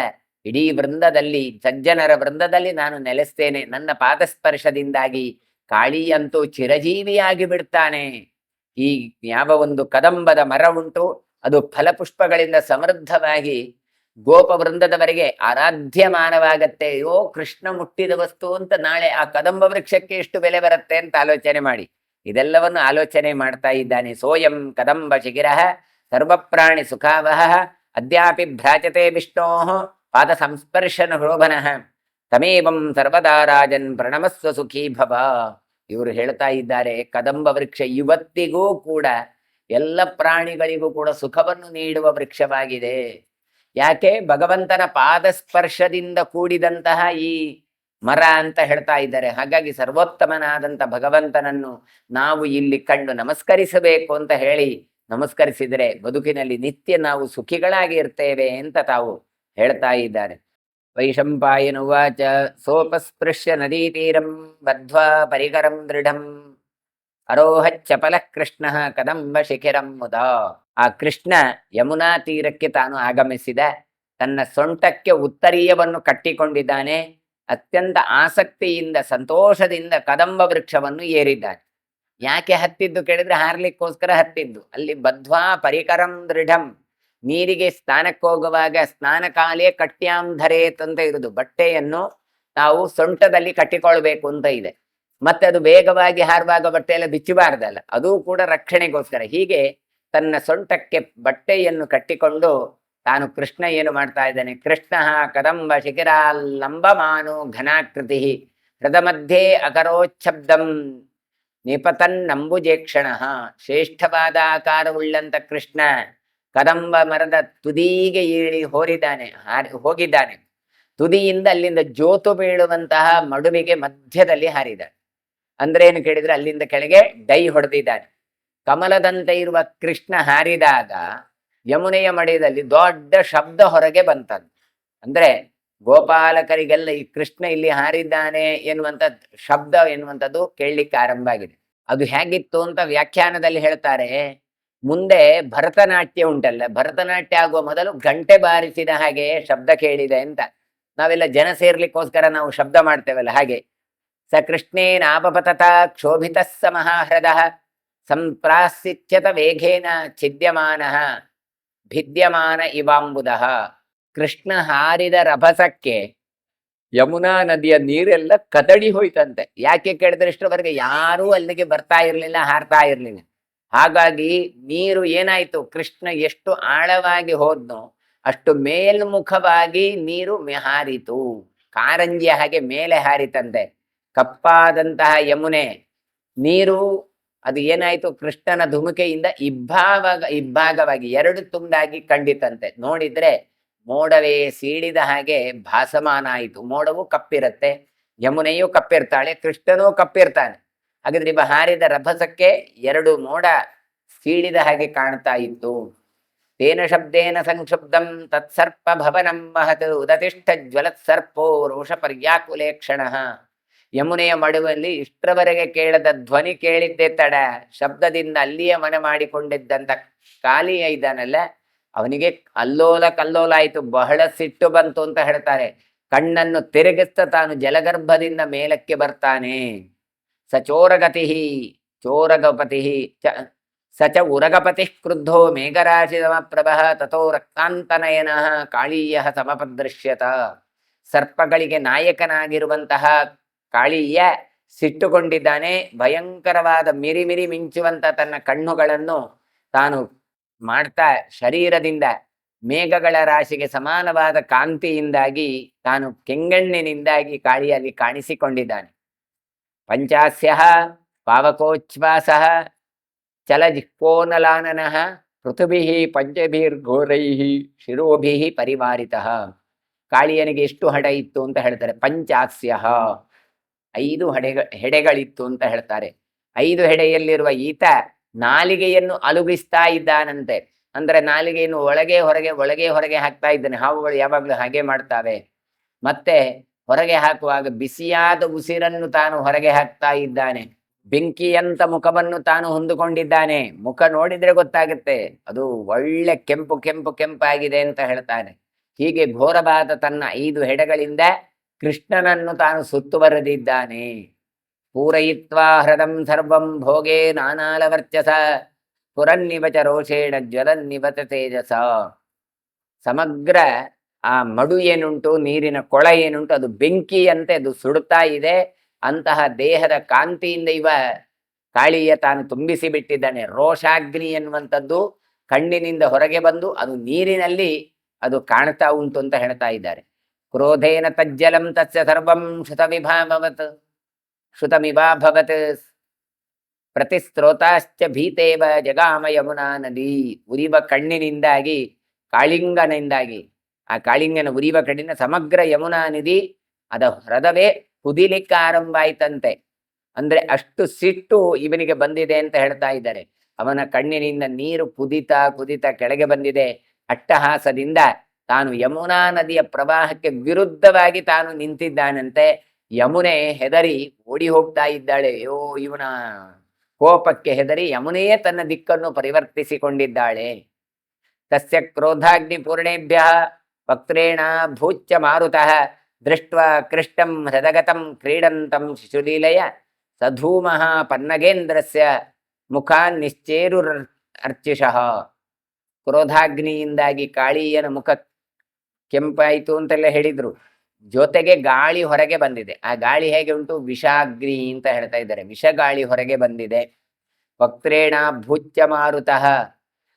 S1: ಇಡೀ ವೃಂದದಲ್ಲಿ, ಸಜ್ಜನರ ವೃಂದದಲ್ಲಿ ನಾನು ನೆಲೆಸ್ತೇನೆ. ನನ್ನ ಪಾದಸ್ಪರ್ಶದಿಂದಾಗಿ ಕಾಳಿಯಂತೂ ಚಿರಜೀವಿಯಾಗಿ ಬಿಡ್ತಾನೆ. ಈ ಯಾವ ಒಂದು ಕದಂಬದ ಮರ ಉಂಟು ಅದು ಫಲಪುಷ್ಪಗಳಿಂದ ಸಮೃದ್ಧವಾಗಿ ಗೋಪ ವೃಂದದವರೆಗೆ ಆರಾಧ್ಯಮಾನವಾಗತ್ತೆ. ಅಯ್ಯೋ ಕೃಷ್ಣ ಮುಟ್ಟಿದ ವಸ್ತು ಅಂತ ನಾಳೆ ಆ ಕದಂಬ ವೃಕ್ಷಕ್ಕೆ ಎಷ್ಟು ಬೆಲೆ ಬರುತ್ತೆ ಅಂತ ಆಲೋಚನೆ ಮಾಡಿ. ಇದೆಲ್ಲವನ್ನು ಆಲೋಚನೆ ಮಾಡ್ತಾ ಇದ್ದಾನೆ. ಸೋಯಂ ಕದಂಬ ಶಿಖಿರಃ ಸರ್ವಪ್ರಾಣಿ ಸುಖಾವಹ ಅದ್ಯಾಪಿ ಭ್ರಾಜತೆ ವಿಷ್ಣೋ ಪಾದ ಸಂಸ್ಪರ್ಶನ ಶೋಭನಃ ತಮೇವಂ ಸರ್ವದಾ ರಾಜನ್ ಪ್ರಣಮಸ್ವ ಸುಖೀ ಭವ. ಇವರು ಹೇಳ್ತಾ ಇದ್ದಾರೆ, ಕದಂಬ ವೃಕ್ಷ ಇವತ್ತಿಗೂ ಕೂಡ ಎಲ್ಲ ಪ್ರಾಣಿಗಳಿಗೂ ಕೂಡ ಸುಖವನ್ನು ನೀಡುವ ವೃಕ್ಷವಾಗಿದೆ. ಯಾಕೆ? ಭಗವಂತನ ಪಾದಸ್ಪರ್ಶದಿಂದ ಕೂಡಿದಂತಹ ಈ ಮರ ಅಂತ ಹೇಳ್ತಾ ಇದ್ದಾರೆ. ಹಾಗಾಗಿ ಸರ್ವೋತ್ತಮನಾದಂಥ ಭಗವಂತನನ್ನು ನಾವು ಇಲ್ಲಿ ಕಂಡು ನಮಸ್ಕರಿಸಬೇಕು ಅಂತ ಹೇಳಿ ನಮಸ್ಕರಿಸಿದರೆ ಬದುಕಿನಲ್ಲಿ ನಿತ್ಯ ನಾವು ಸುಖಿಗಳಾಗಿ ಇರ್ತೇವೆ ಅಂತ ತಾವು ಹೇಳ್ತಾ ಇದ್ದಾರೆ. ವೈಶಂಪಾಯನ ಉವಾಚ ಸೋಪಸ್ಪೃಶ್ಯ ನದೀತೀರಂ ಬದ್ಧ್ವಾ ಪರಿಕರಂ ದೃಢಂ ಅರೋಹಚ್ಚಪಲ ಕೃಷ್ಣ ಕದಂಬ ಶಿಖಿರಂ ಮುದಾ. ಆ ಕೃಷ್ಣ ಯಮುನಾ ತೀರಕ್ಕೆ ತಾನು ಆಗಮಿಸಿದ. ತನ್ನ ಸೊಂಟಕ್ಕೆ ಉತ್ತರೀಯವನ್ನು ಕಟ್ಟಿಕೊಂಡಿದ್ದಾನೆ. ಅತ್ಯಂತ ಆಸಕ್ತಿಯಿಂದ ಸಂತೋಷದಿಂದ ಕದಂಬ ವೃಕ್ಷವನ್ನು ಏರಿದ್ದಾನೆ. ಯಾಕೆ ಹತ್ತಿದ್ದು ಕೇಳಿದ್ರೆ ಹಾರ್ಲಿಕ್ಕೋಸ್ಕರ ಹತ್ತಿದ್ದು. ಅಲ್ಲಿ ಬದ್ಧ್ವಾ ಪರಿಕರಂ ದೃಢಂ, ನೀರಿಗೆ ಸ್ನಾನಕ್ಕೆ ಹೋಗುವಾಗ ಸ್ನಾನಕಾಲೇ ಕಟ್ಯಾಂ ಧರೇತ್ ಅಂತ ಇರುದು. ಬಟ್ಟೆಯನ್ನು ನಾವು ಸೊಂಟದಲ್ಲಿ ಕಟ್ಟಿಕೊಳ್ಬೇಕು ಅಂತ ಇದೆ. ಮತ್ತೆ ಅದು ವೇಗವಾಗಿ ಹಾರುವಾಗ ಬಟ್ಟೆ ಎಲ್ಲ ಬಿಚ್ಚಬಾರ್ದಲ್ಲ, ಅದು ಕೂಡ ರಕ್ಷಣೆಗೋಸ್ಕರ. ಹೀಗೆ ತನ್ನ ಸೊಂಟಕ್ಕೆ ಬಟ್ಟೆಯನ್ನು ಕಟ್ಟಿಕೊಂಡು ತಾನು ಕೃಷ್ಣ ಏನು ಮಾಡ್ತಾ ಇದ್ದಾನೆ. ಕೃಷ್ಣ ಕದಂಬ ಶಿಖಿರಾಲ್ಲಂಬಮಾನೋ ಘನಾಕೃತಿ ಹೃದ ಮಧ್ಯೆ ಅಕರೋಚ್ಛಬ್ದಂ ನಿಪತನ್ನಂಬುಜೇಕ್ಷಣ. ಶ್ರೇಷ್ಠವಾದ ಆಕಾರವುಳ್ಳಂತ ಕೃಷ್ಣ ಕದಂಬ ಮರದ ತುದಿಗೆ ಹೋಗಿದ್ದಾನೆ. ತುದಿಯಿಂದ ಅಲ್ಲಿಂದ ಜೋತು ಬೀಳುವಂತಹ ಮಡುವಿಗೆ ಮಧ್ಯದಲ್ಲಿ ಹಾರಿದ. ಅಂದ್ರೆ ಏನು ಕೇಳಿದ್ರೆ ಅಲ್ಲಿಂದ ಕೆಳಗೆ ಡೈ ಹೊಡೆದಿದ್ದಾನೆ. ಕಮಲದಂತೆ ಇರುವ ಕೃಷ್ಣ ಹಾರಿದಾಗ ಯಮುನೆಯ ಮಡಿಯಲ್ಲಿ ದೊಡ್ಡ ಶಬ್ದ ಹೊರಗೆ ಬಂತದ್ದು. ಅಂದ್ರೆ ಗೋಪಾಲಕರಿಗೆಲ್ಲ ಈ ಕೃಷ್ಣ ಇಲ್ಲಿ ಹಾರಿದ್ದಾನೆ ಎನ್ನುವಂತ ಶಬ್ದ ಎನ್ನುವಂಥದ್ದು ಕೇಳಲಿಕ್ಕೆ ಆರಂಭ ಆಗಿದೆ. ಅದು ಹೇಗಿತ್ತು ಅಂತ ವ್ಯಾಖ್ಯಾನದಲ್ಲಿ ಹೇಳ್ತಾರೆ. ಮುಂದೆ ಭರತನಾಟ್ಯ ಉಂಟಲ್ಲ, ಭರತನಾಟ್ಯ ಆಗುವ ಮೊದಲು ಗಂಟೆ ಬಾರಿಸಿದ ಹಾಗೆ ಶಬ್ದ ಕೇಳಿದೆ ಅಂತ. ನಾವೆಲ್ಲ ಜನ ಸೇರ್ಲಿಕ್ಕೋಸ್ಕರ ನಾವು ಶಬ್ದ ಮಾಡ್ತೇವಲ್ಲ, ಹಾಗೆ ಸ ಕೃಷ್ಣೇನಾಪಪತತ ಕ್ಷೋಭಿತ ಸ ಮಹಾಹೃದ ಸಂಪ್ರಾಸಿಚ್ಯತ ವೇಗೇನ ಛಿದ್ಯಮಾನಃ ಭಿದ್ಯಮಾನ ಇವಾಂಬುದಃ. ಕೃಷ್ಣ ಹಾರಿದ ರಭಸಕ್ಕೆ ಯಮುನಾ ನದಿಯ ನೀರೆಲ್ಲ ಕದಡಿ ಹೋಯ್ತಂತೆ. ಯಾಕೆ ಕೇಳಿದ್ರೆ ಇಷ್ಟರವರೆಗೆ ಯಾರೂ ಅಲ್ಲಿಗೆ ಬರ್ತಾ ಇರ್ಲಿಲ್ಲ, ಹಾರ್ತಾ ಇರ್ಲಿಲ್ಲ. ಹಾಗಾಗಿ ನೀರು ಏನಾಯ್ತು, ಕೃಷ್ಣ ಎಷ್ಟು ಆಳವಾಗಿ ಹೋದ್ನೋ ಅಷ್ಟು ಮೇಲ್ಮುಖವಾಗಿ ನೀರು ಹಾರಿತು. ಕಾರಂಜಿಯ ಹಾಗೆ ಮೇಲೆ ಹಾರಿತಂತೆ. ಕಪ್ಪಾದಂತಹ ಯಮುನೆ ನೀರು ಅದು ಏನಾಯ್ತು, ಕೃಷ್ಣನ ಧುಮುಕೆಯಿಂದ ಇಬ್ಬಾಗವಾಗಿ ಎರಡು ತುಂಡಾಗಿ ಕಂಡಿತಂತೆ. ನೋಡಿದ್ರೆ ಮೋಡವೇ ಸೀಳಿದ ಹಾಗೆ ಭಾಸಮಾನ ಆಯಿತು. ಮೋಡವು ಕಪ್ಪಿರತ್ತೆ, ಯಮುನೆಯೂ ಕಪ್ಪಿರ್ತಾಳೆ, ಕೃಷ್ಣನೂ ಕಪ್ಪಿರ್ತಾನೆ. ಹಾಗಾದ್ರೆ ಇವ ಹಾರಿದ ರಭಸಕ್ಕೆ ಎರಡು ಮೋಡ ಸೀಳಿದ ಹಾಗೆ ಕಾಣ್ತಾ ಇತ್ತು. ತೇನ ಶಬ್ದೇನ ಸಂಕ್ಷುಬ್ಧಂ ತತ್ಸರ್ಪ ಭವನಂ ಮಹತ್ ಉದತಿಷ್ಠ ಜ್ವಲತ್ ಸರ್ಪೋ ರೋಷ ಪರ್ಯಾಕುಲೇಕ್ಷಣ. ಯಮುನೆಯ ಮಡುವಲ್ಲಿ ಇಷ್ಟರವರೆಗೆ ಕೇಳದ ಧ್ವನಿ ಕೇಳಿದ್ದೇ ತಡ. ಶಬ್ದದಿಂದ ಅಲ್ಲಿಯೇ ಮನೆ ಮಾಡಿಕೊಂಡಿದ್ದಂತ ಕಾಲಿಯ ಇದ್ದಾನಲ್ಲ, ಅವನಿಗೆ ಅಲ್ಲೋಲ ಕಲ್ಲೋಲ ಆಯ್ತು. ಬಹಳ ಸಿಟ್ಟು ಬಂತು ಅಂತ ಹೇಳ್ತಾರೆ. ಕಣ್ಣನ್ನು ತಿರುಗಿಸ್ತಾ ತಾನು ಜಲಗರ್ಭದಿಂದ ಮೇಲಕ್ಕೆ ಬರ್ತಾನೆ. ಸ ಚೋರಗತಿ ಚೋರಗಪತಿ ಸ ಚ ಉರಗಪತಿ ಕ್ರುದ್ಧೋ ಮೇಘರಾಶಿ ಸಮಪ್ರಭಃ ತಥೋ ರಕ್ತಾಂತನಯನ ಕಾಳೀಯ ಸಮಪದೃಶ್ಯತ. ಸರ್ಪಗಳಿಗೆ ನಾಯಕನಾಗಿರುವಂತಹ ಕಾಳೀಯ ಸಿಟ್ಟುಕೊಂಡಿದ್ದಾನೆ. ಭಯಂಕರವಾದ ಮಿರಿಮಿರಿ ಮಿಂಚುವಂತ ತನ್ನ ಕಣ್ಣುಗಳನ್ನು ತಾನು ಮಾಡ್ತಾ ಶರೀರದಿಂದ ಮೇಘಗಳ ರಾಶಿಗೆ ಸಮಾನವಾದ ಕಾಂತಿಯಿಂದಾಗಿ ತಾನು ಕೆಂಗಣ್ಣಿನಿಂದಾಗಿ ಕಾಳಿಯಲ್ಲಿ ಕಾಣಿಸಿಕೊಂಡಿದ್ದಾನೆ. ಪಂಚಾಸ್ಯ ಪಾವಕೋಚ್ಛ್ವಾಸ ಚಲಜಿಹ್ವೋನಲಾನನಃ ಪೃಥುಭಿಃ ಪಂಚಭಿರ್ಘೋರೈಃ ಶಿರೋಭಿಃ ಪರಿವಾರಿತಃ. ಕಾಳಿಯನಿಗೆ ಎಷ್ಟು ಹಡ ಇತ್ತು ಅಂತ ಹೇಳ್ತಾರೆ? ಪಂಚಾಕ್ಸ್ಯಃ, 5 ಹೆಡೆಗಳಿತ್ತು ಅಂತ ಹೇಳ್ತಾರೆ. 5 ಹೆಡೆಯಲ್ಲಿರುವ ಈತ ನಾಲಿಗೆಯನ್ನು ಅಲುಗಿಸ್ತಾ ಇದ್ದಾನಂತೆ. ಅಂದ್ರೆ ನಾಲಿಗೆಯನ್ನು ಒಳಗೆ ಹೊರಗೆ ಹಾಕ್ತಾ ಇದ್ದಾನೆ. ಹಾವುಗಳು ಯಾವಾಗಲೂ ಹಾಗೆ ಮಾಡ್ತಾವೆ. ಮತ್ತೆ ಹೊರಗೆ ಹಾಕುವಾಗ ಬಿಸಿಯಾದ ಉಸಿರನ್ನು ತಾನು ಹೊರಗೆ ಹಾಕ್ತಾ ಇದ್ದಾನೆ. ಬೆಂಕಿಯಂತ ಮುಖವನ್ನು ತಾನು ಹೊಂದಿಕೊಂಡಿದ್ದಾನೆ. ಮುಖ ನೋಡಿದ್ರೆ ಗೊತ್ತಾಗುತ್ತೆ, ಅದು ಒಳ್ಳೆ ಕೆಂಪಾಗಿದೆ ಅಂತ ಹೇಳ್ತಾನೆ. ಹೀಗೆ ಘೋರವಾದ ತನ್ನ 5 ಹೆಡೆಗಳಿಂದ ಕೃಷ್ಣನನ್ನು ತಾನು ಸುತ್ತುವರೆದಿದ್ದಾನೆ. ಪೂರಯಿತ್ವಾ ಹೃದಂ ಸರ್ವಂ ಭೋಗೇ ನಾನಾಲವರ್ಚಸ ಪುರನ್ನಿವಚ ರೋಷೇಣ ಜ್ವಲನ್ನಿವತ ತೇಜಸ. ಸಮಗ್ರ ಆ ಮಡು ಏನುಂಟು, ನೀರಿನ ಕೊಳ ಏನುಂಟು, ಅದು ಬೆಂಕಿಯಂತೆ ಅದು ಸುಡುತ್ತಾ ಇದೆ. ಅಂತಹ ದೇಹದ ಕಾಂತಿಯಿಂದ ಇವ ಕಾಳಿಯ ತಾನು ತುಂಬಿಸಿ ಬಿಟ್ಟಿದ್ದಾನೆ. ರೋಷಾಗ್ನಿ ಎನ್ನುವಂಥದ್ದು ಕಣ್ಣಿನಿಂದ ಹೊರಗೆ ಬಂದು ಅದು ನೀರಿನಲ್ಲಿ ಅದು ಕಾಣ್ತಾ ಉಂಟು ಅಂತ ಹೇಳ್ತಾ ಇದ್ದಾರೆ. ಕ್ರೋಧೇನ ತಜ್ಜಲಂ ತಸ್ಯ ಸರ್ವಂ ಶ್ರುತಮಿವಾಭವತ್ ಪ್ರತಿಸ್ತ್ರೋತಾಶ್ಚ ಭೀತೇವ ಜಗಾಮ ಯಮುನಾ ನದಿ. ಉರಿವ ಕಣ್ಣಿನಿಂದಾಗಿ, ಕಾಳಿಂಗನಿಂದಾಗಿ, ಆ ಕಾಳಿಂಗನ ಉರಿವ ಕಣ್ಣಿನ ಸಮಗ್ರ ಯಮುನಾ ನದಿ ಅದ ಹೃದವೇ ಕುದಿಲಿಕ್ಕೆ ಆರಂಭ ಆಯ್ತಂತೆ. ಅಂದ್ರೆ ಅಷ್ಟು ಸಿಟ್ಟು ಇವನಿಗೆ ಬಂದಿದೆ ಅಂತ ಹೇಳ್ತಾ ಇದ್ದಾರೆ. ಅವನ ಕಣ್ಣಿನಿಂದ ನೀರು ಕುದಿತಾ ಕೆಳಗೆ ಬಂದಿದೆ. ಅಟ್ಟಹಾಸದಿಂದ ತಾನು ಯಮುನಾ ನದಿಯ ಪ್ರವಾಹಕ್ಕೆ ವಿರುದ್ಧವಾಗಿ ತಾನು ನಿಂತಿದ್ದಾನಂತೆ. ಯಮುನೆ ಹೆದರಿ ಓಡಿ ಹೋಗ್ತಾ ಇದ್ದಾಳೆ. ಅಯ್ಯೋ, ಇವನ ಕೋಪಕ್ಕೆ ಹೆದರಿ ಯಮುನೆಯೇ ತನ್ನ ದಿಕ್ಕನ್ನು ಪರಿವರ್ತಿಸಿಕೊಂಡಿದ್ದಾಳೆ. ತಸ್ಯ ಕ್ರೋಧಾಗ್ನಿ ಪೂರ್ಣೇಭ್ಯ ವಕ್ತ್ರೇಣ ಭೂಚ್ಯ ಮಾರುತಃ ದೃಷ್ಟ್ವಾ ಕೃಷ್ಟಂ ಹೃದಗತಂ ಕ್ರೀಡಂತಂ ಶಿಶುಲೀಲಯ ಸಧೂಮಃ ಪನ್ನಗೇಂದ್ರಸ್ಯ ಮುಖಾನ್ ನಿಶ್ಚೇರು ಅರ್ಚಿಷಃ. ಕ್ರೋಧಾಗ್ನಿಯಿಂದಾಗಿ ಕಾಳಿಯನ ಮುಖ ಕೆಂಪಾಯಿತು ಅಂತೆಲ್ಲ ಹೇಳಿದ್ರು. ಜೊತೆಗೆ ಗಾಳಿ ಹೊರಗೆ ಬಂದಿದೆ. ಆ ಗಾಳಿ ಹೇಗೆ ಉಂಟು? ವಿಷಾಗ್ನಿ ಅಂತ ಹೇಳ್ತಾ ಇದ್ದಾರೆ. ವಿಷಗಾಳಿ ಹೊರಗೆ ಬಂದಿದೆ. ವಕ್ತ್ರೇಣ ಭೂಚ್ಯ ಮಾರುತಃ.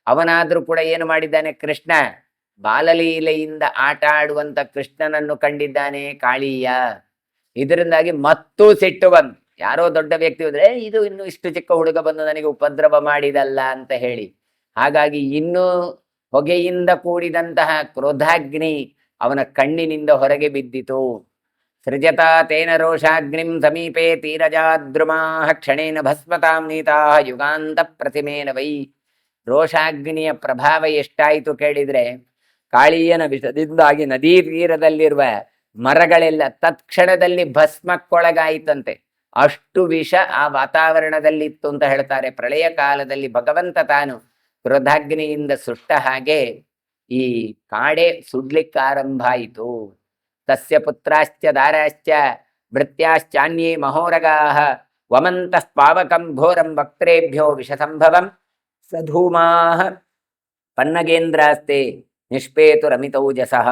S1: ಅವನಾದ್ರೂ ಕೂಡ ಏನು ಮಾಡಿದ್ದಾನೆ? ಕೃಷ್ಣ ಬಾಲಲೀಲೆಯಿಂದ ಆಟ ಆಡುವಂತ ಕೃಷ್ಣನನ್ನು ಕಂಡಿದ್ದಾನೆ ಕಾಳಿಯ. ಇದರಿಂದಾಗಿ ಮತ್ತೂ ಸಿಟ್ಟು ಬಂದು, ಯಾರೋ ದೊಡ್ಡ ವ್ಯಕ್ತಿ ಹೋದ್ರೆ ಇದು ಇನ್ನು ಇಷ್ಟು ಚಿಕ್ಕ ಹುಡುಗ ಬಂದು ನನಗೆ ಉಪದ್ರವ ಮಾಡಿದಲ್ಲ ಅಂತ ಹೇಳಿ, ಹಾಗಾಗಿ ಇನ್ನೂ ಹೊಗೆಯಿಂದ ಕೂಡಿದಂತಹ ಕ್ರೋಧಾಗ್ನಿ ಅವನ ಕಣ್ಣಿನಿಂದ ಹೊರಗೆ ಬಿದ್ದಿತು. ಸೃಜತಾ ತೇನ ರೋಷಾಗ್ನಿಂ ಸಮೀಪೆ ತೀರಜಾದ್ರುಮಾಃ ಕ್ಷಣೇನ ಭಸ್ಮತಾಂ ನೀತಾಃ ಯುಗಾಂತ ಪ್ರತಿಮೇನ ವೈ. ರೋಷಾಗ್ನಿಯ ಪ್ರಭಾವ ಎಷ್ಟಾಯಿತು ಕೇಳಿದ್ರೆ, ಕಾಳಿಯನ ವಿಷದಿಂದಾಗಿ ನದೀ ತೀರದಲ್ಲಿರುವ ಮರಗಳೆಲ್ಲ ತತ್ಕ್ಷಣದಲ್ಲಿ ಭಸ್ಮಕ್ಕೊಳಗಾಯಿತಂತೆ. ಅಷ್ಟು ವಿಷ ಆ ವಾತಾವರಣದಲ್ಲಿತ್ತು ಅಂತ ಹೇಳ್ತಾರೆ. ಪ್ರಳಯ ಕಾಲದಲ್ಲಿ ಭಗವಂತ ತಾನು ಕ್ರೋಧಾಗ್ನಿಯಿಂದ ಸುಟ್ಟ ಹಾಗೆ ಈ ಕಾಡೆ ಸುಡ್ಲಿಕ್ಕಾರಂಭ ಆಯಿತು. ತಸ್ಯ ಪುತ್ರಾಶ್ಚ ದಾರಾಶ್ಚ ಭೃತ್ಯಾಶ್ಚಾನ್ಯೇ ಮಹೋರಗಾಃ ವಮಂತಃ ಪಾವಕಂ ಘೋರಂ ವಕ್ತ್ರೇಭ್ಯೋ ವಿಷಸಂಭವಂ ಸಧೂಮಾಃ ಪನ್ನಗೇಂದ್ರಾಸ್ತೆ ನಿಷ್ಪೇತುರಮಿತೌಜಸಃ.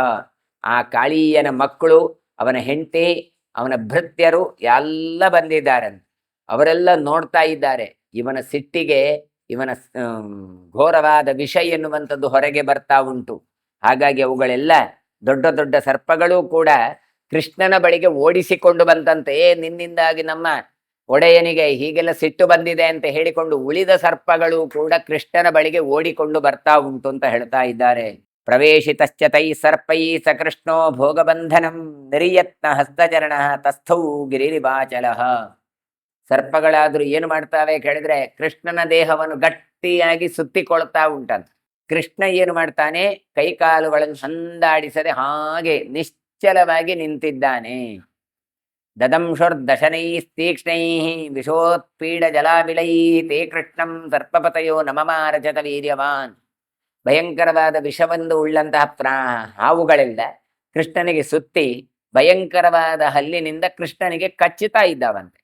S1: ಆ ಕಾಳಿಯನ ಮಕ್ಕಳು, ಅವನ ಹೆಂಡತಿ, ಅವನ ಭೃತ್ಯರು ಎಲ್ಲ ಬಂದಿದ್ದಾರಂತೆ. ಅವರೆಲ್ಲ ನೋಡ್ತಾ ಇದ್ದಾರೆ. ಇವನ ಸಿಟ್ಟಿಗೆ ಇವನ ಘೋರವಾದ ವಿಷ ಎನ್ನುವಂಥದ್ದು ಹೊರಗೆ ಬರ್ತಾ ಉಂಟು. ಹಾಗಾಗಿ ಅವುಗಳೆಲ್ಲ ದೊಡ್ಡ ದೊಡ್ಡ ಸರ್ಪಗಳು ಕೂಡ ಕೃಷ್ಣನ ಬಳಿಗೆ ಓಡಿಸಿಕೊಂಡು ಬಂತಂತೆ. ನಿನ್ನಿಂದಾಗಿ ನಮ್ಮ ಒಡೆಯನಿಗೆ ಹೀಗೆಲ್ಲ ಸಿಟ್ಟು ಬಂದಿದೆ ಅಂತ ಹೇಳಿಕೊಂಡು ಉಳಿದ ಸರ್ಪಗಳು ಕೂಡ ಕೃಷ್ಣನ ಬಳಿಗೆ ಓಡಿಕೊಂಡು ಬರ್ತಾ ಉಂಟು ಅಂತ ಹೇಳ್ತಾ ಇದ್ದಾರೆ. ಪ್ರವೇಶಿತಶ್ಚ ತೈ ಸರ್ಪೈ ಸ ಕೃಷ್ಣೋ ಭೋಗಬಂಧನಂ ನಿರ್ಯತ್ನ ಹಸ್ತಚರಣ ತಸ್ಥೌ ಗಿರಿರಿವಾಚಲಃ. ಸರ್ಪಗಳಾದ್ರೂ ಏನು ಮಾಡ್ತಾವೆ ಕೇಳಿದ್ರೆ, ಕೃಷ್ಣನ ದೇಹವನ್ನು ಗಟ್ಟಿಯಾಗಿ ಸುತ್ತಿಕೊಳ್ತಾ ಉಂಟಂತ. ಕೃಷ್ಣ ಏನು ಮಾಡ್ತಾನೆ? ಕೈಕಾಲುಗಳನ್ನು ಹಂದಾಡಿಸದೆ ಹಾಗೆ ನಿಶ್ಚಲವಾಗಿ ನಿಂತಿದ್ದಾನೆ. ದದಂಶುರ್ದಶನೈಸ್ತೀಕ್ಷ್ಣೈ ವಿಷೋತ್ಪೀಡ ಜಲಾಬಿಲೈ ತೇ ಕೃಷ್ಣಂ ಸರ್ಪಪತಯೋ ನಮಮಾರಚತ ವೀರ್ಯವಾನ್. ಭಯಂಕರವಾದ ವಿಷವೊಂದು ಉಳ್ಳಂತಹ ಹಾವುಗಳೆಲ್ಲ ಕೃಷ್ಣನಿಗೆ ಸುತ್ತಿ ಭಯಂಕರವಾದ ಹಲ್ಲಿನಿಂದ ಕೃಷ್ಣನಿಗೆ ಕಚ್ಚುತ್ತಾ ಇದ್ದಾವಂತೆ.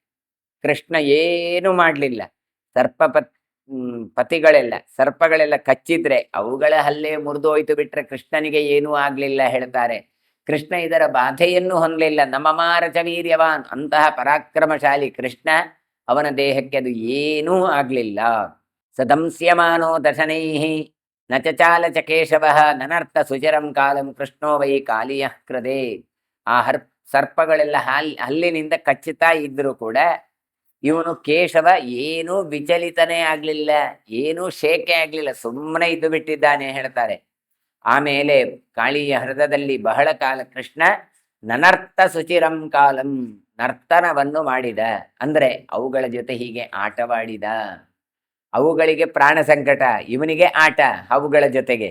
S1: ಕೃಷ್ಣ ಏನು ಮಾಡಲಿಲ್ಲ. ಸರ್ಪಗಳೆಲ್ಲ ಕಚ್ಚಿದ್ರೆ ಅವುಗಳ ಹಲ್ಲೆ ಮುರಿದೋಯ್ತು ಬಿಟ್ರೆ ಕೃಷ್ಣನಿಗೆ ಏನೂ ಆಗ್ಲಿಲ್ಲ ಹೇಳ್ತಾರೆ. ಕೃಷ್ಣ ಇದರ ಬಾಧೆಯನ್ನು ಹೊಂದಲಿಲ್ಲ. ನಮಮಾರಚ ವೀರ್ಯವಾನ್, ಅಂತಹ ಪರಾಕ್ರಮಶಾಲಿ ಕೃಷ್ಣ, ಅವನ ದೇಹಕ್ಕೆ ಅದು ಏನೂ ಆಗ್ಲಿಲ್ಲ. ಸದಂಸ್ಯಮಾನೋ ದರ್ಶನೈಹಿ ನ ಚಾಲಚ ಕೇಶವಃ ನನರ್ಥ ಸುಚರಂ ಕಾಲಂ ಕೃಷ್ಣೋ ವೈ ಕಾಲಿಯಃ ಕೃದೆ. ಆ ಸರ್ಪಗಳೆಲ್ಲ ಹಲ್ಲಿನಿಂದ ಕಚ್ಚುತ್ತಾ ಇದ್ರು ಕೂಡ ಇವನು ಕೇಶವ ಏನೂ ವಿಚಲಿತನೇ ಆಗ್ಲಿಲ್ಲ, ಏನೂ ಶೇಕೆ ಆಗ್ಲಿಲ್ಲ, ಸುಮ್ಮನೆ ಇದ್ದು ಬಿಟ್ಟಿದ್ದಾನೆ ಹೇಳ್ತಾರೆ. ಆಮೇಲೆ ಕಾಳಿಯ ಹೃದಯದಲ್ಲಿ ಬಹಳ ಕಾಲ ಕೃಷ್ಣ ನನರ್ಥ ಸುಚಿರಂ ಕಾಲಂ, ನರ್ತನವನ್ನು ಮಾಡಿದ, ಅಂದ್ರೆ ಅವುಗಳ ಜೊತೆ ಹೀಗೆ ಆಟವಾಡಿದ. ಅವುಗಳಿಗೆ ಪ್ರಾಣ ಸಂಕಟ, ಇವನಿಗೆ ಆಟ ಅವುಗಳ ಜೊತೆಗೆ.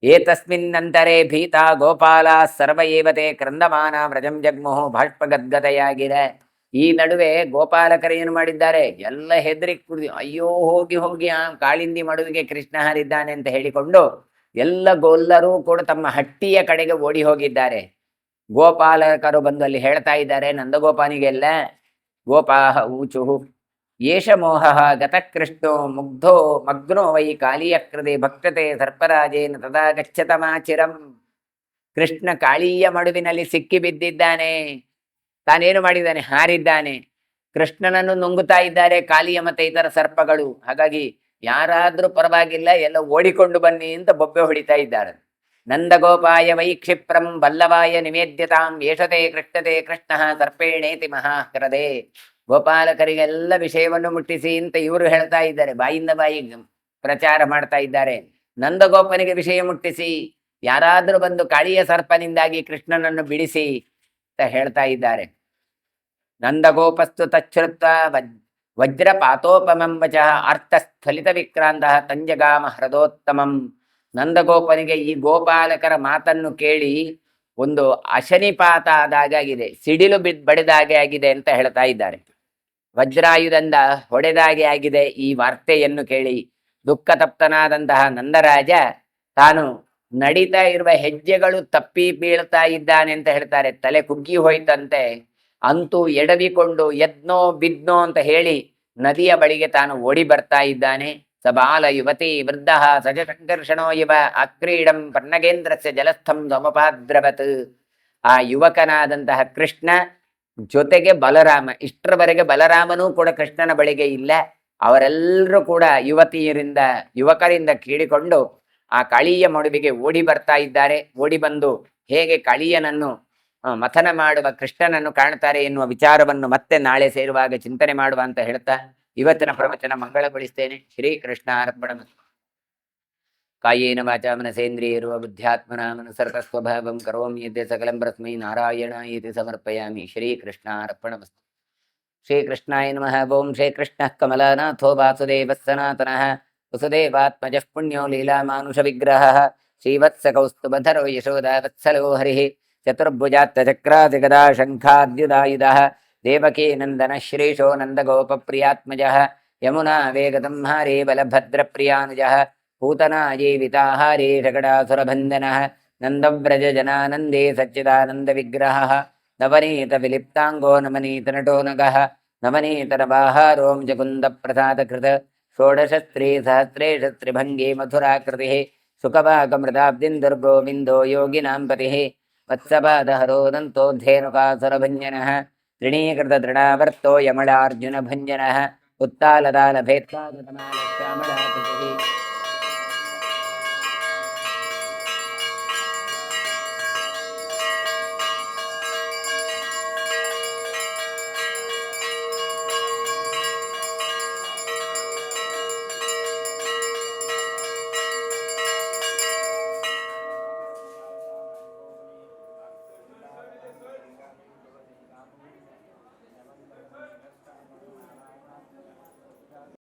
S1: ಏತಸ್ಮಿನ್ನಂತರೇ ಭೀತ ಗೋಪಾಲ ಸರ್ವ ಏವತೆ ಕ್ರಂದಮಾನ ವ್ರಜಂ ಜಗ್ಮುಹು ಬಾಷ್ಪಗದ್ಗದೆಯಾಗಿದೆ. ಈ ನಡುವೆ ಗೋಪಾಲಕರು ಏನು ಮಾಡಿದ್ದಾರೆ, ಎಲ್ಲ ಹೆದರಿ ಕುಡಿದು ಅಯ್ಯೋ ಹೋಗಿ ಹೋಗಿ ಆ ಕಾಳಿಂದಿ ಮಡುವಿಗೆ ಕೃಷ್ಣ ಹಾರಿದ್ದಾನೆ ಅಂತ ಹೇಳಿಕೊಂಡು ಎಲ್ಲ ಗೊಲ್ಲರೂ ಕೂಡ ತಮ್ಮ ಹಟ್ಟಿಯ ಕಡೆಗೆ ಓಡಿ ಹೋಗಿದ್ದಾರೆ. ಗೋಪಾಲಕರು ಬಂದು ಅಲ್ಲಿ ಹೇಳ್ತಾ ಇದ್ದಾರೆ ನಂದಗೋಪಾನಿಗೆಲ್ಲ, ಗೋಪಾಹ ಊಚುಹು ಏಷ ಮೋಹ ಗತಃ ಕೃಷ್ಣೋ ಮುಗ್ಧೋ ಮಗ್ನೋ ವೈ ಕಾಳಿಯ ಕೃತೆ ಭಕ್ತತೆ ಸರ್ಪರಾಜೇನ ತದಾ ಗಚ್ಚತಮಾಚಿರಂ. ಕೃಷ್ಣ ಕಾಳಿಯ ಮಡುವಿನಲ್ಲಿ ಸಿಕ್ಕಿ ಬಿದ್ದಿದ್ದಾನೆ. ತಾನೇನು ಮಾಡಿದ್ದಾನೆ, ಹಾರಿದ್ದಾನೆ. ಕೃಷ್ಣನನ್ನು ನುಂಗುತ್ತಾ ಇದ್ದಾರೆ ಕಾಳಿಯ ಮತ್ತೆ ಇತರ ಸರ್ಪಗಳು. ಹಾಗಾಗಿ ಯಾರಾದ್ರೂ ಪರವಾಗಿಲ್ಲ, ಎಲ್ಲ ಓಡಿಕೊಂಡು ಬನ್ನಿ ಅಂತ ಬೊಬ್ಬೆ ಹೊಡಿತಾ ಇದ್ದಾರೆ. ನಂದಗೋಪಾಯ ವೈ ಕ್ಷಿಪ್ರಂ ಬಲ್ಲವಾಯ ನಿವೇದ್ಯತಾಂ ಏಷತೆ ಕೃಷ್ಣತೆ ಕೃಷ್ಣ ಸರ್ಪೇಣೇತಿ ಮಹಾಕ್ರದೆ. ಗೋಪಾಲಕರಿಗೆಲ್ಲ ವಿಷಯವನ್ನು ಮುಟ್ಟಿಸಿ ಅಂತ ಇವರು ಹೇಳ್ತಾ ಇದ್ದಾರೆ, ಬಾಯಿಂದ ಬಾಯಿ ಪ್ರಚಾರ ಮಾಡ್ತಾ ಇದ್ದಾರೆ. ನಂದಗೋಪನಿಗೆ ವಿಷಯ ಮುಟ್ಟಿಸಿ, ಯಾರಾದ್ರೂ ಬಂದು ಕಾಳಿಯ ಸರ್ಪನಿಂದಾಗಿ ಕೃಷ್ಣನನ್ನು ಬಿಡಿಸಿ ಅಂತ ಹೇಳ್ತಾ ಇದ್ದಾರೆ. ನಂದಗೋಪಸ್ತು ತಚ್ಛ್ರುತ್ವ ವಜ್ರಪಾತೋಪಮಂ ವಚಃ ಅರ್ಥಸ್ಥಲಿತ ವಿಕ್ರಾಂತ ತಂಜಗಾಮ ಹೃದೋತ್ತಮಂ. ನಂದಗೋಪನಿಗೆ ಈ ಗೋಪಾಲಕರ ಮಾತನ್ನು ಕೇಳಿ ಒಂದು ಅಶನಿಪಾತ ಆದಾಗಿದೆ, ಸಿಡಿಲು ಬಡಿದಾಗೆ ಆಗಿದೆ ಅಂತ ಹೇಳ್ತಾ ಇದ್ದಾರೆ. ವಜ್ರಾಯುಧದಿಂದ ಹೊಡೆದಾಗೆ ಆಗಿದೆ ಈ ವಾರ್ತೆಯನ್ನು ಕೇಳಿ. ದುಃಖ ತಪ್ತನಾದಂತಹ ನಂದರಾಜ ತಾನು ನಡೀತಾ ಇರುವ ಹೆಜ್ಜೆಗಳು ತಪ್ಪಿ ಬೀಳ್ತಾ ಇದ್ದಾನೆ ಅಂತ ಹೇಳ್ತಾರೆ. ತಲೆ ಕುಗ್ಗಿ ಹೋಯ್ತಂತೆ. ಅಂತೂ ಎಡವಿಕೊಂಡು ಎದ್ನೋ ಬಿದ್ನೋ ಅಂತ ಹೇಳಿ ನದಿಯ ಬಳಿಗೆ ತಾನು ಓಡಿ ಬರ್ತಾ ಇದ್ದಾನೆ. ಸಬಾಲ ಯುವತಿ ವೃದ್ಧ ಸಜ ಸಂಕರ್ಷಣೋ ಇವ ಅಕ್ರೀಡಂ ಪರ್ಣಗೇಂದ್ರಸ್ಯ ಜಲಸ್ಥಂ ಸಮಪಾದ್ರವತ್. ಆ ಯುವಕನಾದಂತಹ ಕೃಷ್ಣ ಜೊತೆಗೆ ಬಲರಾಮ, ಇಷ್ಟರವರೆಗೆ ಬಲರಾಮನೂ ಕೂಡ ಕೃಷ್ಣನ ಬಳಿಗೆ ಇಲ್ಲ. ಅವರೆಲ್ಲರೂ ಕೂಡ ಯುವಕರಿಂದ ಕೇಳಿಕೊಂಡು ಆ ಕಾಳಿಯ ಮಡುವಿಗೆ ಓಡಿ ಬರ್ತಾ ಇದ್ದಾರೆ. ಓಡಿ ಬಂದು ಹೇಗೆ ಕಾಳಿಯನನ್ನು ಮಥನ ಮಾಡುವ ಕೃಷ್ಣನನ್ನು ಕಾಣ್ತಾರೆ ಎನ್ನುವ ವಿಚಾರವನ್ನು ಮತ್ತೆ ನಾಳೆ ಸೇರುವಾಗ ಚಿಂತನೆ ಮಾಡುವ ಅಂತ ಹೇಳ್ತಾ ಇವತ್ತಿನ ಪ್ರವಚನ ಮಂಗಳಗೊಳಿಸ್ತೇನೆ. ಶ್ರೀಕೃಷ್ಣ ಅರ್ಪಣಮಸ್ತು. ಕಾಯೇನ ವಾಚಾ ಮನಸೇಂದ್ರಿಯೇರ್ವ ಬುದ್ಧ್ಯಾತ್ಮನಾ ಮನುಸೃತ ಸ್ವಭಾವಂ ಕರೋಮಿ ಯದ್ಯ ಸಕಲಂ ಪರಸ್ಮೈ ನಾರಾಯಣಾಯೇತಿ ಸಮರ್ಪಯಾಮಿ. ಶ್ರೀಕೃಷ್ಣಾರ್ಪಣಮಸ್ತು. ಶ್ರೀಕೃಷ್ಣಾಯ ನಮಃ. ಓಂ ಶ್ರೀಕೃಷ್ಣಃ ಕಮಲನಾಥೋ ವಾಸುದೇವಃ ಸನಾತನಃ ವಸುದೇವಾತ್ಮಜಃ ಪುಣ್ಯೋ ಲೀಲಾಮಾನುಷ ವಿಗ್ರಹಃ ಶ್ರೀವತ್ಸಕೌಸ್ತುಭಧರೋ ಯಶೋದಾ ವತ್ಸಲೋ ಹರಿಃ ಚತುರ್ಭುಜಾತ್ತಚಕ್ರಾದಿಗದಾ ಶಂಖಾದ್ಯುದಾಯುಧಃ ದೇವಕೀ ನಂದನ ಶ್ರೀಶೋ ನಂದಗೋಪಪ್ರಿಯಾತ್ಮಜಃ ಯಮುನಾ ವೇಗತಂಹಾರೇ ಬಲಭದ್ರಪ್ರಿಯಾನುಜಃ पूतना जीविताहारे शकटासुरभञ्जनः नन्दव्रज जनानन्दे सच्चिदानन्दविग्रहः नवनीत विलिप्ताङ्गो नमनीतनटो नगः नवनीतनवाहारो मुकुन्दप्रसादकृत षोडशस्त्रीसहस्रेश त्रिभङ्गे मथुराकृतिः सुखभागमृताब्दिन्दुर्गोविन्दो योगिनां पतिः वत्सपादहरो दन्तोद्धेनुकासुरभञ्जनः तृणीकृतदृढावर्तो यमलार्जुनभञ्जनः उत्तालतालभेत्तादतमालश्यामलाकृतिः